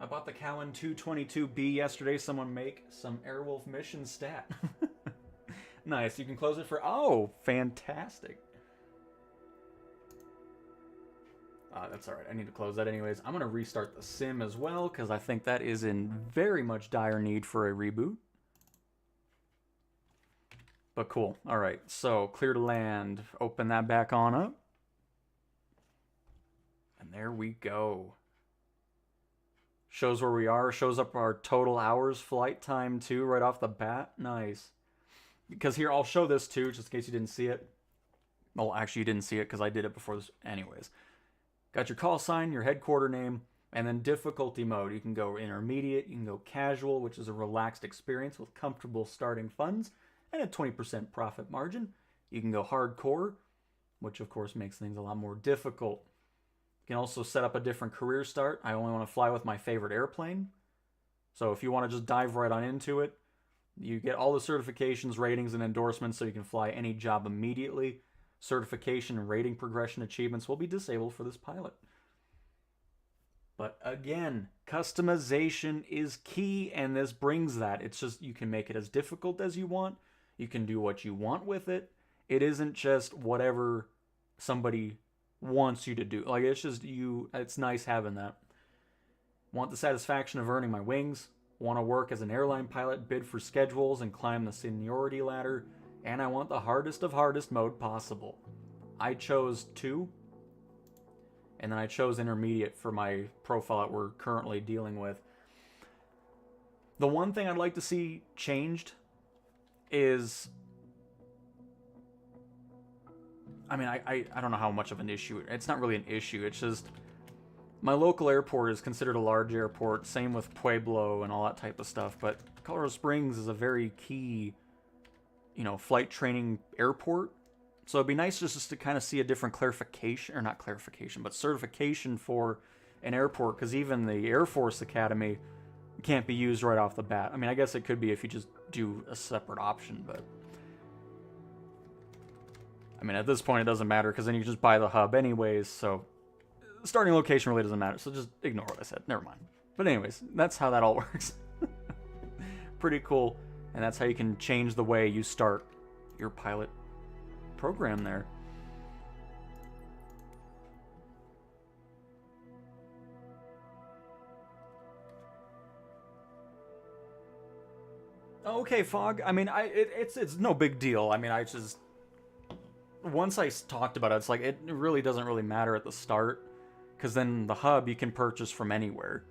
I bought the Cowan 222B yesterday. Someone make some Airwolf mission stat. Nice. You can close it for... Oh, fantastic. That's alright. I need to close that anyways. I'm going to restart the sim as well, because I think that is in very much dire need for a reboot. But cool. Alright, so Clear2Land. Open that back on up. And there we go. Shows where we are. Shows up our total hours flight time too right off the bat. Nice. Because here, I'll show this too, just in case you didn't see it. Well, actually you didn't see it because I did it before this. Anyways. Got your call sign, your headquarter name, and then difficulty mode. You can go intermediate, you can go casual, which is a relaxed experience with comfortable starting funds and a 20% profit margin. You can go hardcore, which of course makes things a lot more difficult. You can also set up a different career start. I only want to fly with my favorite airplane. So if you want to just dive right on into it, you get all the certifications, ratings, and endorsements so you can fly any job immediately. Certification and rating progression achievements will be disabled for this pilot. But again, customization is key, and this brings that. It's just, you can make it as difficult as you want. You can do what you want with it. It isn't just whatever somebody wants you to do. Like, it's just you, it's nice having that. Want the satisfaction of earning my wings. Want to work as an airline pilot, bid for schedules, and climb the seniority ladder. And I want the hardest of hardest mode possible. I chose 2. And then I chose intermediate for my profile that we're currently dealing with. The one thing I'd like to see changed is... I mean, I don't know how much of an issue... It's not really an issue. It's just... My local airport is considered a large airport. Same with Pueblo and all that type of stuff. But Colorado Springs is a very key... flight training airport. So it'd be nice just to kind of see a different clarification, or not clarification, but certification for an airport, because even the Air Force Academy can't be used right off the bat. I mean, I guess it could be if you just do a separate option, but... I mean, at this point it doesn't matter, because then you just buy the hub anyways, so... Starting location really doesn't matter, so just ignore what I said. Never mind. But anyways, that's how that all works. Pretty cool. And that's how you can change the way you start your pilot program there. Okay, Fog. I mean, it's no big deal. I mean, I just... Once I talked about it, it's like, it really doesn't really matter at the start. Because then the hub you can purchase from anywhere.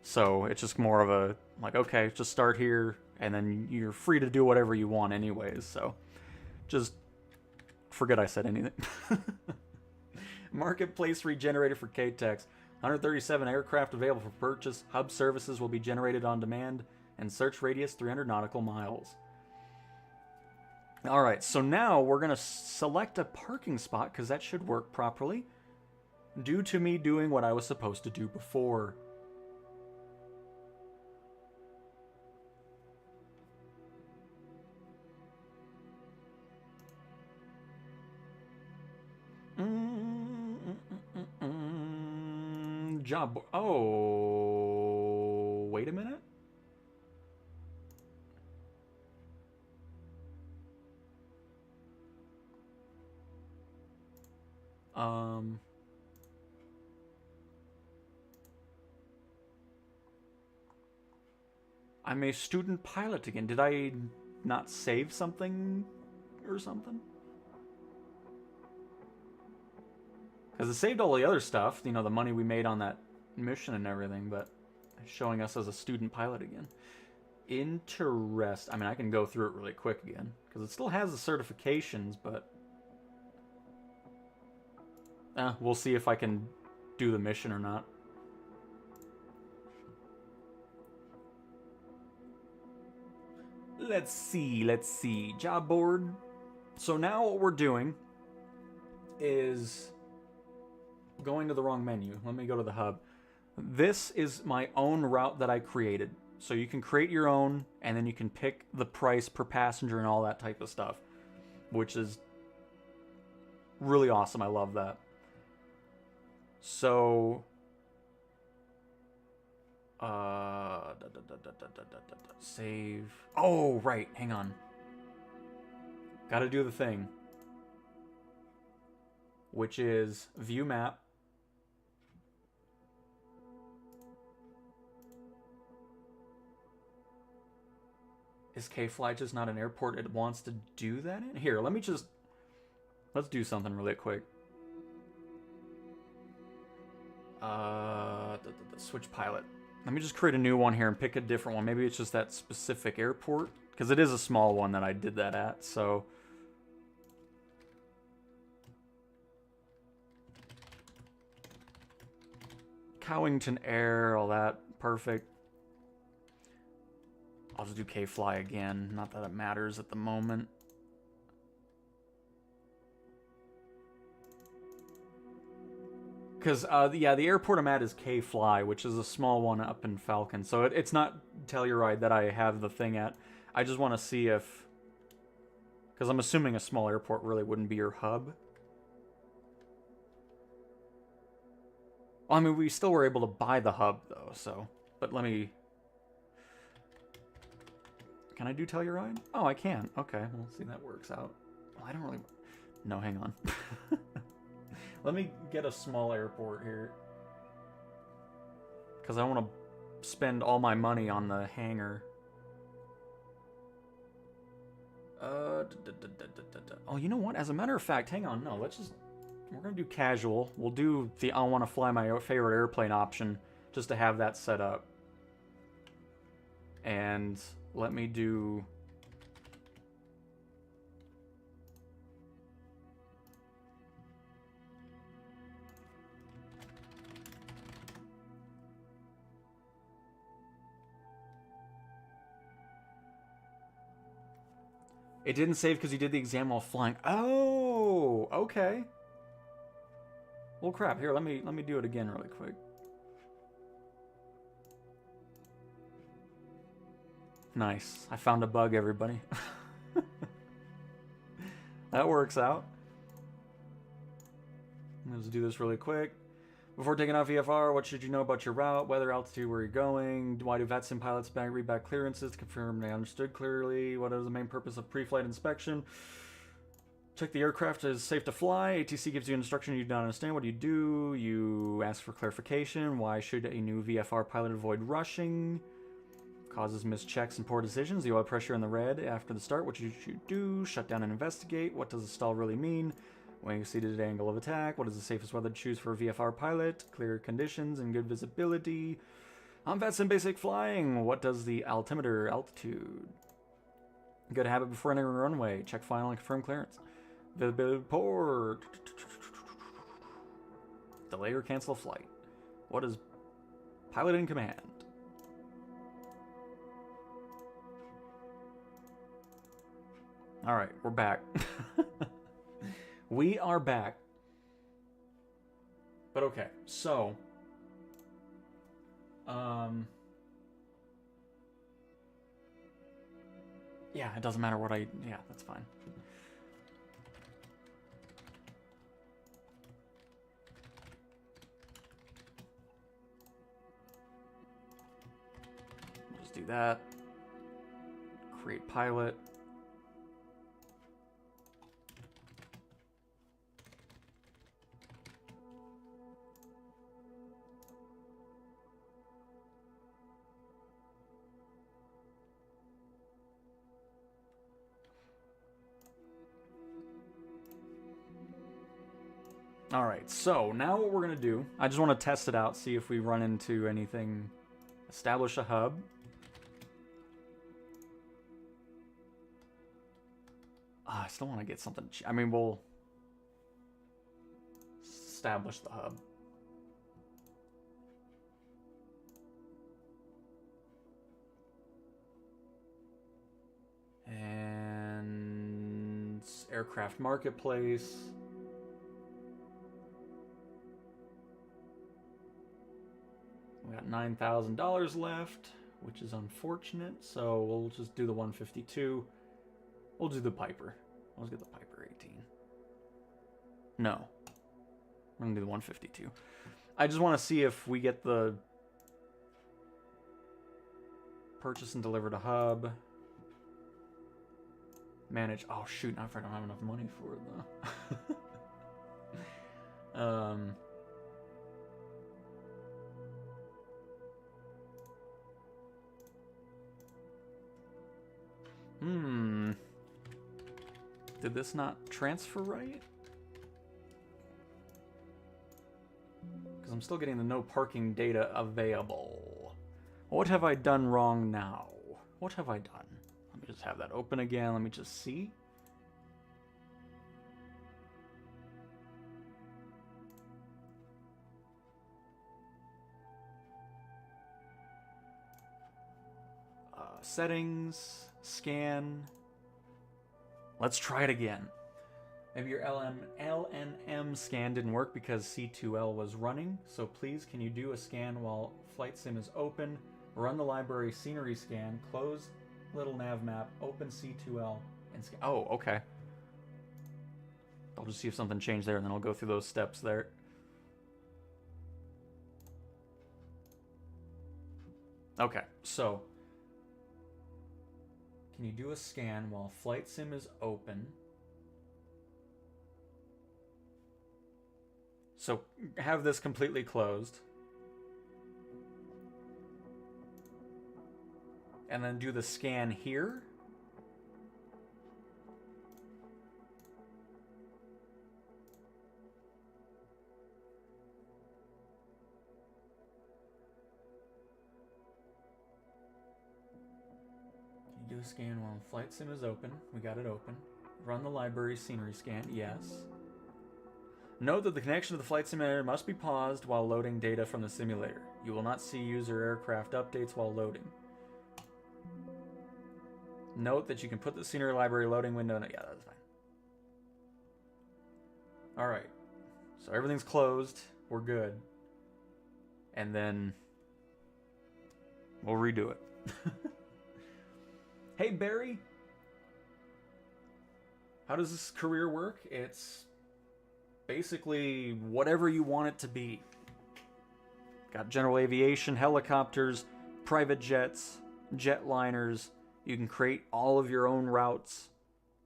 So it's just more of a, like, okay, just start here. And then you're free to do whatever you want anyways, so just forget I said anything. Marketplace regenerated for KTEX. 137 aircraft available for purchase. Hub services will be generated on demand. And search radius 300 nautical miles. Alright, so now we're going to select a parking spot, because that should work properly. Due to me doing what I was supposed to do before. Job. Oh, wait a minute. I'm a student pilot again. Did I not save something or something? Because it saved all the other stuff, the money we made on that mission and everything, but it's showing us as a student pilot again. I mean, I can go through it really quick again, because it still has the certifications, but... we'll see if I can do the mission or not. Let's see. Job board. So now what we're doing is going to the wrong menu. Let me go to the hub. This is my own route that I created. So you can create your own, and then you can pick the price per passenger and all that type of stuff, which is really awesome. I love that. So Save. Oh, right. Hang on. Gotta do the thing. Which is view map. Is K-Fly just not an airport it wants to do that in? Here, let's do something really quick. Switch pilot. Let me just create a new one here and pick a different one. Maybe it's just that specific airport. Because it is a small one that I did that at, so... Cowington Air, all that. Perfect. I'll just do K-Fly again. Not that it matters at the moment. Because, yeah, the airport I'm at is K-Fly, which is a small one up in Falcon. So it's not Telluride that I have the thing at. I just want to see if... Because I'm assuming a small airport really wouldn't be your hub. Well, I mean, we still were able to buy the hub, though, so... But let me... Can I do Telluride? Oh, I can. Okay, well, see, that works out. Well, I don't really... No, hang on. Let me get a small airport here. Because I want to spend all my money on the hangar. Oh, you know what? As a matter of fact, hang on. No, let's just... We're going to do casual. We'll do the I want to fly my favorite airplane option just to have that set up. And let me do... It didn't save because you did the exam while flying. Oh, okay. Well, crap. Here, let me do it again really quick. Nice. I found a bug, everybody. That works out. Let's do this really quick. Before taking off VFR, what should you know about your route, weather, altitude, where you're going? Why do VETS and pilots read back clearances to confirm they understood clearly? What is the main purpose of pre-flight inspection? Check the aircraft is safe to fly. ATC gives you instruction you don't understand. What do? You ask for clarification. Why should a new VFR pilot avoid rushing? Causes missed checks and poor decisions. The oil pressure in the red after the start. What should you do? Shut down and investigate. What does a stall really mean? When you exceeded the angle of attack, what is the safest weather to choose for a VFR pilot? Clear conditions and good visibility. On VETS and basic flying, what does the altimeter altitude? Good habit before entering a runway. Check final and confirm clearance. Visibility poor. Delay or cancel a flight. What is pilot in command? All right, we're back. We are back. But okay, so... yeah, it doesn't matter what I... Yeah, that's fine. We'll just do that. Create pilot. Alright, so now what we're going to do, I just want to test it out, see if we run into anything. Establish a hub. I still want to get something, I mean, we'll establish the hub. And aircraft marketplace. We got $9,000 left, which is unfortunate, so we'll just do the 152. We'll do the Piper. Let's get the Piper 18. No. We're going to do the 152. I just want to see if we get the Purchase and deliver to hub. Manage. Oh shoot! I'm afraid I don't have enough money for it though. Did this not transfer right? Because I'm still getting the no parking data available. What have I done wrong now? What have I done? Let me just have that open again. Let me just see. Settings, scan. Let's try it again. Maybe your LNM scan didn't work because C2L was running. So please, can you do a scan while Flight Sim is open? Run the library scenery scan, close little nav map, open C2L, and scan. Oh, okay. I'll just see if something changed there, and then I'll go through those steps there. Okay, so can you do a scan while Flight Sim is open? So have this completely closed. And then do the scan here. Do a scan while Flight Sim is open. We got it open. Run the library scenery scan. Yes. Note that the connection to the flight simulator must be paused while loading data from the simulator. You will not see user aircraft updates while loading. Note that you can put the scenery library loading window in it. Yeah, that's fine. Alright. So everything's closed. We're good. And then we'll redo it. Hey, Barry. How does this career work? It's basically whatever you want it to be. Got general aviation, helicopters, private jets, jetliners. You can create all of your own routes,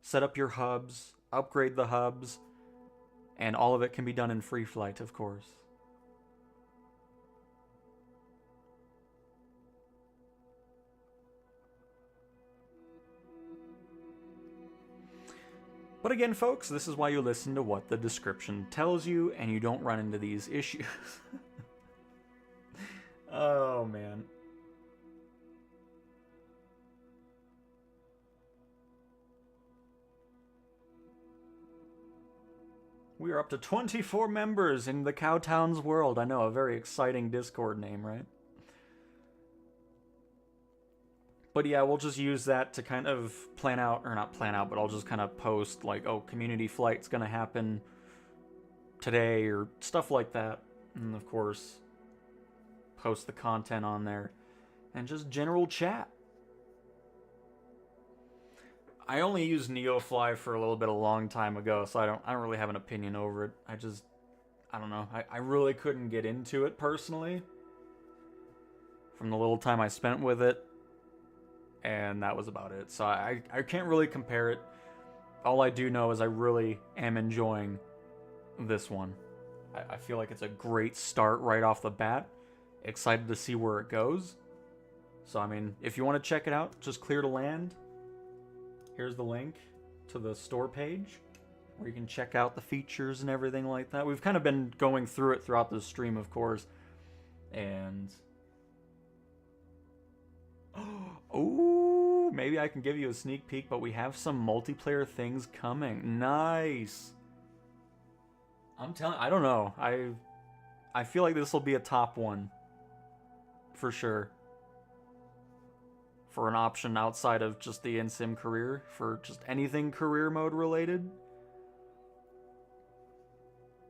set up your hubs, upgrade the hubs, and all of it can be done in free flight, of course. But again, folks, this is why you listen to what the description tells you, and you don't run into these issues. Oh, man. We are up to 24 members in the Cowtowns world. I know, a very exciting Discord name, right? But yeah, we'll just use that to kind of plan out, or not plan out, but I'll just kind of post like, oh, community flight's gonna happen today, or stuff like that. And of course, post the content on there. And just general chat. I only used NeoFly for a little bit a long time ago, so I don't really have an opinion over it. I don't know. I really couldn't get into it personally. From the little time I spent with it. And that was about it. So I can't really compare it. All I do know is I really am enjoying this one. I feel like it's a great start right off the bat. Excited to see where it goes. So, I mean, if you want to check it out, just Clear2Land. Here's the link to the store page where you can check out the features and everything like that. We've kind of been going through it throughout the stream, of course. And oh, maybe I can give you a sneak peek, but we have some multiplayer things coming. Nice. I'm telling, I don't know. I feel like this will be a top one for sure. For an option outside of just the in-sim career, for just anything career mode related.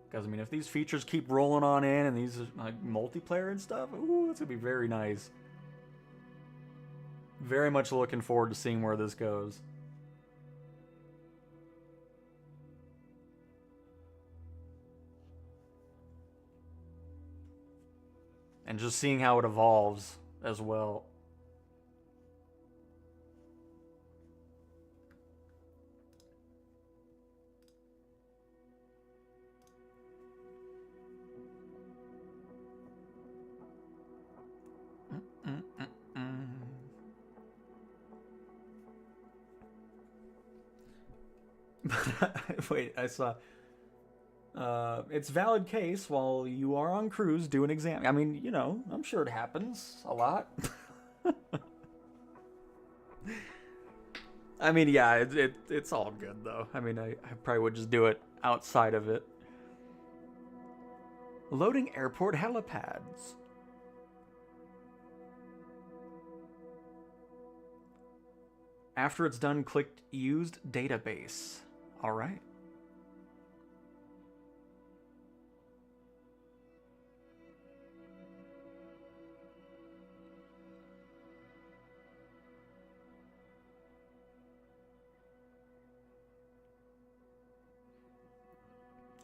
Because, I mean, if these features keep rolling on in and these like multiplayer and stuff, ooh, that's going to be very nice. Very much looking forward to seeing where this goes. And just seeing how it evolves as well. Wait, I saw. It's valid case while you are on cruise, do an exam. I mean, you know, I'm sure it happens a lot. I mean, yeah, it's all good, though. I mean, I probably would just do it outside of it. Loading airport helipads. After it's done, click Used Database. All right.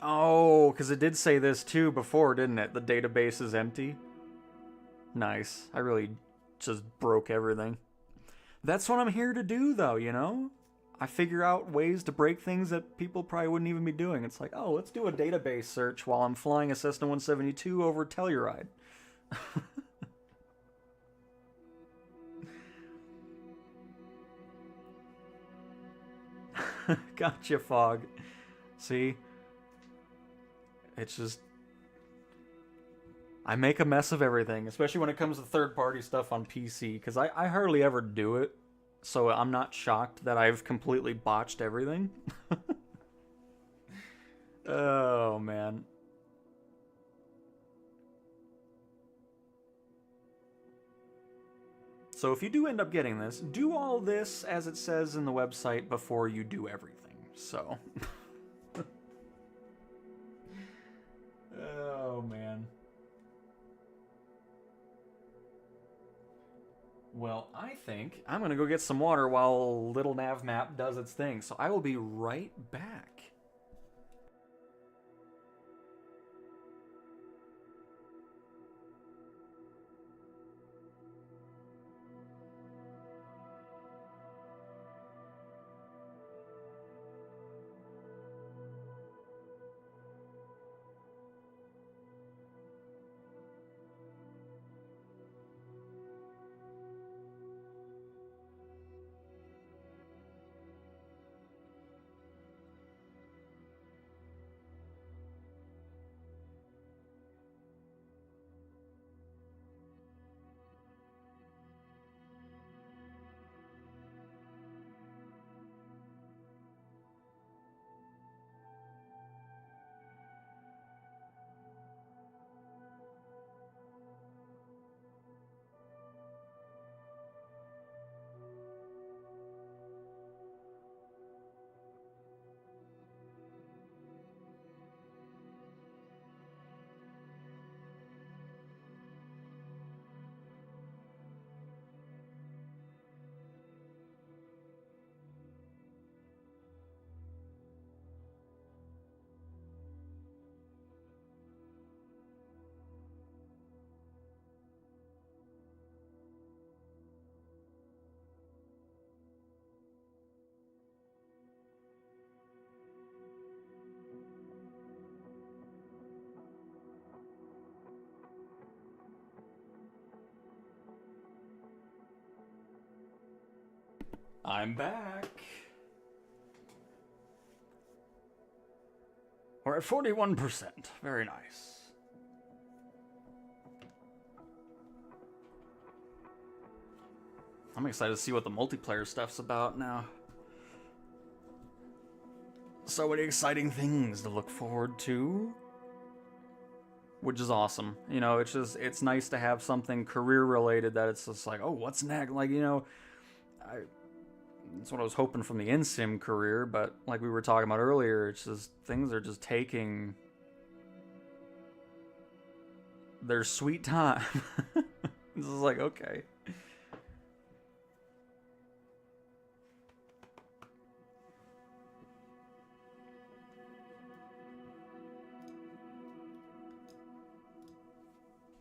Oh, because it did say this too before, didn't it? The database is empty. Nice. I really just broke everything. That's what I'm here to do, though, you know? I figure out ways to break things that people probably wouldn't even be doing. It's like, oh, let's do a database search while I'm flying a Cessna 172 over Telluride. Gotcha, Fog. See? It's just... I make a mess of everything, especially when it comes to third-party stuff on PC, because I hardly ever do it, so I'm not shocked that I've completely botched everything. Oh, man. So if you do end up getting this, do all this as it says in the website before you do everything, so... Oh, man. Well, I think I'm going to go get some water while little nav map does its thing. So I will be right back. I'm back. We're at 41%. Very nice. I'm excited to see what the multiplayer stuff's about now. So many exciting things to look forward to. Which is awesome. You know, it's nice to have something career related that it's just like, oh, what's next? Like, you know, that's what I was hoping from the in-sim career, but like we were talking about earlier, it's just things are just taking their sweet time. This is like, okay.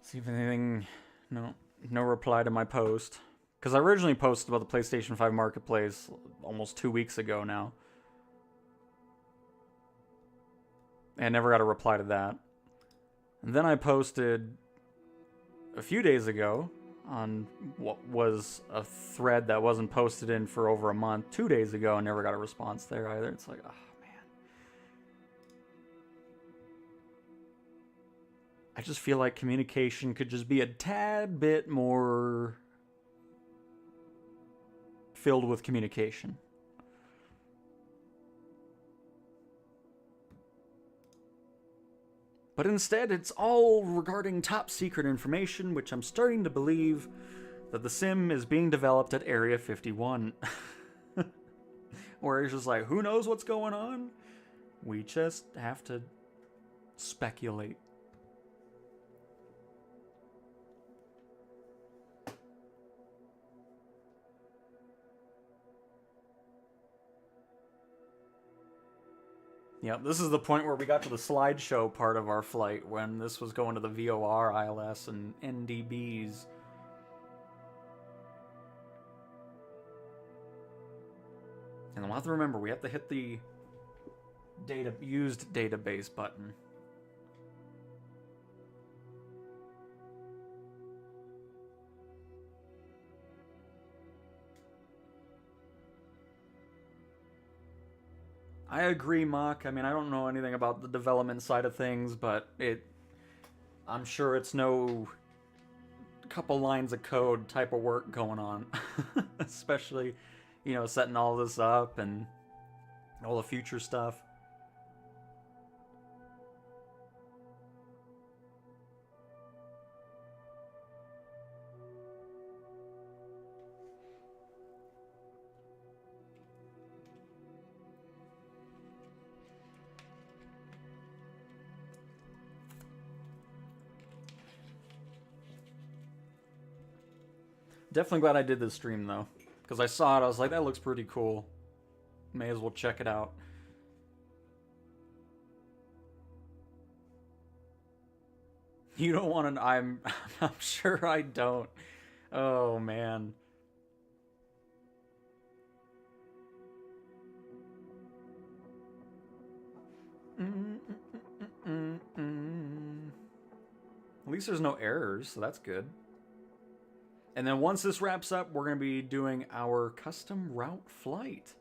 See if anything... No reply to my post. Because I originally posted about the PlayStation 5 Marketplace almost 2 weeks ago now. And never got a reply to that. And then I posted a few days ago on what was a thread that wasn't posted in for over a month, 2 days ago, and never got a response there either. It's like, oh, just feel like communication could just be a tad bit more filled with communication. But instead, it's all regarding top secret information, which I'm starting to believe that the sim is being developed at Area 51. Where it's just like, who knows what's going on? We just have to speculate. Yep, this is the point where we got to the slideshow part of our flight, when this was going to the VOR, ILS, and NDBs. And we'll have to remember, we have to hit the used database button. I agree, Mock. I mean, I don't know anything about the development side of things, but I'm sure it's no couple lines of code type of work going on. Especially, you know, setting all this up and all the future stuff. Definitely glad I did this stream, though. Because I saw it, I was like, that looks pretty cool. May as well check it out. You don't want to... I'm sure I don't. Oh, man. At least there's no errors, so that's good. And then once this wraps up, we're going to be doing our custom route flight.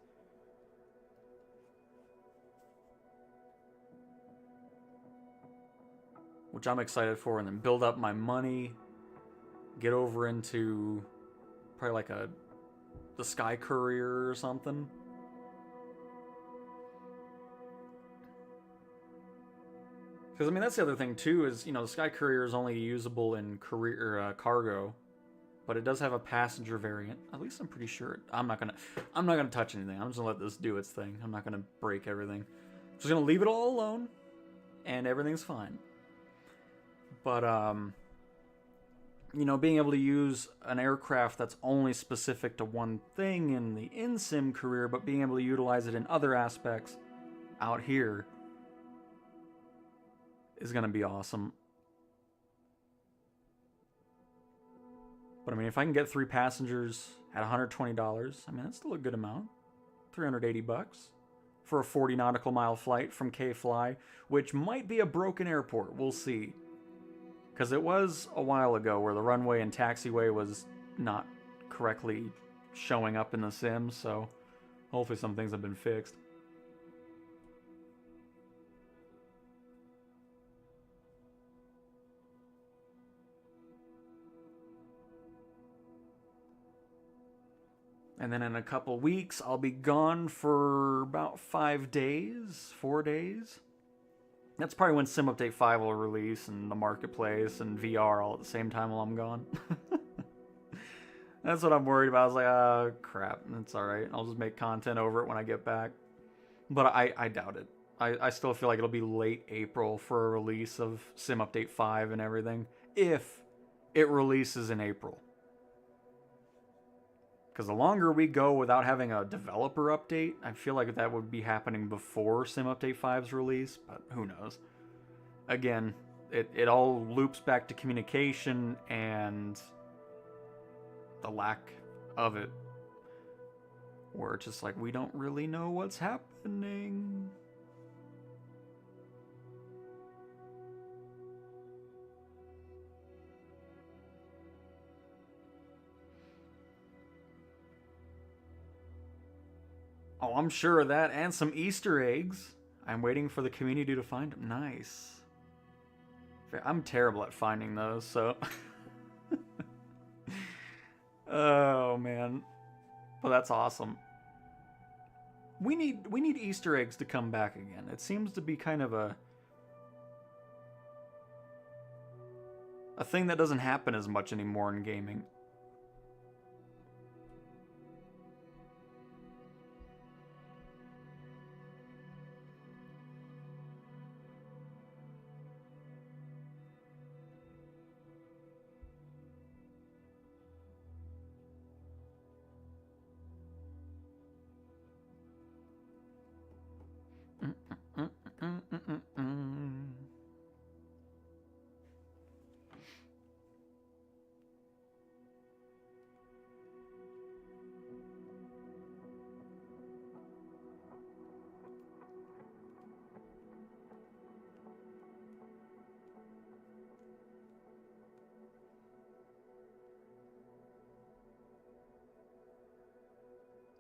Which I'm excited for, and then build up my money. Get over into probably like the Sky Courier or something. Because, I mean, that's the other thing, too, is, you know, the Sky Courier is only usable in cargo. But it does have a passenger variant. At least I'm pretty sure. I'm not gonna touch anything. I'm just gonna let this do its thing. I'm not gonna break everything. I'm just gonna leave it all alone, and everything's fine. But you know, being able to use an aircraft that's only specific to one thing in the in-sim career, but being able to utilize it in other aspects out here is gonna be awesome. But I mean, if I can get 3 passengers at $120, I mean, that's still a good amount. $380 for a 40 nautical mile flight from K-Fly, which might be a broken airport. We'll see. Because it was a while ago where the runway and taxiway was not correctly showing up in the sim, so hopefully some things have been fixed. And then in a couple weeks, I'll be gone for about 5 days, 4 days. That's probably when Sim Update 5 will release, and the marketplace and VR all at the same time while I'm gone. That's what I'm worried about. I was like, oh, crap, that's alright. I'll just make content over it when I get back. But I doubt it. I still feel like it'll be late April for a release of Sim Update 5 and everything. If it releases in April. Because the longer we go without having a developer update, I feel like that would be happening before Sim Update 5's release, but who knows. Again, it all loops back to communication and the lack of it. Where it's just like, we don't really know what's happening. Oh, I'm sure of that, and some Easter eggs. I'm waiting for the community to find them. Nice. I'm terrible at finding those, so... Oh, man. Well, that's awesome. We need Easter eggs to come back again. It seems to be kind of a thing that doesn't happen as much anymore in gaming.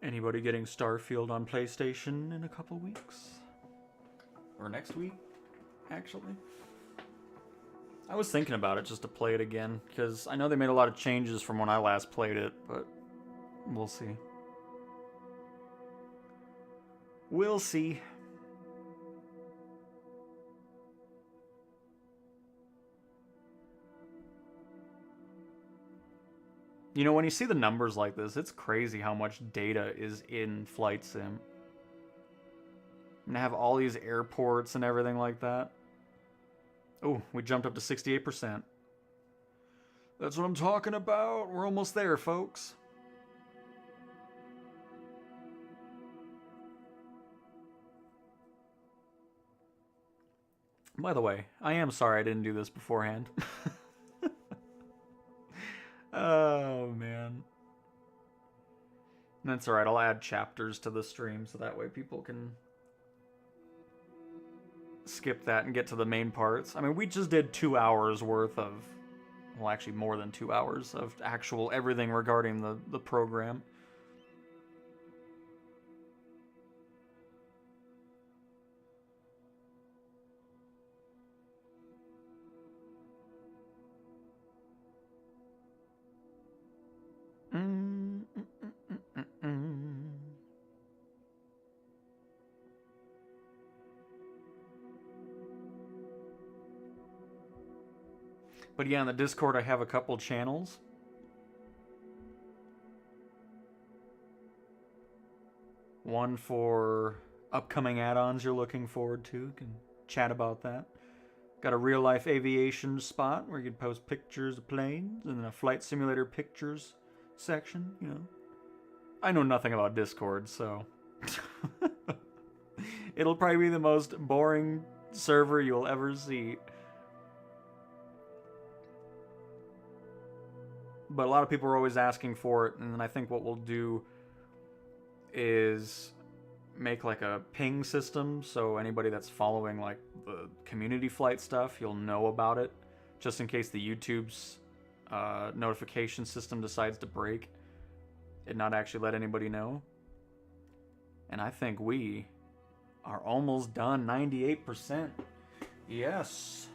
Anybody getting Starfield on PlayStation in a couple weeks? Or next week, actually? I was thinking about it just to play it again, because I know they made a lot of changes from when I last played it, but we'll see. We'll see. You know, when you see the numbers like this, it's crazy how much data is in Flight Sim. And have all these airports and everything like that. Oh, we jumped up to 68%. That's what I'm talking about. We're almost there, folks. By the way, I am sorry I didn't do this beforehand. Oh, man. That's alright, I'll add chapters to the stream so that way people can skip that and get to the main parts. I mean, we just did 2 hours worth of, well, actually more than 2 hours of actual everything regarding the program. But yeah, in the Discord I have a couple channels. One for upcoming add-ons you're looking forward to. You can chat about that. Got a real-life aviation spot where you can post pictures of planes, and then a flight simulator pictures section, you know. I know nothing about Discord, so... It'll probably be the most boring server you'll ever see. But a lot of people are always asking for it, and then I think what we'll do is make like a ping system, so anybody that's following like the community flight stuff, you'll know about it, just in case the YouTube's notification system decides to break, and not actually let anybody know. And I think we are almost done, 98%. Yes.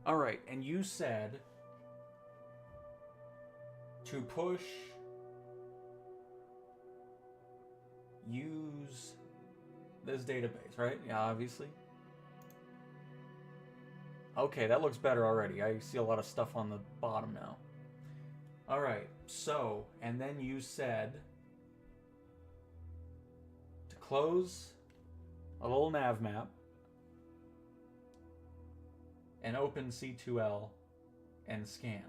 Alright, and you said to push, use this database, right? Yeah, obviously. Okay, that looks better already. I see a lot of stuff on the bottom now. Alright, so, and then you said to close a little nav map and open C2L and scan.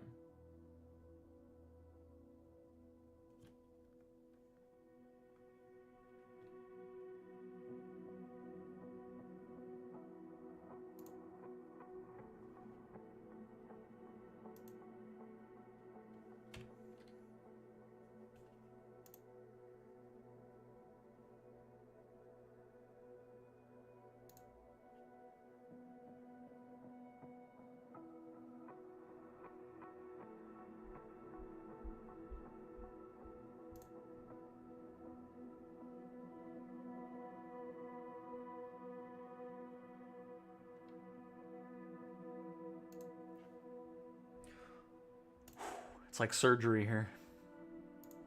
like surgery here.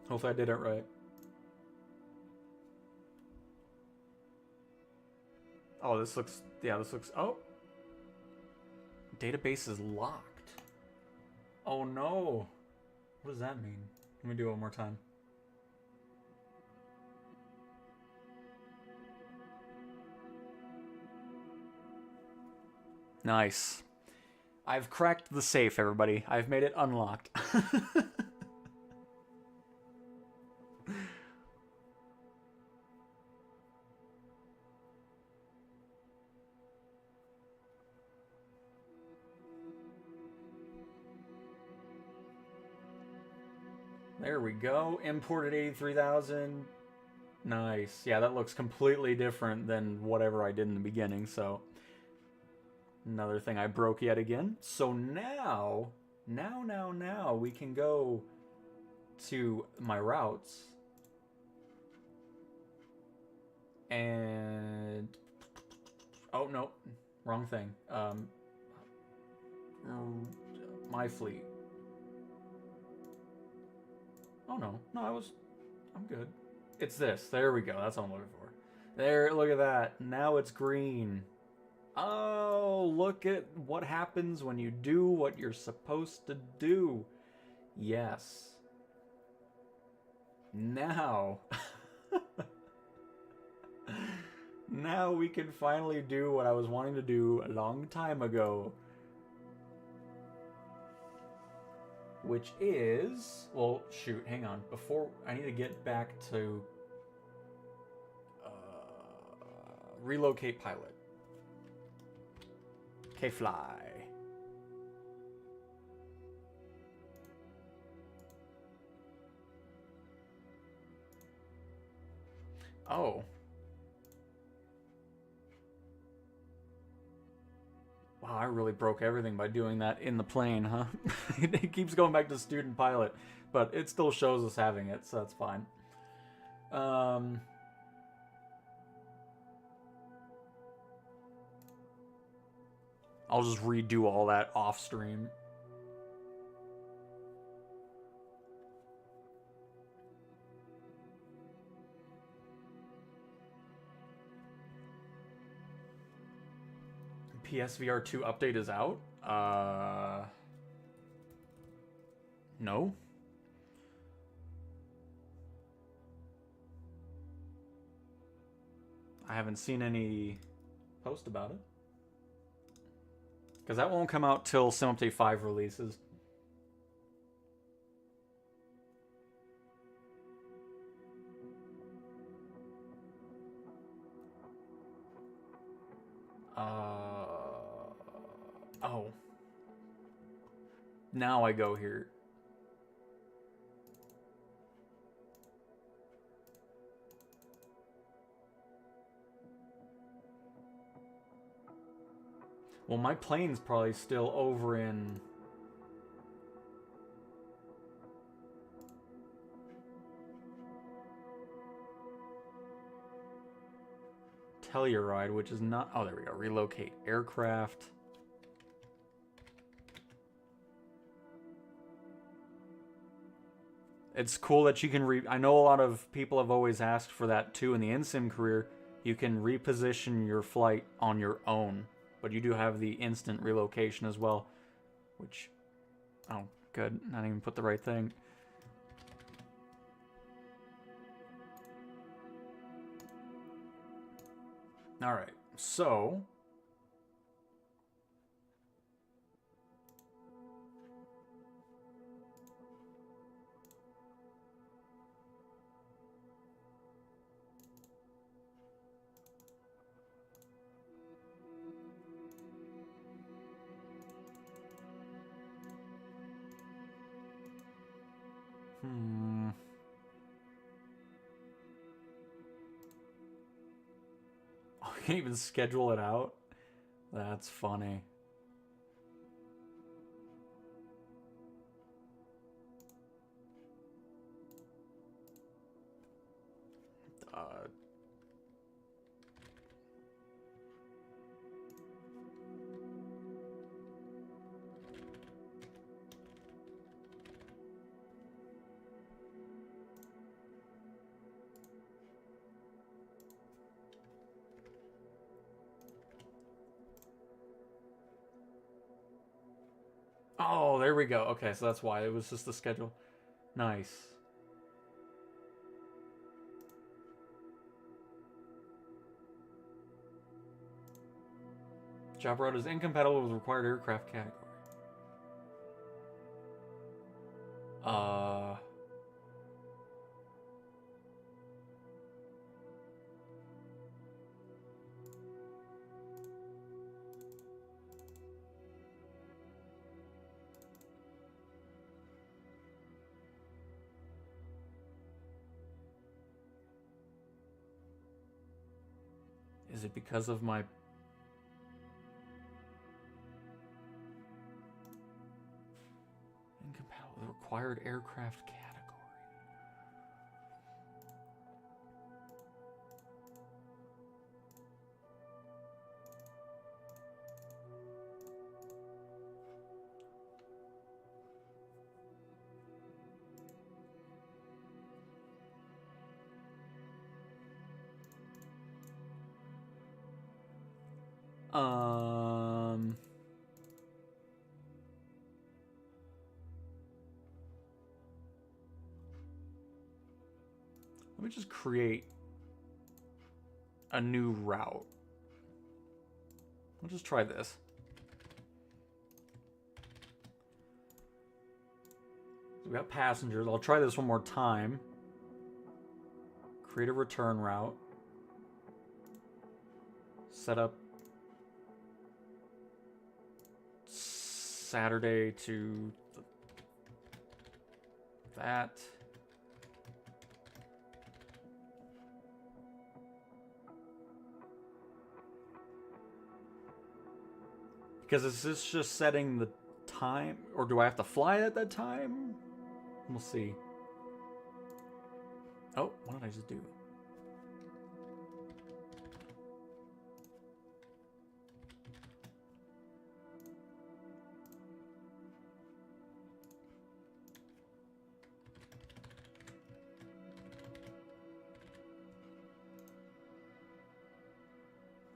Hopefully I did it right. Oh, this looks... Yeah, this looks... Oh! Database is locked. Oh no! What does that mean? Let me do it one more time. Nice. I've cracked the safe, everybody. I've made it unlocked. There we go. Imported 83,000. Nice. Yeah, that looks completely different than whatever I did in the beginning, so... Another thing I broke yet again. So now, we can go to my routes. And... Oh, no. Wrong thing. My fleet. Oh, no. No, I'm good. It's this. There we go. That's what I'm looking for. There, look at that. Now it's green. Oh, look at what happens when you do what you're supposed to do. Yes. Now. Now we can finally do what I was wanting to do a long time ago. Which is... Well, shoot, hang on. Before... I need to get back to... relocate pilot. Okay, fly. Oh. Wow, I really broke everything by doing that in the plane, huh? It keeps going back to student pilot, but it still shows us having it, so that's fine. I'll just redo all that off stream. PSVR 2 update is out? No. I haven't seen any post about it. Because that won't come out till Sim Update 5 releases. Oh. Now I go here. Well, my plane's probably still over in... Telluride, which is not... Oh, there we go. Relocate aircraft. It's cool that you can I know a lot of people have always asked for that too in the in-sim career. You can reposition your flight on your own, but you do have the instant relocation as well, which... Oh, good. I didn't even put the right thing. Alright, so... Oh, you can't even schedule it out? That's funny. there we go. Okay, so that's why. It was just the schedule. Nice. Job route is incompatible with required aircraft category. Is it because of my... Incompatible with required aircraft category. Let me just create a new route. I'll just try this. So we got passengers. I'll try this one more time. Create a return route. Set up Saturday to that. Because is this just setting the time? Or do I have to fly at that time? We'll see. Oh, what did I just do?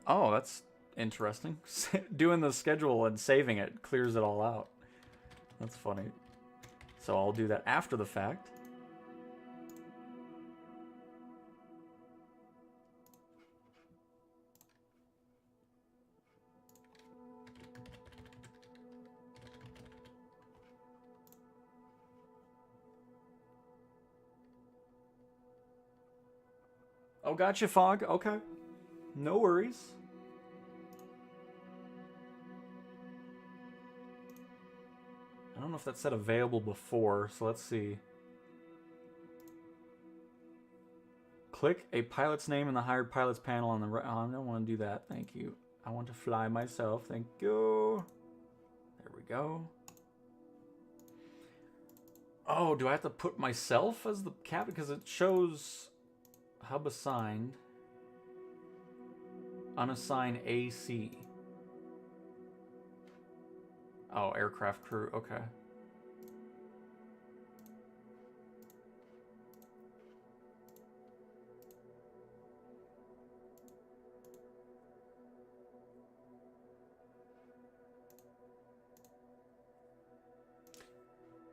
Oh, that's interesting. Doing the schedule and saving it clears it all out. That's funny. So I'll do that after the fact. Oh, gotcha, Fog. Okay. No worries. I don't know if that said available before, so let's see. Click a pilot's name in the hired pilots panel on the right. Oh, I don't want to do that. Thank you. I want to fly myself. Thank you. There we go. Oh, do I have to put myself as the captain? Because it shows hub assigned. Unassign AC. Oh, aircraft crew. Okay.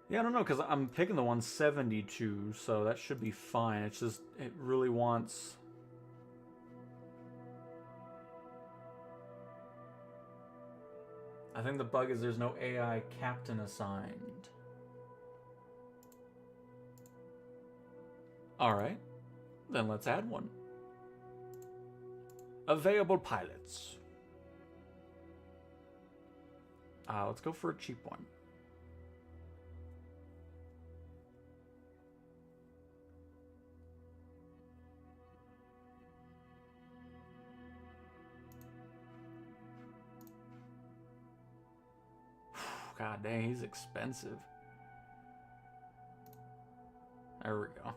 Yeah, I don't know, because I'm picking the 172, so that should be fine. It's just, it really wants... I think the bug is there's no AI captain assigned. Alright, then let's add one. Available pilots. Let's go for a cheap one. God dang, he's expensive. There we go.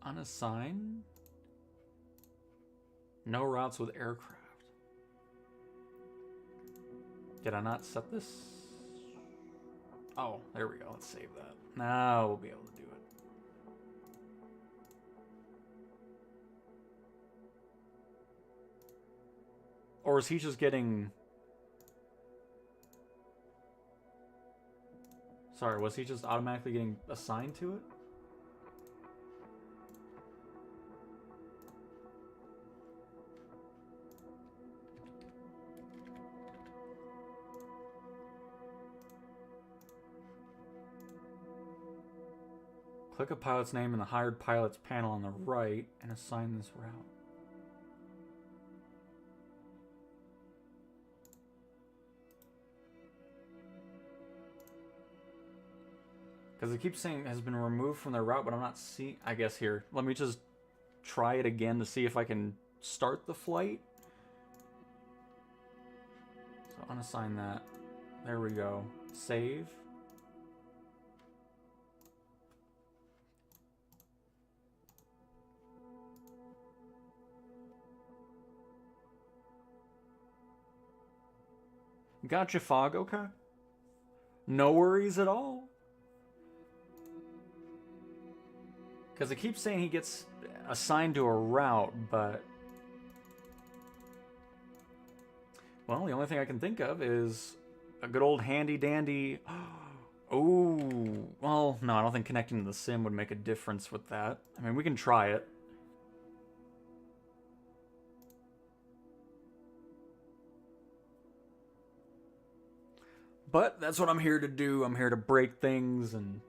Unassigned? No routes with aircraft. Did I not set this? Oh, there we go. Let's save that. Now we'll be able to do it. Or is he just getting... Sorry, was he just automatically getting assigned to it? Click a pilot's name in the hired pilots panel on the right and assign this route. Because it keeps saying it has been removed from their route, but I'm not seeing... I guess here. Let me just try it again to see if I can start the flight. So unassign that. There we go. Save. Gotcha, Fog. Okay. No worries at all. Because it keeps saying he gets assigned to a route, but... Well, the only thing I can think of is a good old handy-dandy... Oh, well, no, I don't think connecting to the sim would make a difference with that. I mean, we can try it. But that's what I'm here to do. I'm here to break things and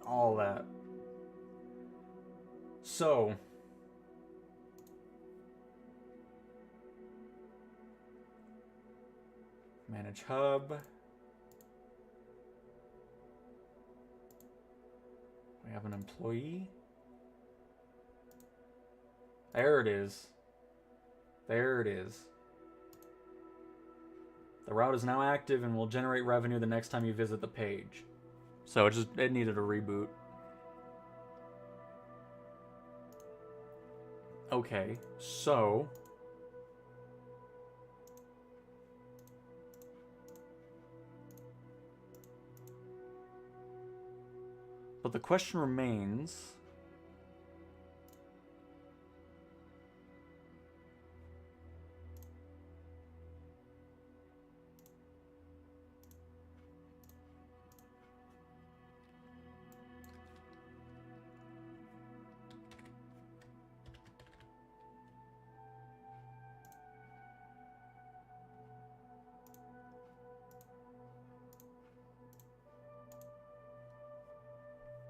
all that. So, manage hub. We have an employee. There it is. There it is. The route is now active and will generate revenue the next time you visit the page. So it needed a reboot. Okay, so... But the question remains...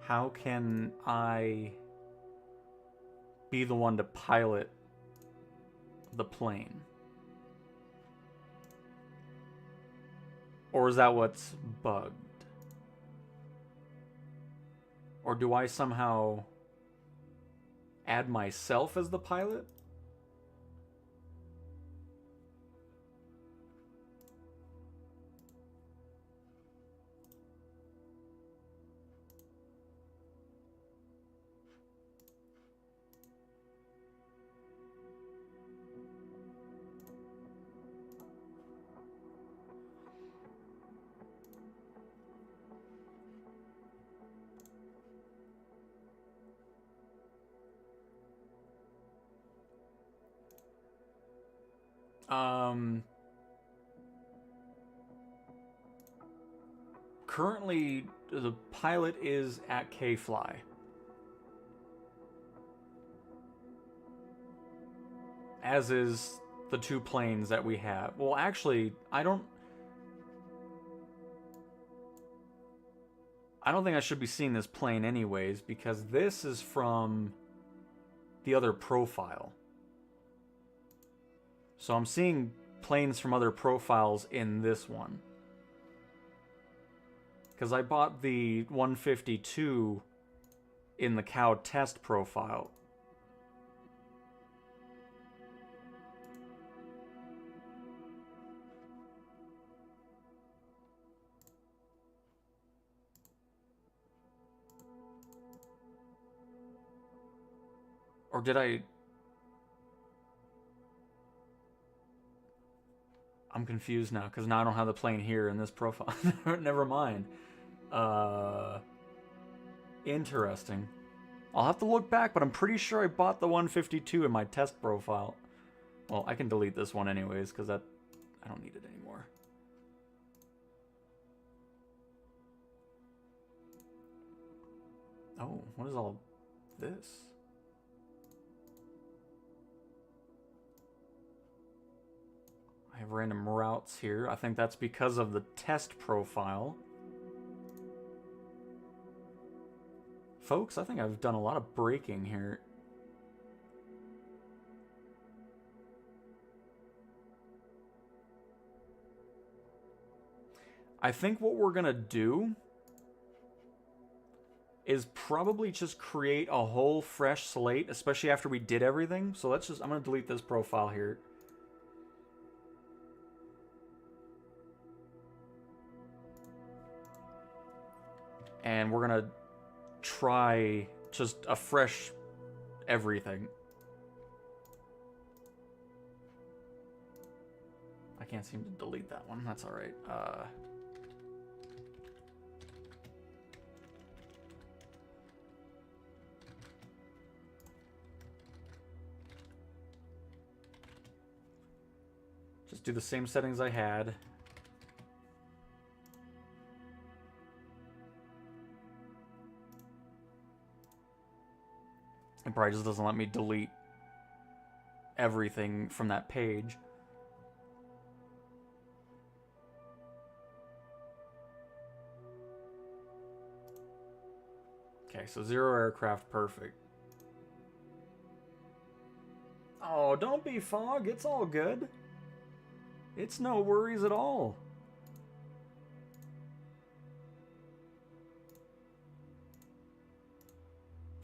How can I be the one to pilot the plane? Or is that what's bugged? Or do I somehow add myself as the pilot? Currently, the pilot is at K-Fly. As is the two planes that we have. Well, actually, I don't think I should be seeing this plane anyways, because this is from the other profile. So I'm seeing planes from other profiles in this one. Because I bought the 152 in the cow test profile. Or did I... I'm confused now, because now I don't have the plane here in this profile. Never mind. Interesting. I'll have to look back, but I'm pretty sure I bought the 152 in my test profile. Well, I can delete this one anyways, because I don't need it anymore. Oh, what is all this? I have random routes here. I think that's because of the test profile. Folks, I think I've done a lot of braking here. I think what we're gonna do is probably just create a whole fresh slate, especially after we did everything. So let's just, I'm gonna delete this profile here. And we're gonna try just a fresh everything. I can't seem to delete that one. That's all right. Just do the same settings I had. It probably just doesn't let me delete everything from that page. Okay, so 0 aircraft, perfect. Oh, don't be Fog, it's all good. It's no worries at all.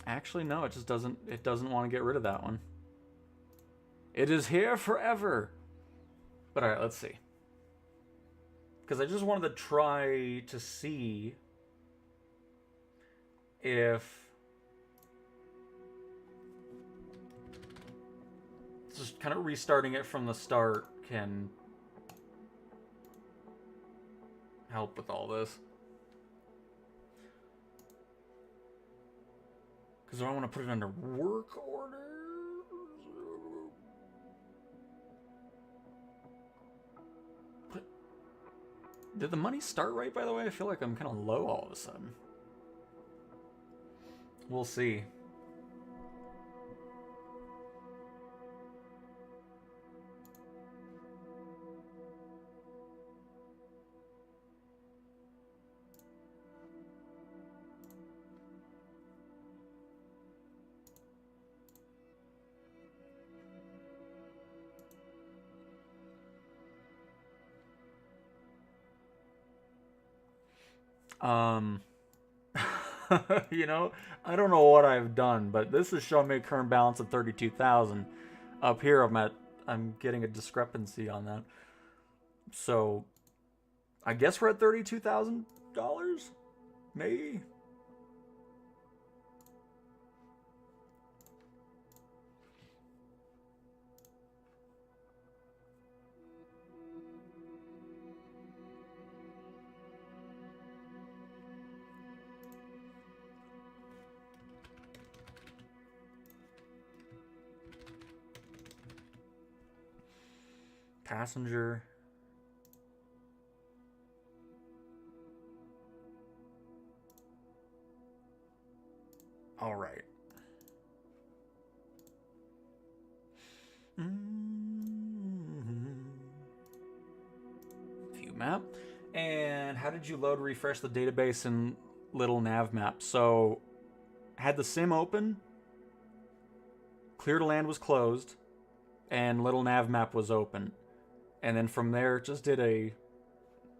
Actually, no, it just doesn't want to get rid of that one. It is here forever. But alright, let's see. Because I just wanted to try to see if just kind of restarting it from the start can help with all this. Because I want to put it under work order. Did the money start right, by the way? I feel like I'm kind of low all of a sudden. We'll see. You know, I don't know what I've done, but this is showing me a current balance of 32,000. Up here, I'm getting a discrepancy on that. So, I guess we're at $32,000, maybe. Passenger. All right. View map. And how did you load refresh the database in little nav map? So, had the sim open, Clear2Land was closed, and little nav map was open. And then from there, just did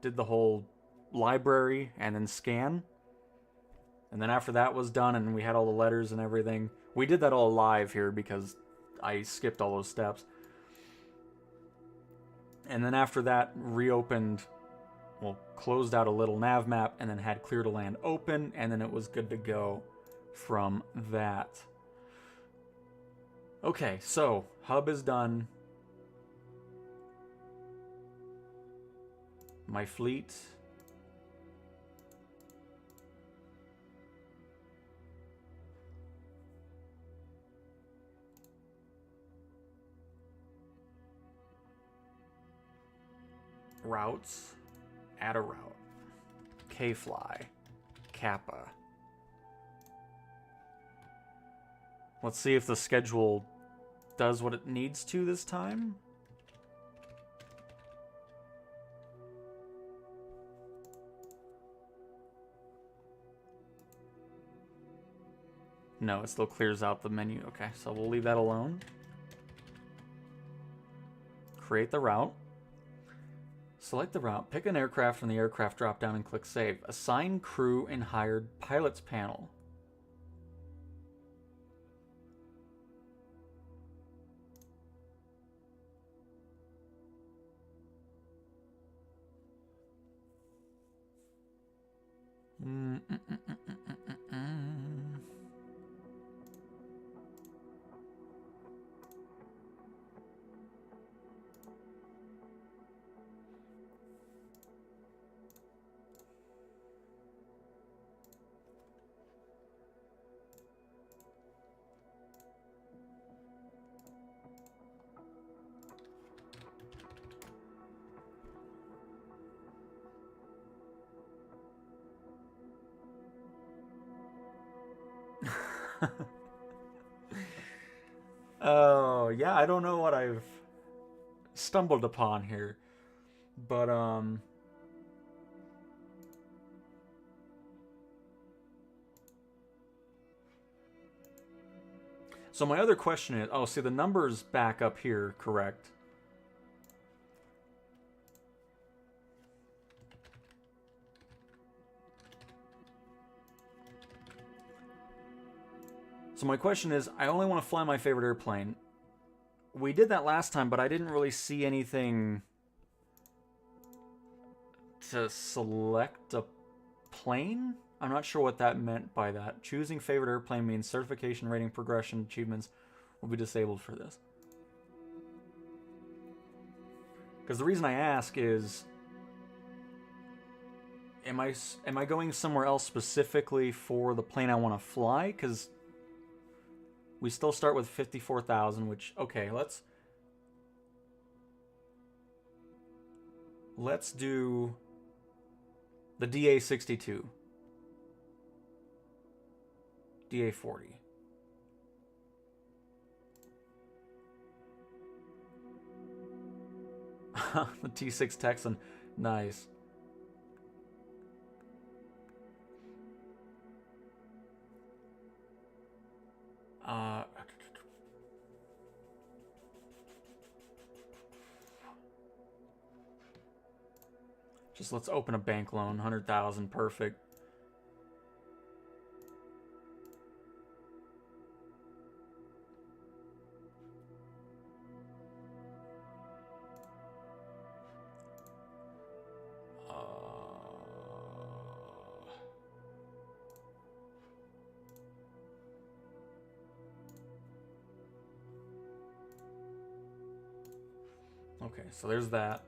the whole library and then scan. And then after that was done and we had all the letters and everything, we did that all live here because I skipped all those steps. And then after that, reopened, well, closed out a little nav map and then had Clear2Land open, and then it was good to go from that. Okay, so hub is done. My fleet. Routes. Add a route. K-Fly. Kappa. Let's see if the schedule does what it needs to this time. No, it still clears out the menu. Okay, so we'll leave that alone. Create the route. Select the route, pick an aircraft from the aircraft drop-down and click Save. Assign crew and hired pilots panel. Oh, yeah, I don't know what I've stumbled upon here. But, so my other question is, oh, see, the numbers back up here, correct? So my question is, I only want to fly my favorite airplane. We did that last time, but I didn't really see anything to select a plane? I'm not sure what that meant by that. Choosing favorite airplane means certification, rating, progression, achievements will be disabled for this. Because the reason I ask is, am I going somewhere else specifically for the plane I want to fly? Because we still start with 54,000, which, okay, let's do the DA62. DA40. The T6 Texan. Nice. Just let's open a bank loan. 100,000. Perfect. Okay, so there's that.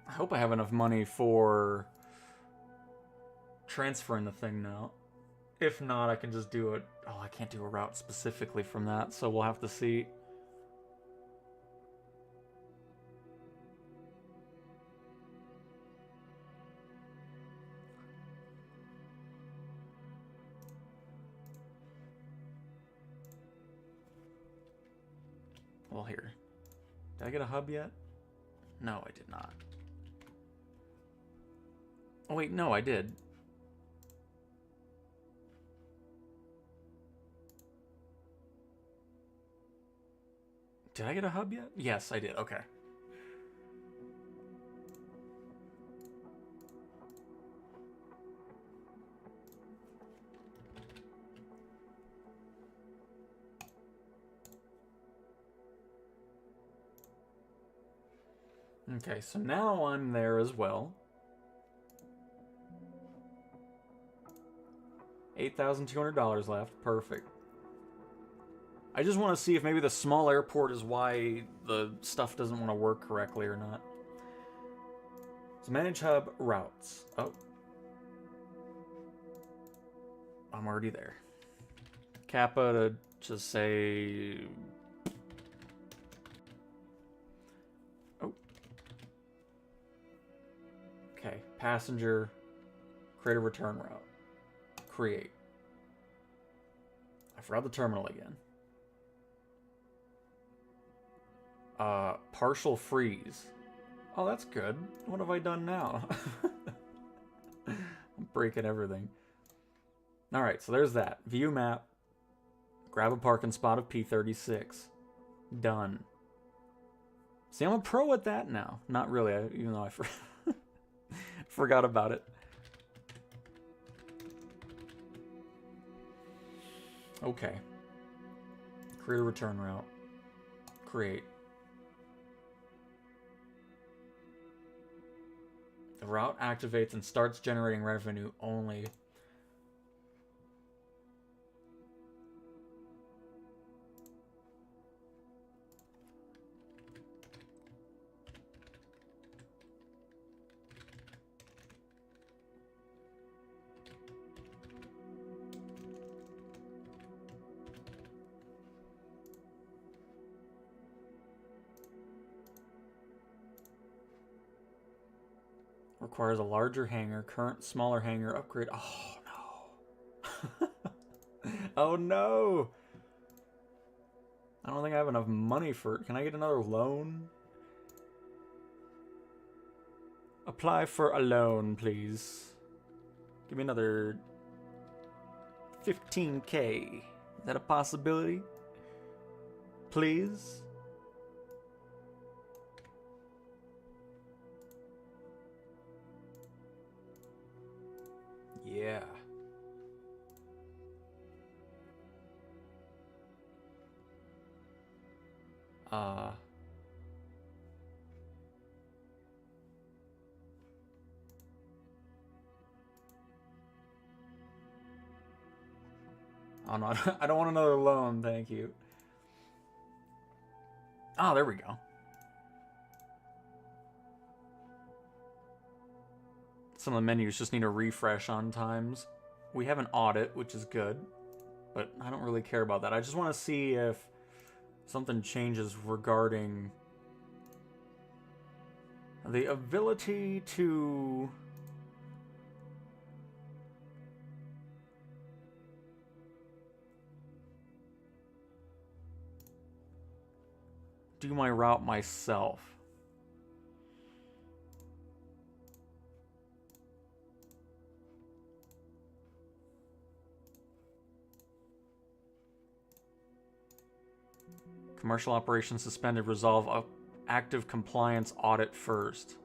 I hope I have enough money for transferring the thing now. If not, I can just do it. Oh, I can't do a route specifically from that, so we'll have to see. Well, here. Did I get a hub yet? No, I did not. Oh, wait, no, I did. Did I get a hub yet? Yes, I did. Okay. Okay, so now I'm there as well. 8,200 left. Perfect. I just want to see if maybe the small airport is why the stuff doesn't want to work correctly or not. So manage hub routes. Oh. I'm already there. Kappa to just say... Oh. Okay. Passenger. Create a return route. Create. I forgot the terminal again. Partial freeze. Oh, that's good. What have I done now? I'm breaking everything. Alright, so there's that. View map. Grab a parking spot of P36. Done. See, I'm a pro at that now. Not really, even though I forgot about it. Okay. Create a return route. Create. The route activates and starts generating revenue only. Requires a larger hangar. Current smaller hangar upgrade. Oh no. Oh no. I don't think I have enough money for it. Can I get another loan? Apply for a loan, please. Give me another 15K. Is that a possibility? Please? Yeah. Oh no, I don't want another loan, thank you. Ah, there we go. Some of the menus just need a refresh on times. We have an audit, which is good, but I don't really care about that. I just want to see if something changes regarding the ability to... do my route myself. Commercial operations suspended. Resolve a active compliance audit first.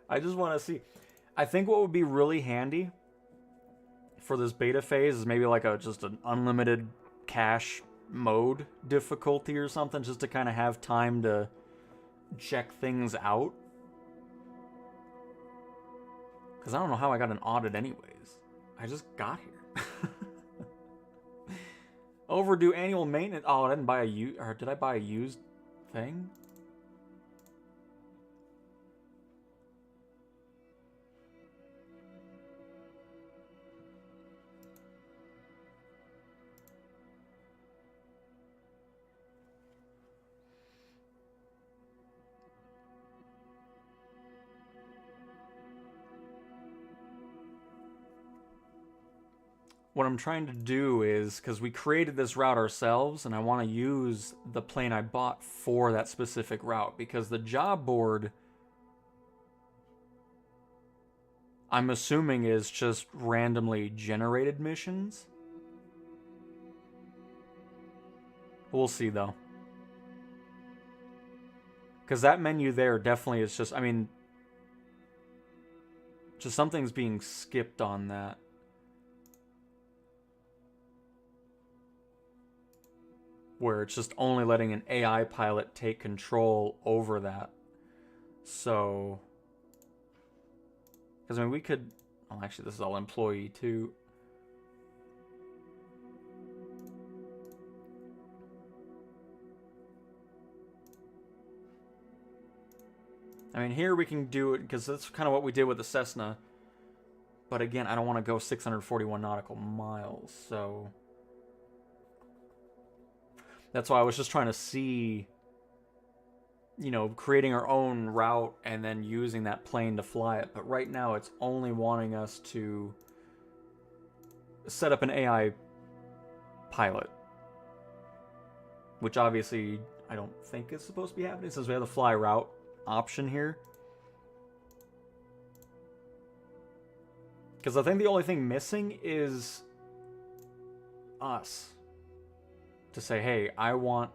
I just want to see. I think what would be really handy for this beta phase is maybe like just an unlimited cache mode difficulty or something, just to kind of have time to check things out. Because I don't know how I got an audit anyways. I just got here. Overdue annual maintenance. Oh, I didn't buy a used, or did I buy a used thing? What I'm trying to do is, because we created this route ourselves, and I want to use the plane I bought for that specific route, because the job board, I'm assuming, is just randomly generated missions. We'll see, though. Because that menu there definitely is just, I mean, Just something's being skipped on that. Where it's just only letting an AI pilot take control over that. So, because I mean, we could, well, actually, this is all employee too. I mean, here we can do it because that's kind of what we did with the Cessna. But again, I don't want to go 641 nautical miles, so that's why I was just trying to see, you know, creating our own route and then using that plane to fly it. But right now it's only wanting us to set up an AI pilot, which obviously I don't think is supposed to be happening since we have the fly route option here. Because I think the only thing missing is us to say, hey, I want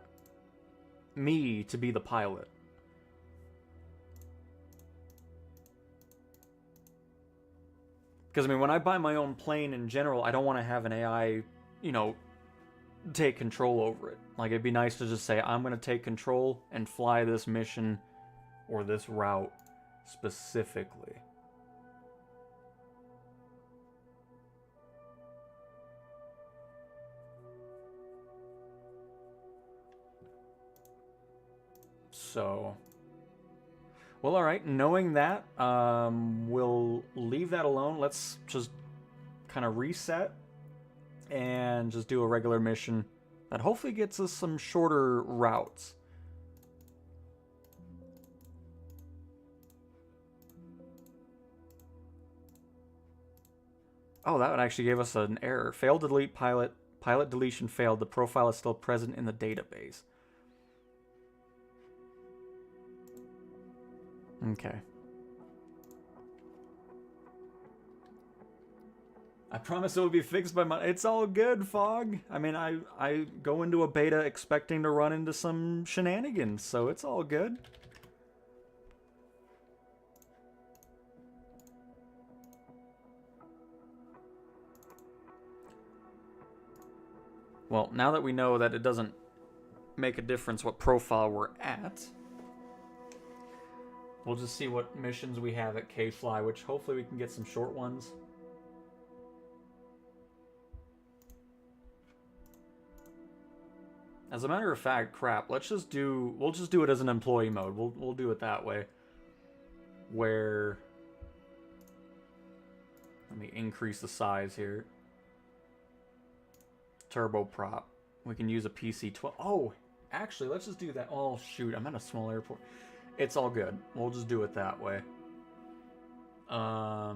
me to be the pilot. Because, I mean, when I buy my own plane in general, I don't want to have an AI, you know, take control over it. Like, it'd be nice to just say, I'm going to take control and fly this mission or this route specifically. So, well, all right. Knowing that, we'll leave that alone. Let's just kind of reset and just do a regular mission that hopefully gets us some shorter routes. Oh, that one actually gave us an error. Failed to delete pilot. Pilot deletion failed. The profile is still present in the database. Okay. I promise it will be fixed by Monday. It's all good, Fog. I mean, I go into a beta expecting to run into some shenanigans, so it's all good. Well, now that we know that it doesn't make a difference what profile we're at, we'll just see what missions we have at K-Fly, which hopefully we can get some short ones. As a matter of fact, crap, we'll just do it as an employee mode. We'll do it that way. Where, let me increase the size here. Turboprop. We can use a PC-12. Oh, actually, let's just do that. Oh, shoot, I'm at a small airport. It's all good. We'll just do it that way. Oh,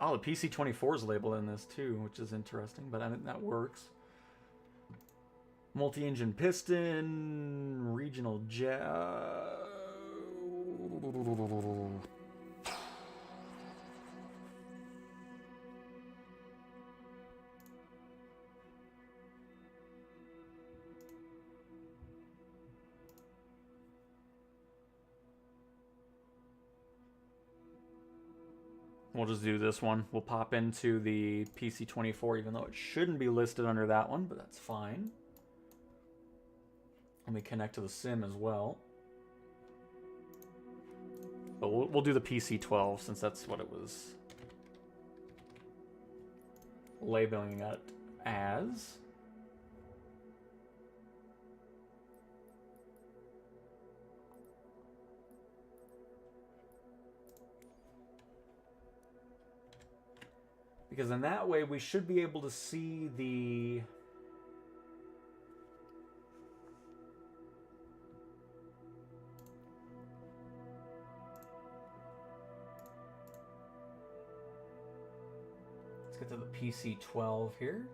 the PC-24 is labeled in this too, which is interesting, but I think that works. Multi-engine piston, regional jet. We'll just do this one. We'll pop into the PC-24, even though it shouldn't be listed under that one, but that's fine. Let me connect to the sim as well. But we'll do the PC-12 since that's what it was labeling it as. Because in that way, we should be able to see the... Let's get to the PC-12 here.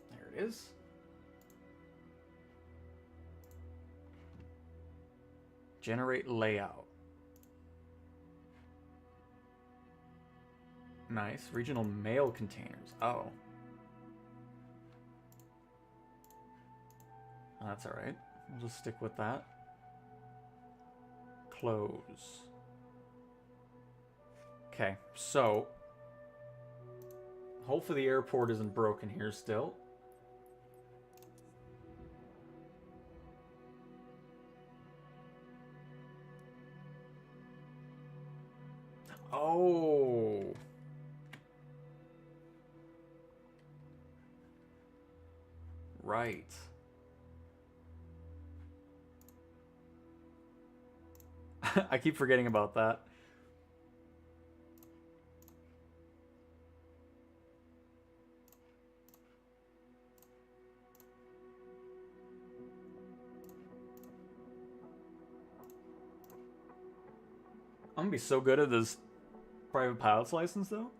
There it is. Generate layout. Nice. Regional mail containers. Oh. That's alright. We'll just stick with that. Close. Okay, so hopefully the airport isn't broken here still. Oh. Right. I keep forgetting about that. I'm gonna be so good at this private pilot's license, though.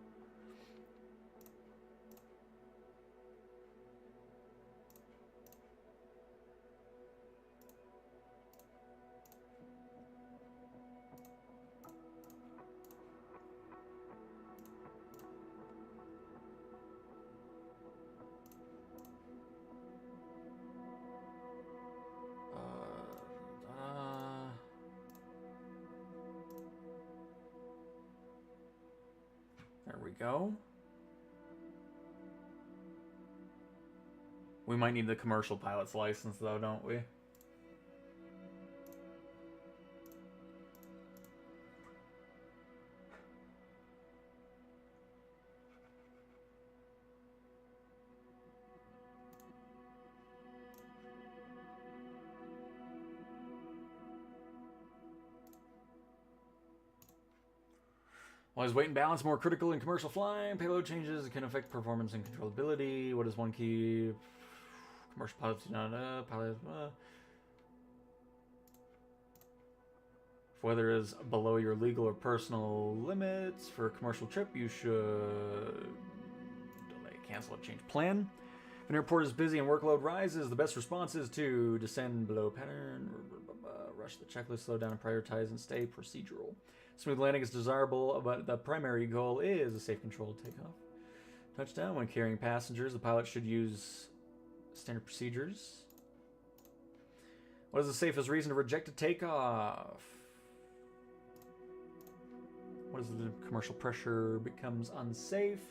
There we go. We might need the commercial pilot's license, though, don't we? While his weight and balance more critical in commercial flying, payload changes can affect performance and controllability. What is one key? Commercial pilots do not pilot. If weather is below your legal or personal limits for a commercial trip, you should delay, cancel, or change plan. If an airport is busy and workload rises, the best response is to descend below pattern, rush the checklist, slow down, and prioritize, and stay procedural. Smooth landing is desirable, but the primary goal is a safe, controlled takeoff. Touchdown. When carrying passengers, the pilot should use standard procedures. What is the safest reason to reject a takeoff? What is the commercial pressure becomes unsafe?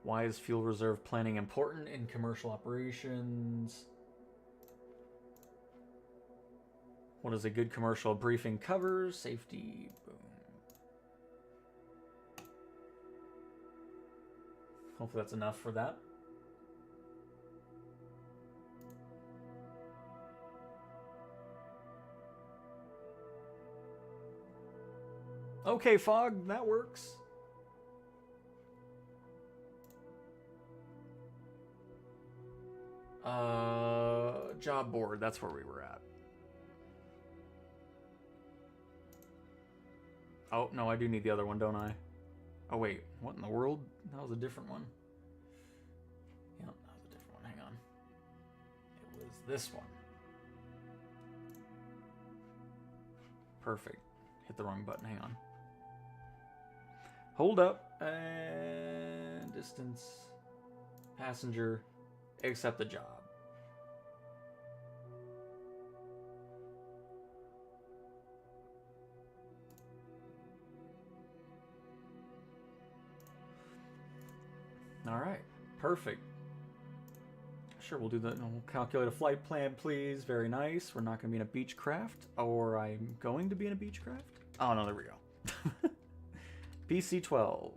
Why is fuel reserve planning important in commercial operations? What does a good commercial briefing cover? Safety, boom. Hopefully that's enough for that. Okay, Fog, that works. Job board, that's where we were at. Oh, no, I do need the other one, don't I? Oh, wait, what in the world? That was a different one. Yeah, that was a different one, hang on. It was this one. Perfect. Hit the wrong button, hang on. Hold up, and distance, passenger, accept the job. All right, perfect. Sure, we'll do that. We'll calculate a flight plan, please. Very nice. We're not going to be in a Beechcraft, or I'm going to be in a Beechcraft. Oh, no, there we go. PC-12.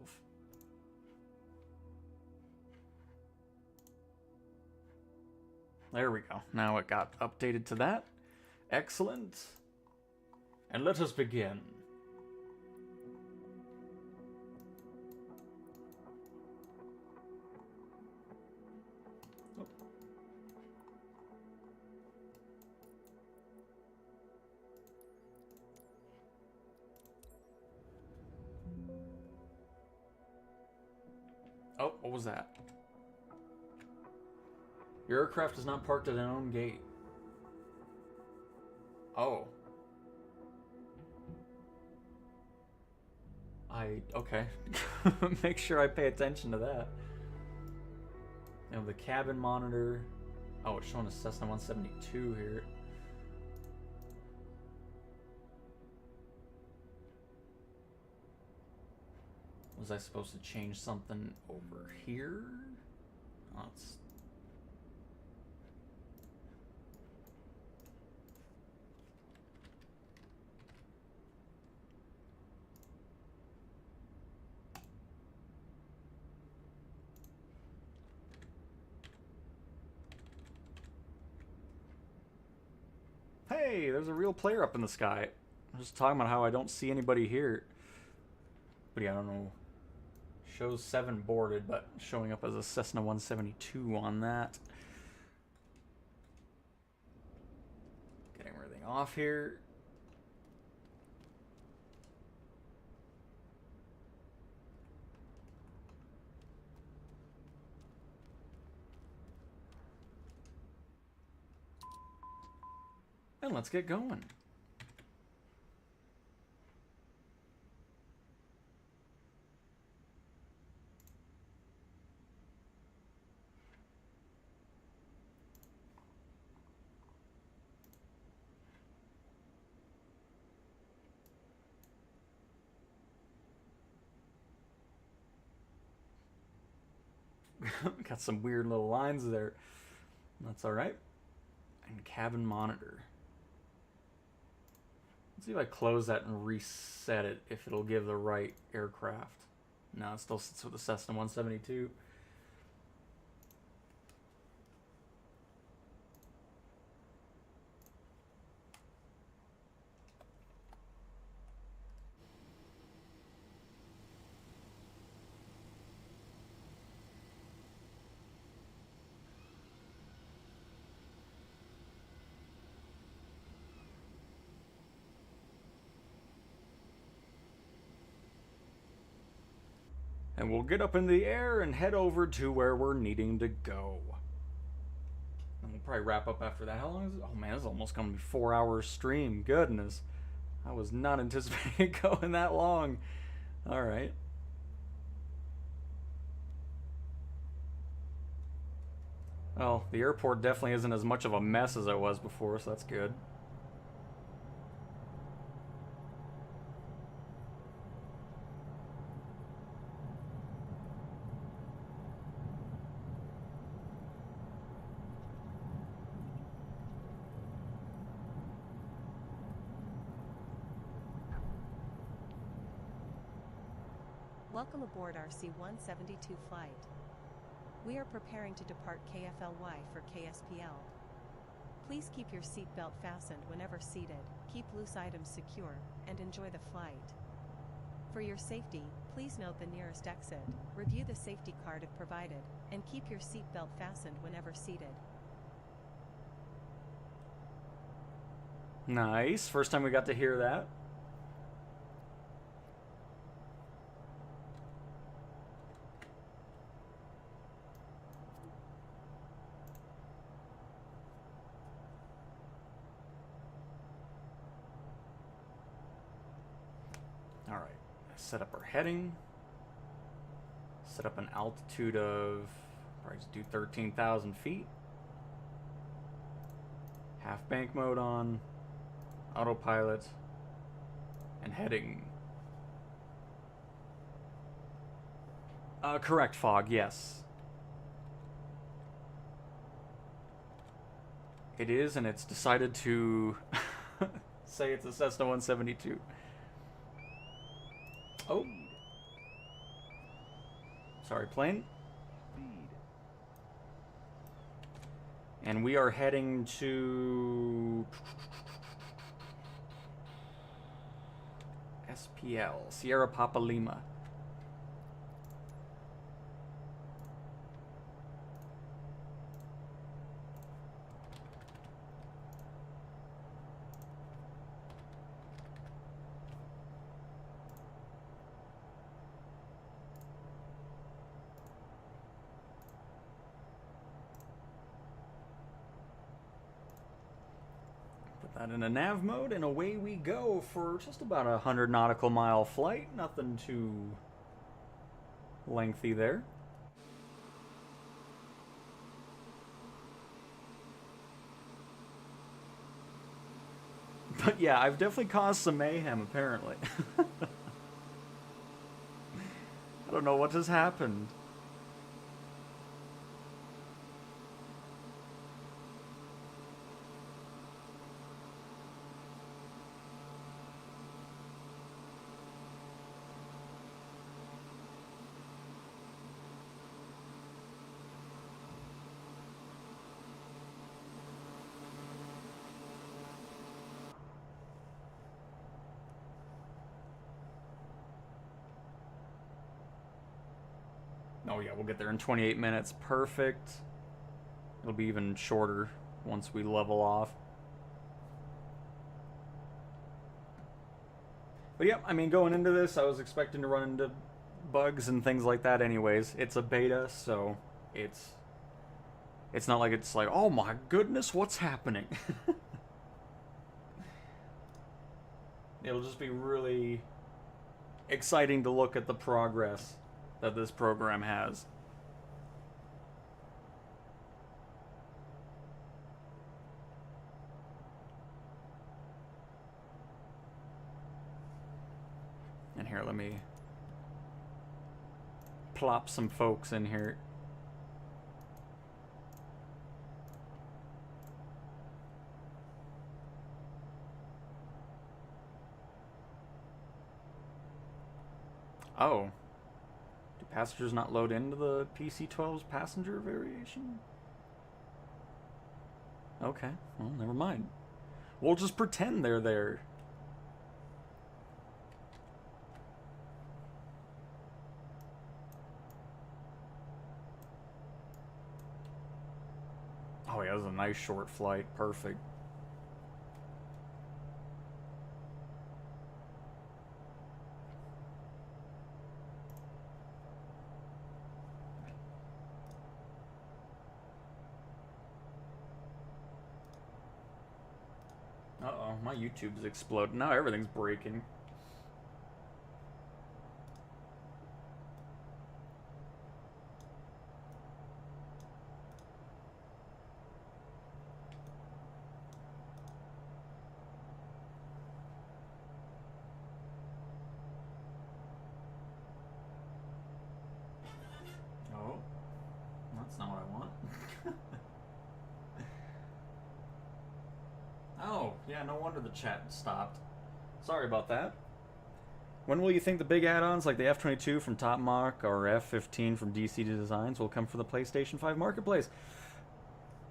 There we go. Now it got updated to that. Excellent. And let us begin. Oh, what was that? Your aircraft is not parked at an own gate. Oh. Okay. Make sure I pay attention to that. You know, the cabin monitor. Oh, it's showing a Cessna 172 here. Was I supposed to change something over here? Oh, it's... Hey, there's a real player up in the sky. I'm just talking about how I don't see anybody here. But yeah, I don't know. Shows 7 boarded, but showing up as a Cessna 172 on that. Getting everything off here. And let's get going. Got some weird little lines there. That's alright. And cabin monitor. Let's see if I close that and reset it, if it'll give the right aircraft. No, it still sits with the Cessna 172. And we'll get up in the air and head over to where we're needing to go. And we'll probably wrap up after that. How long is it? Oh man, it's almost going to be 4 hours stream. Goodness. I was not anticipating going that long. Alright. Well, the airport definitely isn't as much of a mess as it was before, so that's good. Welcome aboard our C-172 flight. We are preparing to depart KFLY for KSPL. Please keep your seatbelt fastened whenever seated, keep loose items secure, and enjoy the flight. For your safety, please note the nearest exit, review the safety card if provided, and keep your seatbelt fastened whenever seated. Nice. First time we got to hear that. Alright, set up our heading. Set up an altitude of, probably just do 13,000 feet. Half bank mode on. Autopilot. And heading. Correct, fog, yes. It is, and it's decided to say it's a Cessna 172. Oh. Sorry, plane. And we are heading to SPL, Sierra Papa Lima. Got into nav mode, and away we go for just about 100 nautical mile flight. Nothing too lengthy there. But yeah, I've definitely caused some mayhem, apparently. I don't know what just happened. Oh yeah, we'll get there in 28 minutes. Perfect. It'll be even shorter once we level off. But yeah, I mean, going into this, I was expecting to run into bugs and things like that anyways. It's a beta, so it's not like it's like, oh my goodness, what's happening? It'll just be really exciting to look at the progress that this program has. And here, let me plop some folks in here. Oh. Do passengers not load into the PC-12's passenger variation? Okay, well, never mind. We'll just pretend they're there. Oh yeah, that was a nice short flight. Perfect. Uh-oh, my YouTube's exploding. Now everything's breaking. Oh, that's not what I want. Oh, yeah, no wonder the chat stopped. Sorry about that. When will you think the big add-ons like the F-22 from Top Mach or F-15 from DC Designs will come for the PlayStation 5 Marketplace?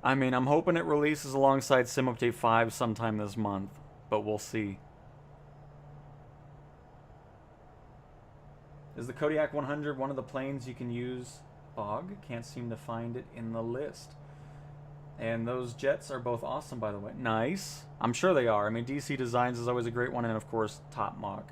I mean, I'm hoping it releases alongside Sim Update 5 sometime this month, but we'll see. Is the Kodiak 100 one of the planes you can use? Bog? Can't seem to find it in the list. And those jets are both awesome, by the way. Nice. I'm sure they are. I mean, DC Designs is always a great one, and of course, Top Mach.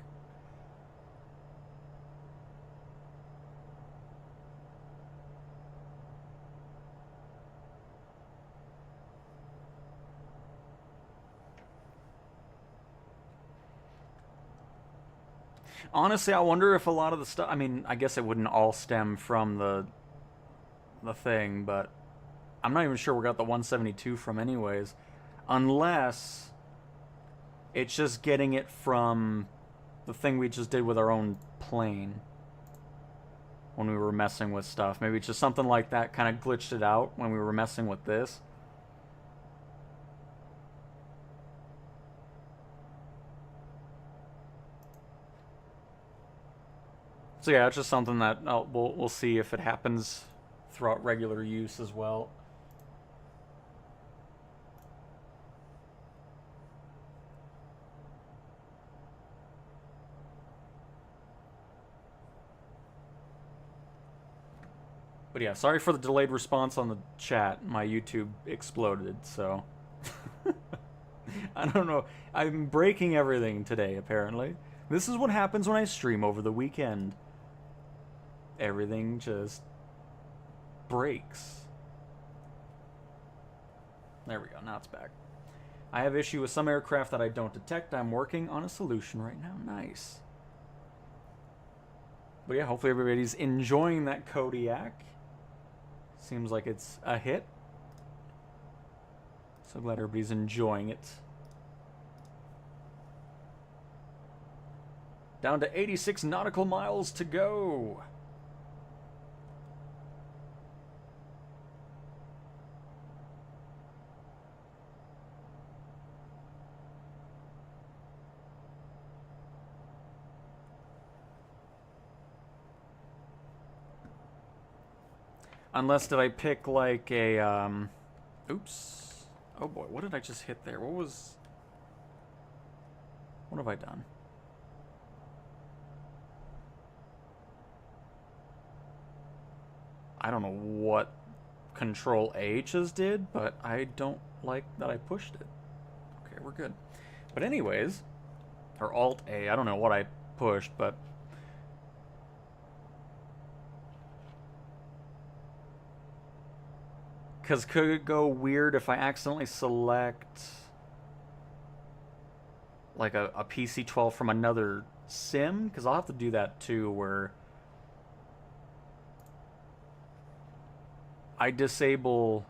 Honestly, I wonder if a lot of the stuff... I mean, I guess it wouldn't all stem from the thing, but I'm not even sure we got the 172 from anyways. Unless it's just getting it from the thing we just did with our own plane when we were messing with stuff. Maybe it's just something like that kind of glitched it out when we were messing with this. So yeah, it's just something that we'll see if it happens throughout regular use as well. But yeah, sorry for the delayed response on the chat. My YouTube exploded, so... I don't know. I'm breaking everything today, apparently. This is what happens when I stream over the weekend. Everything just breaks. There we go, now it's back. I have issue with some aircraft that I don't detect. I'm working on a solution right now. Nice. But yeah, hopefully everybody's enjoying that Kodiak. Seems like it's a hit. So glad everybody's enjoying it. Down to 86 nautical miles to go. Unless did I pick like a, oops. Oh boy, what did I just hit there? What have I done? I don't know what Control A just did, but I don't like that I pushed it. Okay, we're good. But anyways, or Alt A, I don't know what I pushed, but because could it go weird if I accidentally select like a PC-12 from another sim? Because I'll have to do that too, where I disable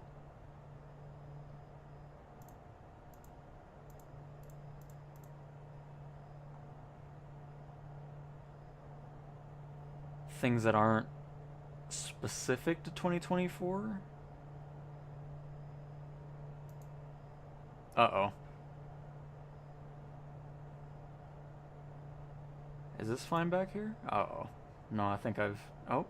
things that aren't specific to 2024. Uh-oh. Is this fine back here? Uh-oh. No, I think I've... Oh.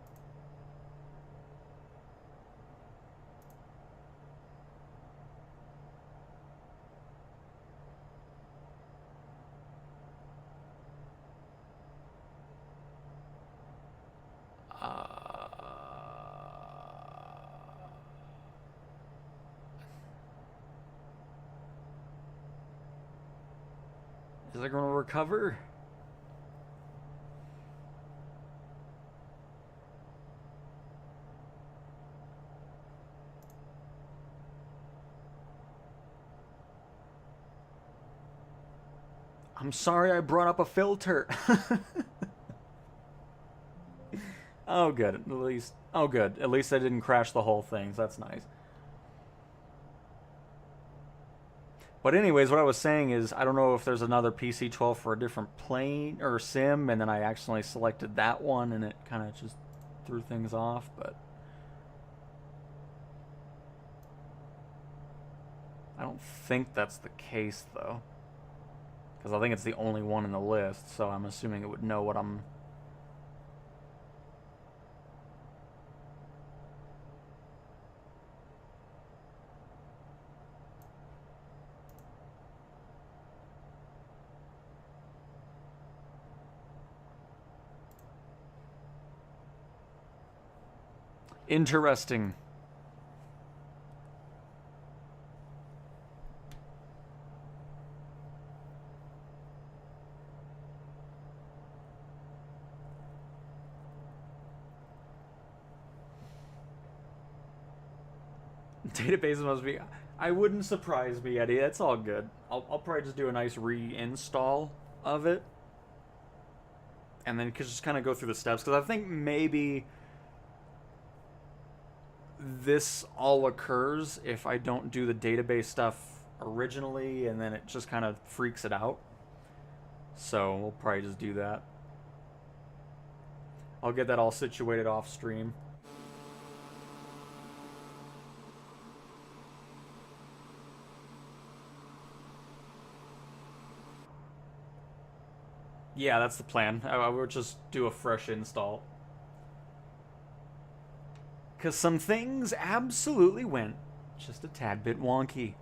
Is it going to recover? I'm sorry I brought up a filter. Oh, good. At least... Oh, good. At least I didn't crash the whole thing, so that's nice. But anyways, what I was saying is, I don't know if there's another PC-12 for a different plane or sim, and then I accidentally selected that one, and it kind of just threw things off, but... I don't think that's the case, though. Because I think it's the only one in the list, so I'm assuming it would know what I'm... Interesting. Databases must be... I wouldn't surprise me, Eddie. That's all good. I'll probably just do a nice reinstall of it. And then just kind of go through the steps. Because I think maybe... this all occurs if I don't do the database stuff originally, and then it just kind of freaks it out. So we'll probably just do that. I'll get that all situated off stream. Yeah, that's the plan. I would just do a fresh install. Because some things absolutely went just a tad bit wonky.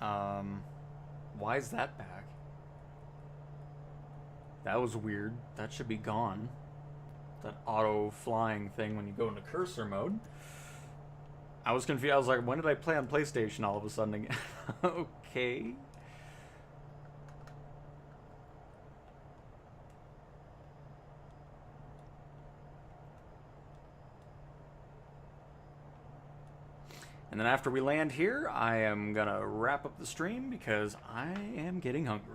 Why is that back? That was weird. That should be gone. That auto flying thing when you go into cursor mode. I was confused. I was like, when did I play on PlayStation all of a sudden again? Okay. And then after we land here, I am gonna wrap up the stream because I am getting hungry.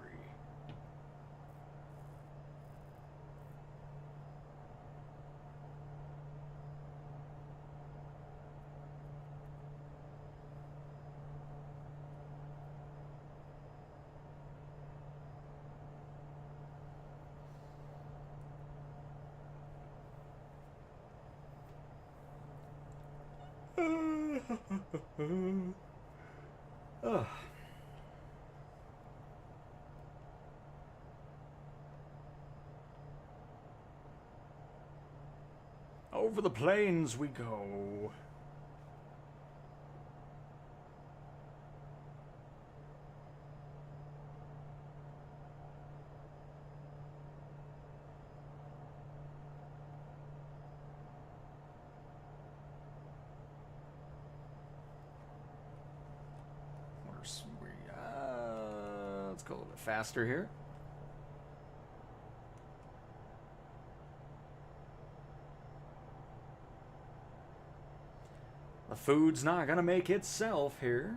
Ugh. Over the plains we go. Let's go a little bit faster here. The food's not gonna make itself here.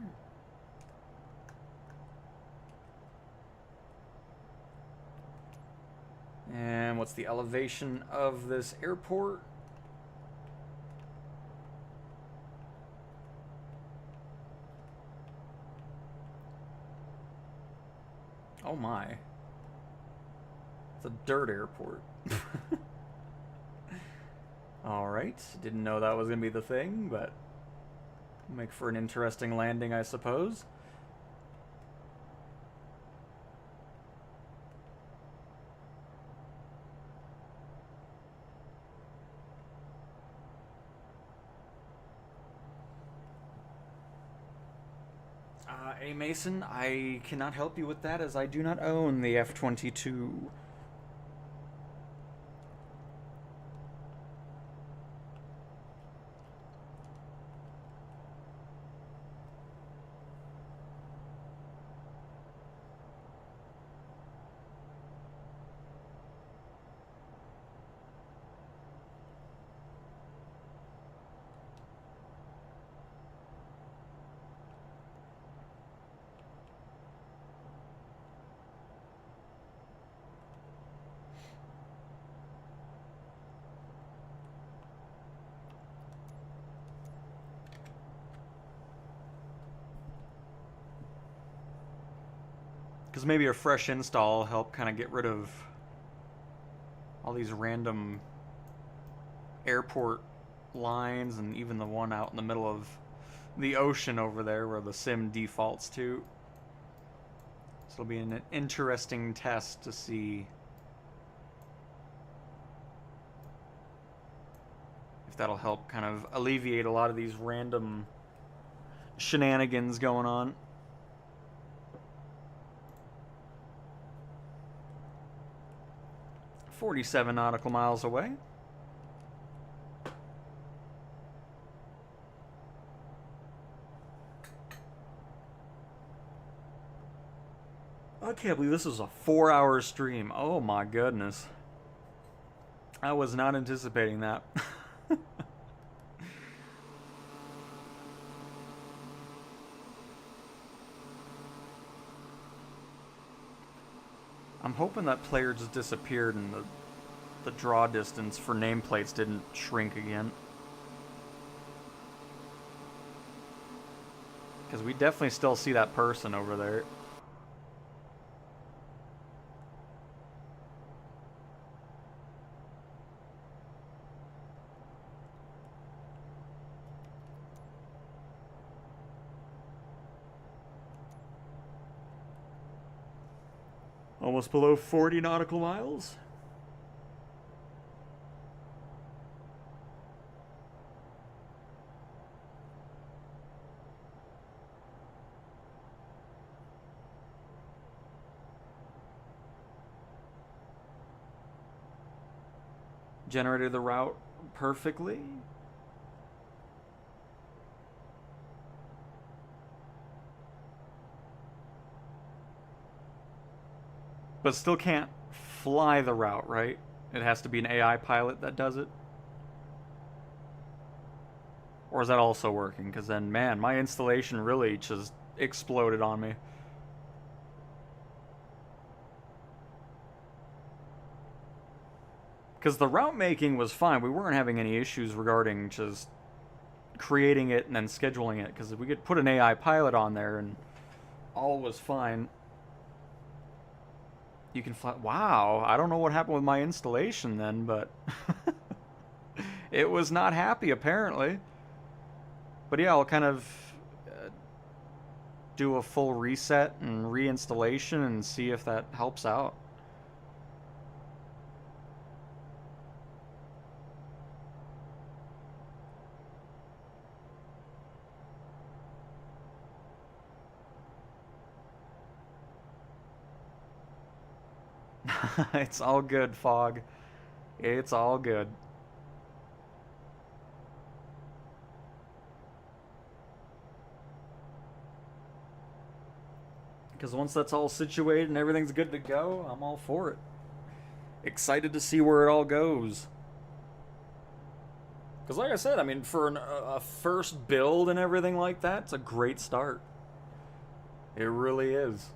And what's the elevation of this airport? Oh my. It's a dirt airport. Alright, didn't know that was gonna be the thing, but make for an interesting landing, I suppose. A Mason, I cannot help you with that as I do not own the F-22. Because maybe a fresh install will help kind of get rid of all these random airport lines and even the one out in the middle of the ocean over there where the sim defaults to. So it'll be an interesting test to see if that'll help kind of alleviate a lot of these random shenanigans going on. 47 nautical miles away. I can't believe this was a 4-hour stream. Oh my goodness. I was not anticipating that. I'm hoping that player just disappeared and the draw distance for nameplates didn't shrink again. Because we definitely still see that person over there. Almost below 40 nautical miles. generated the route perfectly. But still can't fly the route, right? It has to be an AI pilot that does it. Or is that also working? Because then, man, my installation really just exploded on me. Because the route making was fine. We weren't having any issues regarding just creating it and then scheduling it. Because we could put an AI pilot on there and all was fine. You can fly. Wow, I don't know what happened with my installation then, but it was not happy apparently. But yeah, I'll kind of do a full reset and reinstallation and see if that helps out. It's all good, Fog. It's all good. Because once that's all situated and everything's good to go, I'm all for it. Excited to see where it all goes. Because like I said, I mean, for a first build and everything like that, it's a great start. It really is.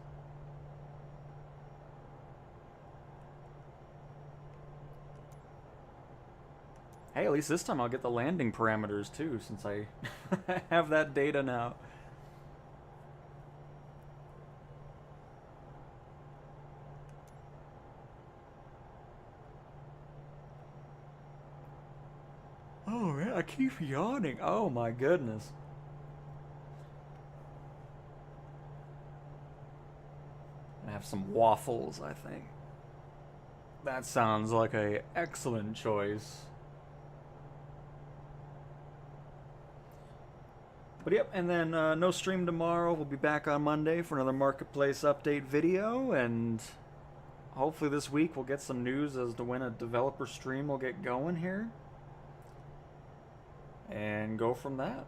Hey, at least this time I'll get the landing parameters too, since I have that data now. Oh man, I keep yawning. Oh my goodness. I have some waffles, I think. That sounds like a excellent choice. But yep, and then no stream tomorrow. We'll be back on Monday for another Marketplace update video, and hopefully this week we'll get some news as to when a developer stream will get going here. And go from that.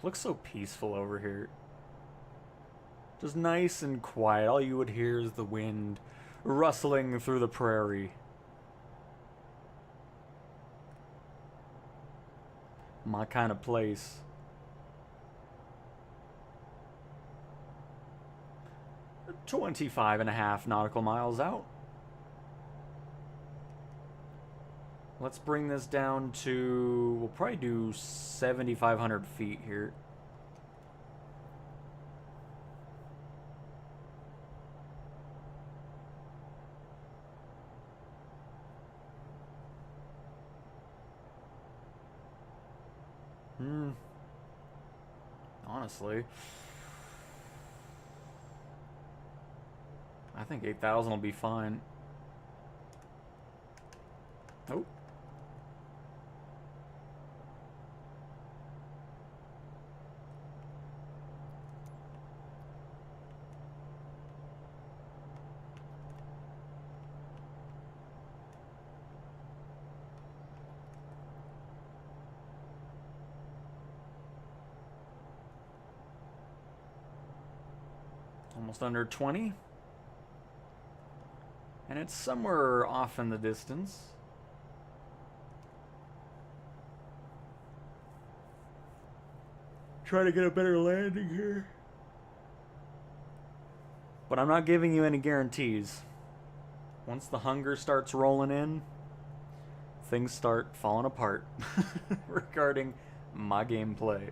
Looks so peaceful over here. Just nice and quiet. All you would hear is the wind rustling through the prairie. My kind of place. .25.5 nautical miles out. Let's bring this down to, we'll probably do 7,500 feet here. Honestly, I think 8,000 will be fine. Oh. Almost under 20. And it's somewhere off in the distance. Try to get a better landing here. But I'm not giving you any guarantees. Once the hunger starts rolling in, things start falling apart regarding my gameplay.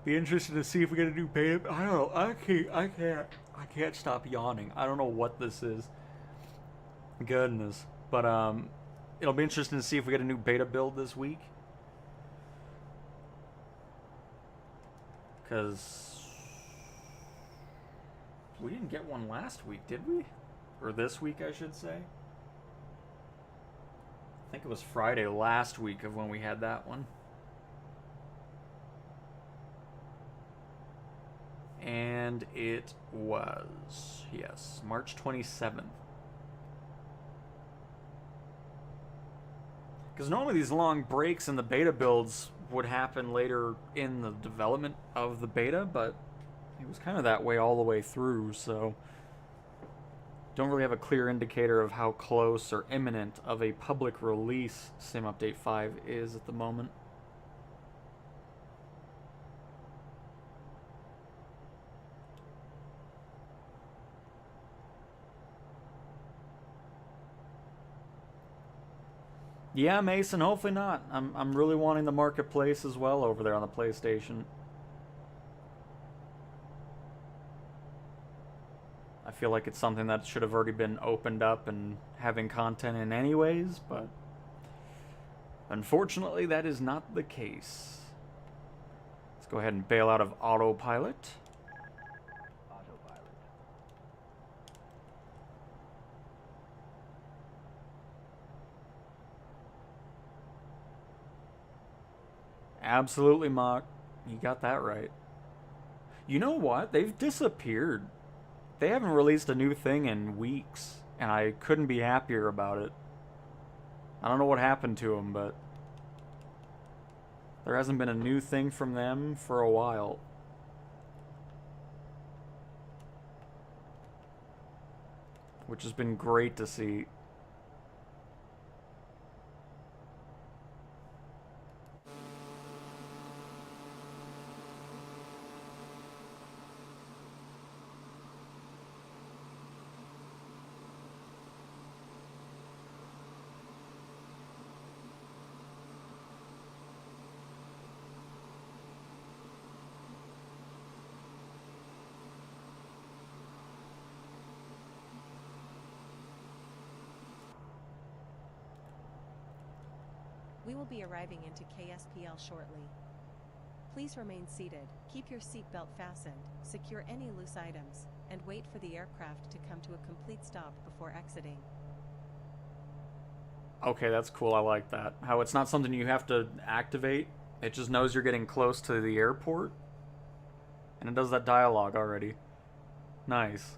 Be interested to see if we get a new beta. I don't know. I can't stop yawning. I don't know what this is. Goodness. But it'll be interesting to see if we get a new beta build this week. Because we didn't get one last week, did we? Or this week, I should say. I think it was Friday last week of when we had that one. And it was, yes, March 27th. Because normally these long breaks in the beta builds would happen later in the development of the beta, but it was kind of that way all the way through, so don't really have a clear indicator of how close or imminent of a public release Sim Update 5 is at the moment. Yeah, Mason, hopefully not. I'm really wanting the marketplace as well over there on the PlayStation. I feel like it's something that should have already been opened up and having content in anyways, but unfortunately that is not the case. Let's go ahead and bail out of autopilot. Absolutely, Mock. You got that right. You know what? They've disappeared. They haven't released a new thing in weeks, and I couldn't be happier about it. I don't know what happened to them, but there hasn't been a new thing from them for a while. Which has been great to see. We will be arriving into KSPL shortly. Please remain seated, keep your seatbelt fastened, secure any loose items, and wait for the aircraft to come to a complete stop before exiting. Okay, that's cool. I like that. How it's not something you have to activate. It just knows you're getting close to the airport. And it does that dialogue already. Nice.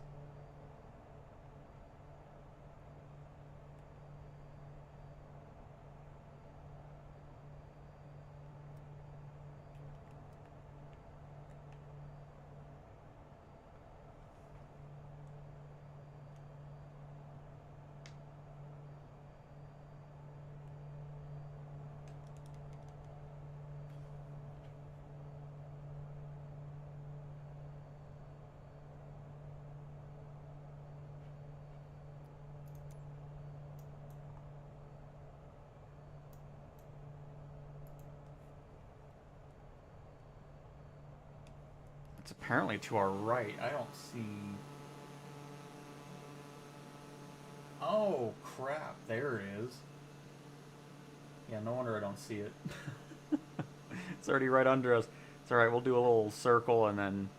It's apparently to our right. I don't see... Oh, crap. There it is. Yeah, no wonder I don't see it. It's already right under us. It's alright, we'll do a little circle and then...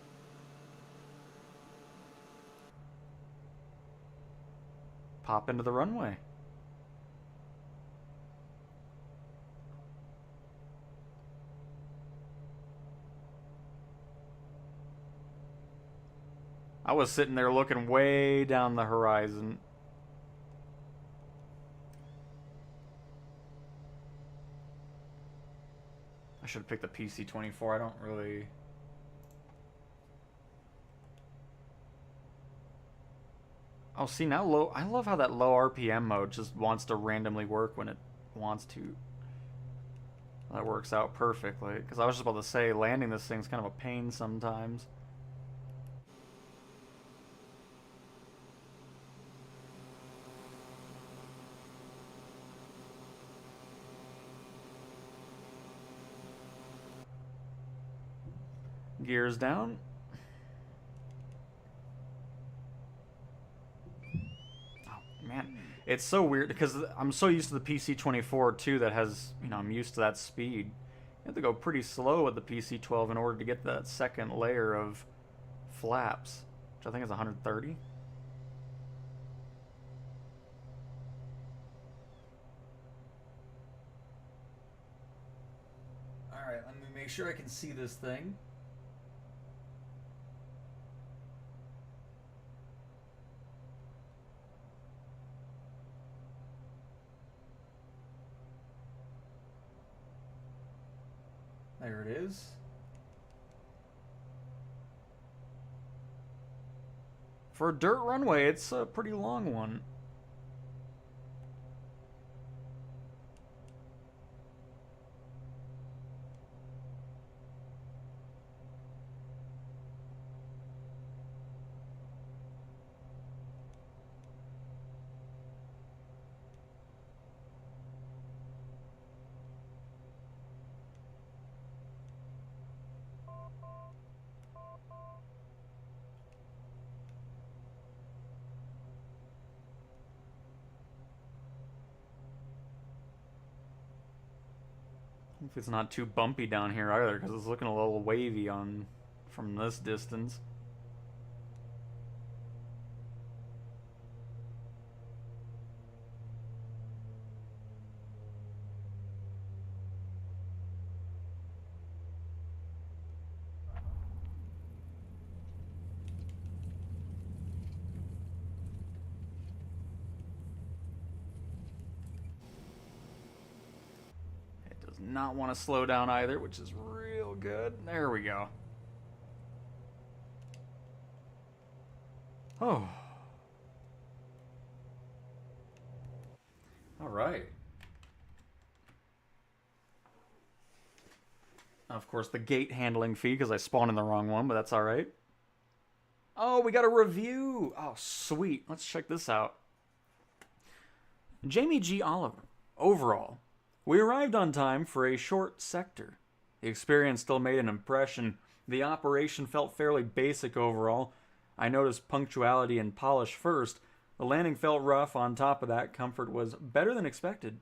pop into the runway. I was sitting there looking way down the horizon. I should have picked the PC-24. I don't really... Oh, see, now low... I love how that low RPM mode just wants to randomly work when it wants to. That works out perfectly. Because I was just about to say, landing this thing's kind of a pain sometimes. Gears down. Oh, man. It's so weird because I'm so used to the PC-24 too that has, I'm used to that speed. You have to go pretty slow with the PC-12 in order to get that second layer of flaps, which I think is 130. Alright, let me make sure I can see this thing. There it is. For a dirt runway, it's a pretty long one. If it's not too bumpy down here either, because it's looking a little wavy from this distance. Not want to slow down either, which is real good. There we go. Oh. All right. Of course, the gate handling fee because I spawned in the wrong one, but that's all right. Oh, we got a review. Oh, sweet. Let's check this out. Jamie G. Oliver. Overall, we arrived on time for a short sector. The experience still made an impression. The operation felt fairly basic overall. I noticed punctuality and polish first. The landing felt rough. On top of that, comfort was better than expected.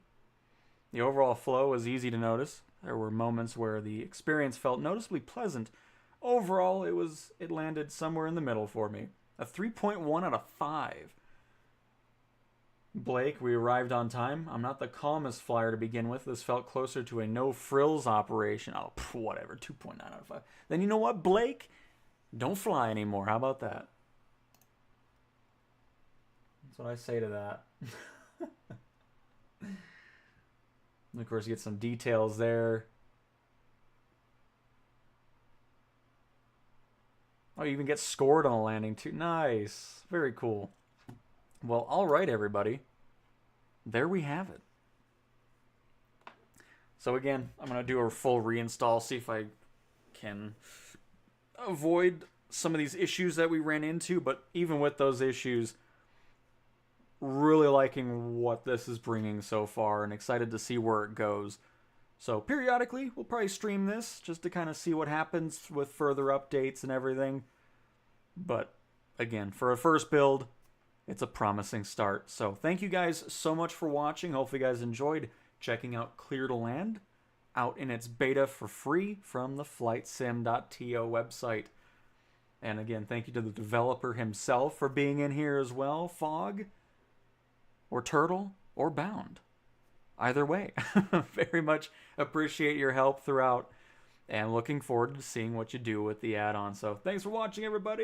The overall flow was easy to notice. There were moments where the experience felt noticeably pleasant. Overall, it landed somewhere in the middle for me. A 3.1 out of 5. Blake, we arrived on time. I'm not the calmest flyer to begin with. This felt closer to a no-frills operation. Oh, whatever, 2.9 out of 5. Then you know what, Blake? Don't fly anymore. How about that? That's what I say to that. And of course, you get some details there. Oh, you even get scored on a landing too. Nice. Very cool. Well, all right, everybody. There we have it. So again, I'm going to do a full reinstall, see if I can avoid some of these issues that we ran into. But even with those issues, really liking what this is bringing so far and excited to see where it goes. So periodically, we'll probably stream this just to kind of see what happens with further updates and everything. But again, for a first build, it's a promising start. So thank you guys so much for watching. Hopefully you guys enjoyed checking out Clear2Land out in its beta for free from the flightsim.to website. And again, thank you to the developer himself for being in here as well. Fog, or Turtle, or Bound. Either way, very much appreciate your help throughout and looking forward to seeing what you do with the add-on. So thanks for watching, everybody.